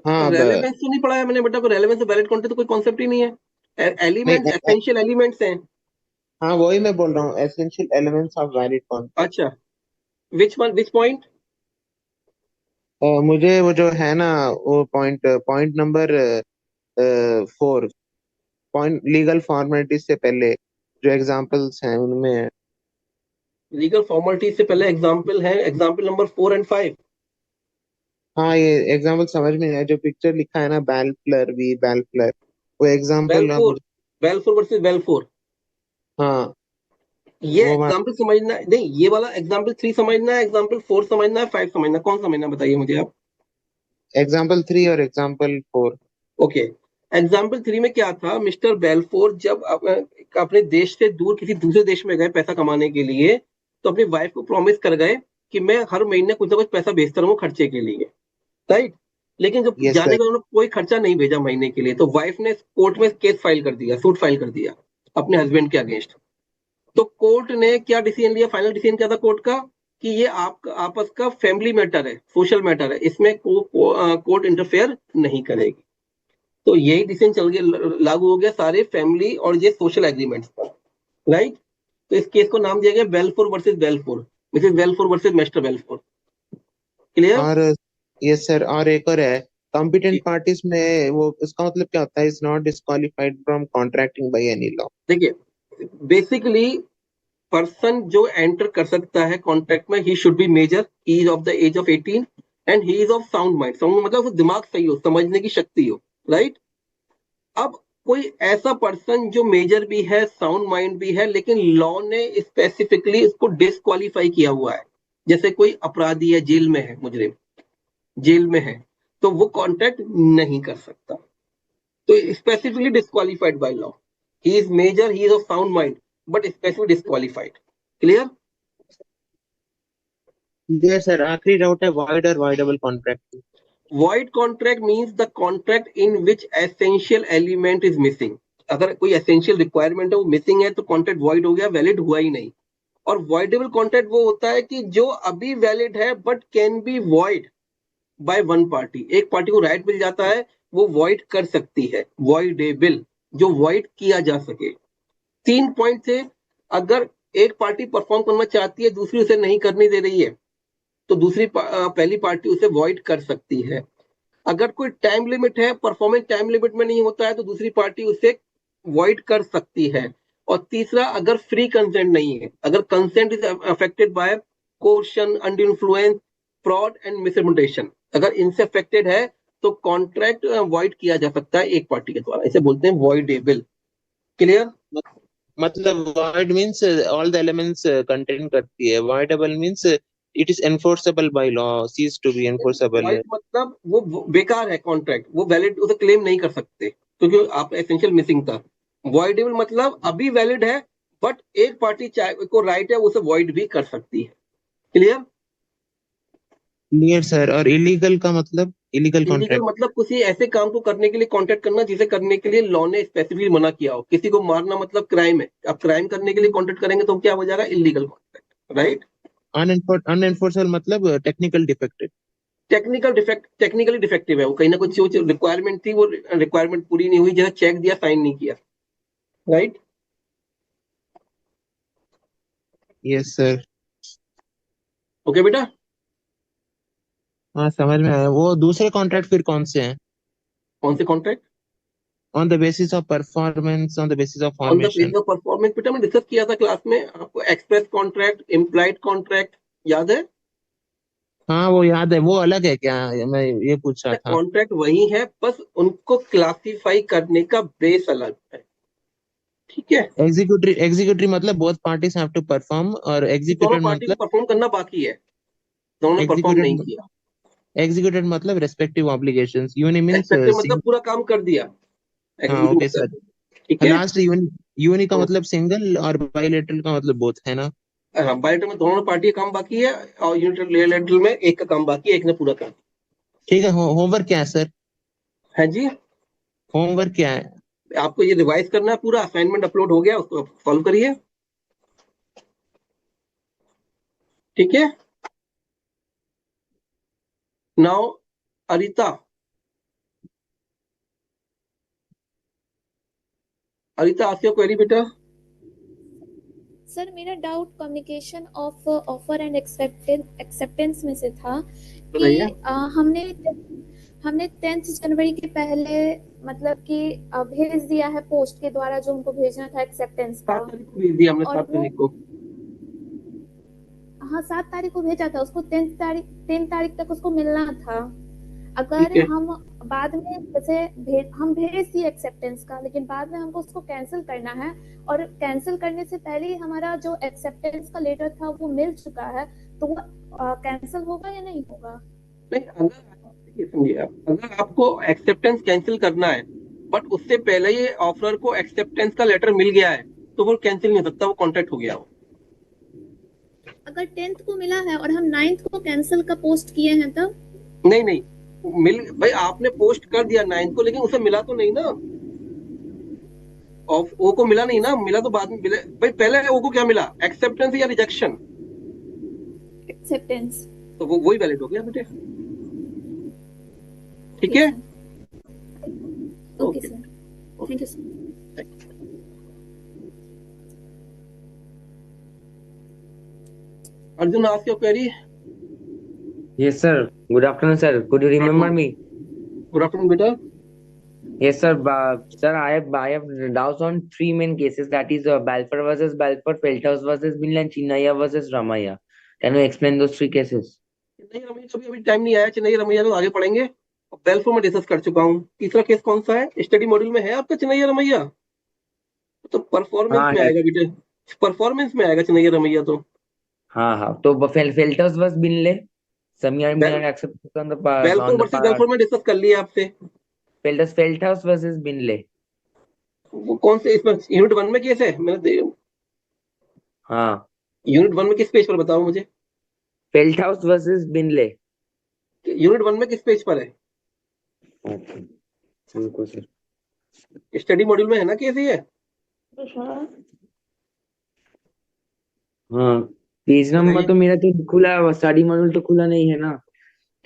हाँ relevance तो नहीं पढ़ा है मैंने बेटा, relevance of valid contact तो कोई concept ही नहीं है। नहीं एलिमेंट्स, एसेंशियल एलिमेंट्स हैं। हाँ वही मैं बोल रहा हूँ, essential elements of valid contract. अच्छा, विच वन, विच पॉइंट? मुझे वो जो है ना, वो point number 4, point legal formalities से पहले जो एग्जांपल्स हैं उनमें है। लीगल फॉर्मेलिटी से पहले एग्जांपल है, एग्जांपल नंबर 4 और 5। हाँ ये एग्जांपल समझ में है, जो पिक्चर लिखा है ना, बैलफ्लर वी बैलफ्लर, वो एग्जांपल आप बेलफोर, मुझे। बेलफोर वर्सेस बेलफोर। हाँ ये वो एग्जाम्पल समझना है, नहीं ये वाला एग्जाम्पल 3 समझना है, एग्जाम्पल 4 समझना है, 5 समझना है, कौन समझना है बताइए मुझे आप। एग्जाम्पल 3 और एग्जाम्पल 4। ओके। एग्जाम्पल 3 में क्या था, मिस्टर बेलफोर जब अपने देश से दूर किसी दूसरे देश में गए पैसा कमाने के लिए, तो अपनी वाइफ को प्रॉमिस कर गए कि मैं हर महीने कुछ ना कुछ पैसा भेजता रहूँ खर्चे के लिए। राइट। लेकिन जब यस जाने सर। का उन्होंने कोई खर्चा नहीं भेजा महीने के लिए, तो वाइफ ने कोर्ट में केस फाइल कर दिया, सूट फाइल कर दिया। अपने हस्बैंड के अगेंस्ट। तो कोर्ट ने क्या डिसीजन लिया, फाइनल डिसीजन क्या था कोर्ट का, कि ये आप आपस का फैमिली मैटर है, सोशल मैटर है, इसमें कोर्ट इंटरफेयर नहीं करेगी। तो यही डिसीजन चल गया, लागू हो गया सारे फैमिली और ये सोशल एग्रीमेंट्स पर, राइट। तो इस केस को नाम दिया गया Balfour versus Balfour, Mrs Balfour versus Mr Balfour. Clear? और यस सर, और एक और है, कॉम्पिटेंट पार्टीज में वो उसका मतलब क्या होता है? Is not disqualified from contracting by any law. देखिए बेसिकली पर्सन जो एंटर कर सकता है कॉन्ट्रैक्ट में, he should be major, he is of the age of 18 and he is of sound mind. Sound मतलब उसका दिमाग सही हो, समझने की शक्ति हो, राइट। अब कोई ऐसा पर्सन जो मेजर भी है, साउंड माइंड भी है, लेकिन लॉ ने स्पेसिफिकली इसको डिस्क्वालीफाई किया हुआ है, जैसे कोई अपराधी है, जेल में है, मुजरिम जेल में है, तो वो कॉन्ट्रैक्ट नहीं कर सकता। तो specifically disqualified by law, he is major, he is of sound mind, but specifically disqualified. Clear? Yes sir, आखिरी डाउट है, वॉइड और voidable contract. Void contract means the contract in which essential element is missing. अगर कोई essential requirement है वो missing है तो contract void हो गया, valid हुआ ही नहीं। और voidable contract वो होता है कि जो अभी valid है but can be void by one party, एक पार्टी को राइट मिल जाता है, वो void कर सकती है, voidable, जो void किया जा सके। 3 पॉइंट थे। अगर एक पार्टी परफॉर्म करना चाहती है, दूसरी उसे नहीं करने दे रही है, तो पहली पार्टी उसे void कर सकती है। अगर कोई टाइम लिमिट है, परफॉर्मेंस टाइम लिमिट में नहीं होता है, तो दूसरी पार्टी उसे वॉइड कर सकती है। और तीसरा, अगर फ्री कंसेंट नहीं है, अगर consent is affected by coercion, under influence, fraud and misrepresentation, अगर इनसे अफेक्टेड है तो कॉन्ट्रैक्ट वॉइड किया जा सकता है एक पार्टी के द्वारा, इसे बोलते हैं वॉइडेबल। क्लियर? मतलब void means all the elements contain करती है, voidable means it is enforceable by law, cease to be enforceable. Void मतलब वो बेकार है कॉन्ट्रैक्ट, वो वैलिड, उसे क्लेम नहीं कर सकते क्योंकि आप एसेंशियल मिसिंग था। वॉइडेबल मतलब अभी वैलिड है, बट एक पार्टी चाहे को राइट है, वो उसे वॉइड भी कर सकती है। क्लियर? Clear sir. और इलीगल का मतलब? Illegal illegal contract. मतलब किसी ऐसे काम को करने के लिए कॉन्ट्रैक्ट करना जिसे करने के लिए लॉ ने स्पेसिफिकली मना किया हो। किसी को मारना मतलब क्राइम है, अब क्राइम करने के लिए कॉन्ट्रैक्ट करेंगे तो क्या हो जाएगा, इलीगल कॉन्ट्रैक्ट, राइट। अनएनफोर्सेबल मतलब टेक्निकल डिफेक्टेड। टेक्निकली डिफेक्टिव है, वो कहीं ना कुछ जो रिक्वायरमेंट थी वो रिक्वायरमेंट पूरी नहीं हुई, जैसे चेक दिया साइन नहीं किया, राइट। Yes sir. ओके बेटा। हाँ समझ में आया। वो दूसरे कॉन्ट्रैक्ट फिर कौन से हैं? कौन से contract? On the basis of performance, on the basis of on the formation. Basis of performance बेटा मैं डिस्कस किया था क्लास में आपको, एक्सप्रेस कॉन्ट्रैक्ट, इम्प्लाइड कॉन्ट्रैक्ट, याद है? हाँ वो याद है। वो अलग है क्या? मैं ये पूछ रहा था। कॉन्ट्रैक्ट वही है, बस उनको क्लासिफाई करने का बेस अलग है, ठीक है। एग्जीक्यूटिव मतलब both parties have to perform, और दोनों एग्जीक्यूटेड पार्टी को मतलब? परफॉर्म करना बाकी है, दोनों ने परफॉर्म नहीं एग्जीक्यूटेड किया। एग्जीक्यूटेड मतलब respective obligations, uni means expected मतलब सिंग। पूरा काम कर दिया, हाँ एग्जीक्यूटिव ओके सर। मतलब, ठीक है। लास्ट यूनि, यूनि का तो मतलब सिंगल, और बाइलेटरल का मतलब बोथ, है ना? बायोलेटर में दोनों पार्टी का काम बाकी है, और यूनिलेटरल में एक का काम बाकी है, एक ने पूरा काम। ठीक है। होमवर्क क्या है सर? है जी। होमवर्क क्या है? आपको ये रिवाइज करना है, पूरा असाइनमेंट अपलोड हो गया, उसको सॉल्व करिए, ठीक है। नाउ अरिता, अरिता आसिया क्वेरी बेटा। सर मेरा doubt communication of offer and acceptance में से था कि बताइए। हमने हमने 10 जनवरी के पहले मतलब कि भेज दिया है पोस्ट के द्वारा जो उनको भेजना था एक्सेप्टेंस का। 7 तारीख को भेज दिया हमने, और 7 तारीख वो को। हाँ 7 तारीख को भेजा था, उसको 10 तारीख तक उसको मिलना था। ठीक अगर है। हम बाद में जैसे हम भेज दिए एक्सेप्टेंस का, लेकिन बाद में हमको उसको कैंसिल करना है, और कैंसिल करने से पहले ही हमारा जो एक्सेप्टेंस का लेटर था वो मिल चुका है, तो वो कैंसिल होगा या नहीं होगा? नहीं, अगर देखिए समझिए आप, अगर आपको एक्सेप्टेंस कैंसिल करना है बट उससे पहले ही ऑफर को एक्सेप्टेंस का लेटर मिल गया है, तो वो कैंसिल नहीं हो सकता, वो कॉन्ट्रैक्ट हो गया हो। अगर 10th को मिला है और हम 9th को कैंसिल का पोस्ट किए हैं तब? नहीं नहीं, मिल भाई, आपने पोस्ट कर दिया 9 को, लेकिन उसे मिला तो नहीं ना। ऑफ ओ को मिला नहीं ना, मिला तो बाद में मिले भाई, पहले ओ को क्या मिला, एक्सेप्टेंस या रिजेक्शन, एक्सेप्टेंस। तो वो वही वैलिड हो गया बेटे। ठीक है, okay okay, sir, thank you sir. Arjun ask your query. Yes, sir. Good afternoon, sir. Could you remember me? Good afternoon बेटा। Yes, sir. Sir, I have doubts on three main cases. That is, Balfour versus Balfour, Feldhaus versus Mill, and Chinnaiya versus Ramaiya. Can you explain those three cases? Chennai Ramaiah कभी अभी time नहीं आया, चेन्नई रमैया तो आगे पढ़ेंगे। Balfour में discuss कर चुका हूँ। तीसरा केस कौन सा है, स्टडी मॉड्यूल में है आपका चेन्नई रमैया? तो परफॉर्मेंस हाँ में है। आएगा बेटे, परफॉर्मेंस में आएगा चेन्नई रमैया तो। हाँ हाँ, तो Feldhaus versus Mill, Samir Bell, Mill accepted on the Balfour versus Balfour में डिस्कस कर लिया आपसे। Feldhaus versus Mill. वो कौन से इसमें यूनिट 1 में केस है, हाँ, यूनिट 1 में किस पेज पर बताओ मुझे, Feldhaus versus Mill. यूनिट 1 में किस पेज पर है? Okay. बिल्कुल सर। स्टडी मॉड्यूल में है ना केस ये? हाँ, पेज नंबर बताइए। तो मेरा तो खुला है, स्टडी मॉड्यूल तो खुला नहीं है ना,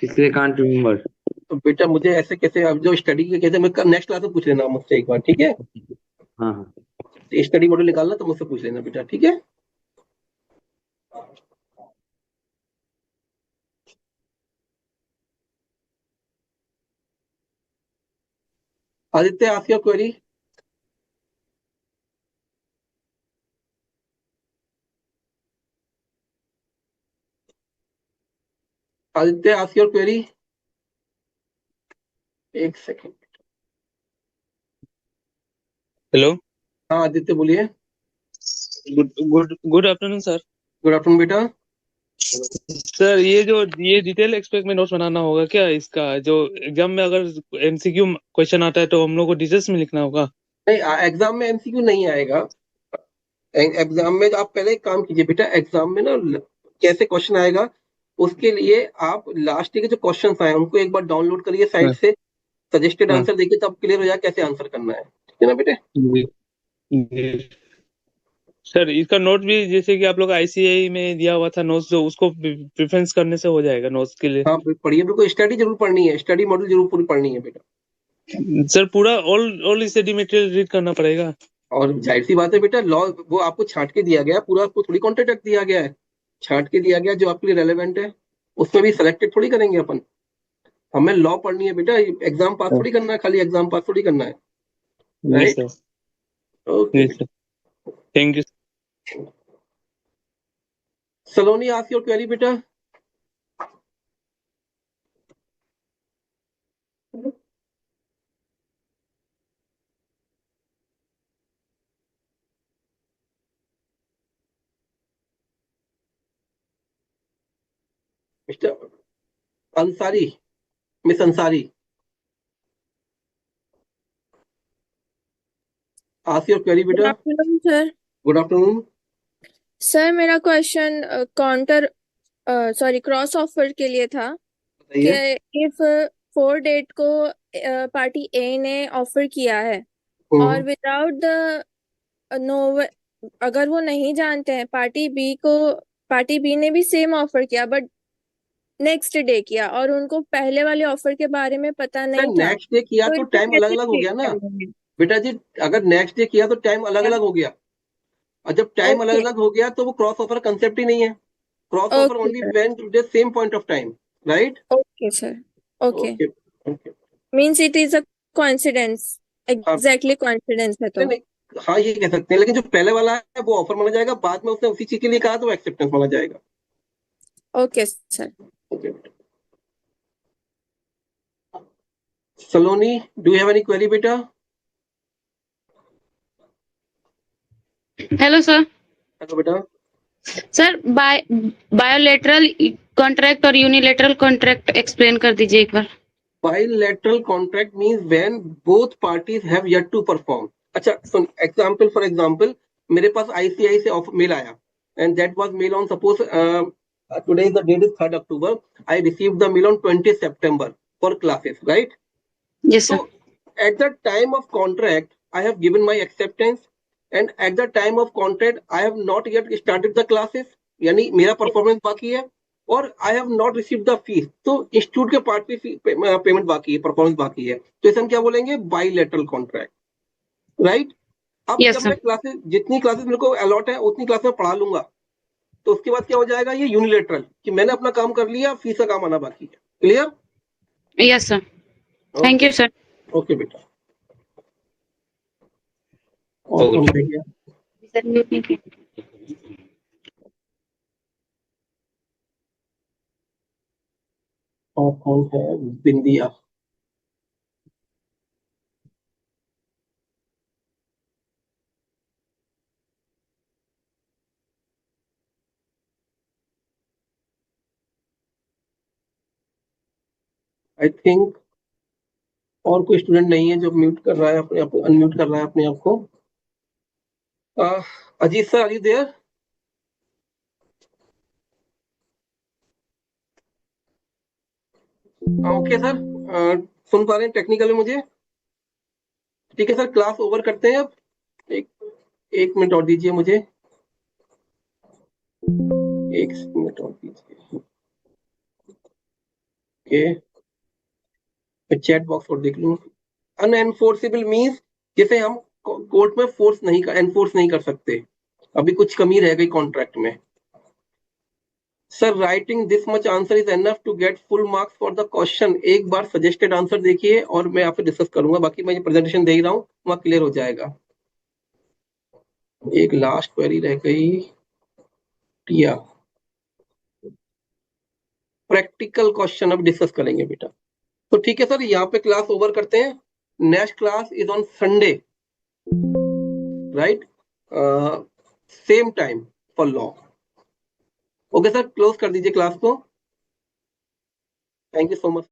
इसलिए कांट रिमेम्बर। तो बेटा मुझे ऐसे कैसे, अब जो स्टडी के कैसे, मैं नेक्स्ट क्लास में पूछ लेना मुझसे एक बार, ठीक है? हाँ हाँ। स्टडी मॉड्यूल निकालना तो मुझसे पूछ लेना बेटा, ठीक है? Aditya ask your query. Aditya ask your query. एक सेकंड। हेलो, हाँ आदित्य बोलिए। Good afternoon sir. Good afternoon बेटा। सर ये डिटेल एक्सपेक्ट में नोट्स बनाना होगा क्या इसका? जो एग्जाम में अगर एमसीक्यू क्वेश्चन आता है तो हम लोग को डिटेल्स में लिखना होगा? नहीं, एग्जाम में एमसीक्यू नहीं आएगा। एग्जाम में तो आप पहले एक काम कीजिए बेटा, एग्जाम में ना कैसे क्वेश्चन आएगा, उसके लिए आप लास्ट के जो क्वेश्चन आए उनको एक बार डाउनलोड करिए साइट हाँ, से, सजेस्टेड हाँ, आंसर देखिए, तब क्लियर हो जाए कैसे आंसर करना है, ठीक है ना बेटे? जी, जी। सर इसका नोट भी जैसे कि आप लोग आईसीआई में दिया हुआ था नोट्स, जो उसको प्रेफरेंस करने से हो जाएगा नोट्स के लिए? हाँ पढ़िए, बिल्कुल स्टडी जरूर पढ़नी है, स्टडी मॉड्यूल जरूर पूरी पढ़नी है बेटा। सर पूरा ऑल स्टडी मटेरियल रीड करना पड़ेगा? और जाहिर सी बात है बेटा, लॉ वो आपको छांट के दिया गया है, पूरा आपको थोड़ी कॉन्टेक्ट दिया गया है, छांट के दिया गया जो आपके लिए रेलेवेंट है, उसमें भी सिलेक्टेड थोड़ी करेंगे अपन। हमें लॉ पढ़नी है बेटा, एग्जाम पास थोड़ी करना है, खाली एग्जाम पास थोड़ी करना है, जी राइट? सर, ओके जी बेटा। Sir, thank you. Saloni ask your query बेटा। Mr Ansari, Miss Ansari, ask your query good बेटा। Afternoon sir. Good afternoon. Sir मेरा क्वेश्चन क्रॉस ऑफर के लिए था कि बताइए। इफ 4 डेट को पार्टी ए ने ऑफर किया है और विदाउट द नो, अगर वो नहीं जानते हैं पार्टी बी ने भी सेम ऑफर किया बट नेक्स्ट डे किया और उनको पहले वाले ऑफर के बारे में पता नहीं था, नेक्स्ट डे किया तो तो इसे टाइम अलग कैसे अलग हो चेक गया ना करेंगे? बेटा जी, अगर नेक्स्ट डे किया तो टाइम अलग अलग हो गया, और जब टाइम अलग ओके अलग हो गया तो वो क्रॉस ऑफर कंसेप्ट ही नहीं है। Cross offer okay only sir, when the same point of time, right? Okay sir, okay. Okay okay. Means it is a coincidence, हाँ एग्जैक्टली कोइंसिडेंस है नहीं तो। नहीं, हाँ ये कह सकते हैं, लेकिन जो पहले वाला है वो ऑफर माना जाएगा, बाद में उसने उसी चीज के लिए कहा तो वो एक्सेप्टेंस माना जाएगा। Okay sir. Okay. Saloni, do you have any query बेटा? Hello sir. हेलो बेटा। सर बायोलेटरल कॉन्ट्रैक्ट और यूनिलेटरल कॉन्ट्रैक्ट एक्सप्लेन कर दीजिए एक बार। Bilateral contract means when both parties have yet to perform. अच्छा सुन, एग्जाम्पल फॉर एग्जाम्पल, मेरे पास आईसीआई से मेल आया and that was mail on suppose today is the date is 3rd October, I receive the mail on 20 September for classes, right? Yes तो sir. At the time of contract I have given my acceptance, and at the time of contract I have not yet started the classes, यानी मेरा performance बाकी है, और I have not receive the fees, तो institute के part पे payment बाकी है, परफॉर्मेंस बाकी है, तो इसे हम क्या बोलेंगे, बाईलेटरल कॉन्ट्रैक्ट, राइट। अब Yes, जब sir. मैं क्लासेस, जितनी क्लासेस मेरे को अलॉट है उतनी क्लास में पढ़ा लूंगा, तो उसके बाद क्या हो जाएगा, ये यूनिलेटरल, कि मैंने अपना काम कर लिया, फीस का काम आना बाकी है। Clear? Yes, sir. Thank okay, you, sir. Okay बेटा। और कौन रह गया? Sir, mute me. और कौन है? बिंदिया। आई थिंक और कोई स्टूडेंट नहीं है जो म्यूट कर रहा है अपने आप को, अनम्यूट कर रहा है अपने आप को। Ajit sir, are you there? Okay sir, सुन पा रहे हैं टेक्निकली मुझे? ठीक है सर, क्लास ओवर करते हैं अब। एक एक मिनट और दीजिए मुझे, एक मिनट और दीजिए। ओके, मैं चैट बॉक्स और देख लूँ। अनएनफोर्सेबल मीन्स जैसे हम कोर्ट में फोर्स नहीं कर, एनफोर्स नहीं कर सकते, अभी कुछ कमी रह गई कॉन्ट्रैक्ट में। Sir, writing this much answer is enough to get full marks for the question. एक बार सजेस्टेड आंसर देखिए और मैं आपसे डिस्कस करूंगा, बाकी मैं प्रेजेंटेशन दे ही रहा हूँ, वहां क्लियर हो जाएगा। एक लास्ट क्वेरी रह गई, टिया, प्रैक्टिकल क्वेश्चन अब डिस्कस करेंगे बेटा। तो ठीक है सर, यहाँ पे क्लास ओवर करते हैं। Next class is on Sunday, right, same time for law. Okay sir, close कर दीजिए क्लास को। Thank you so much.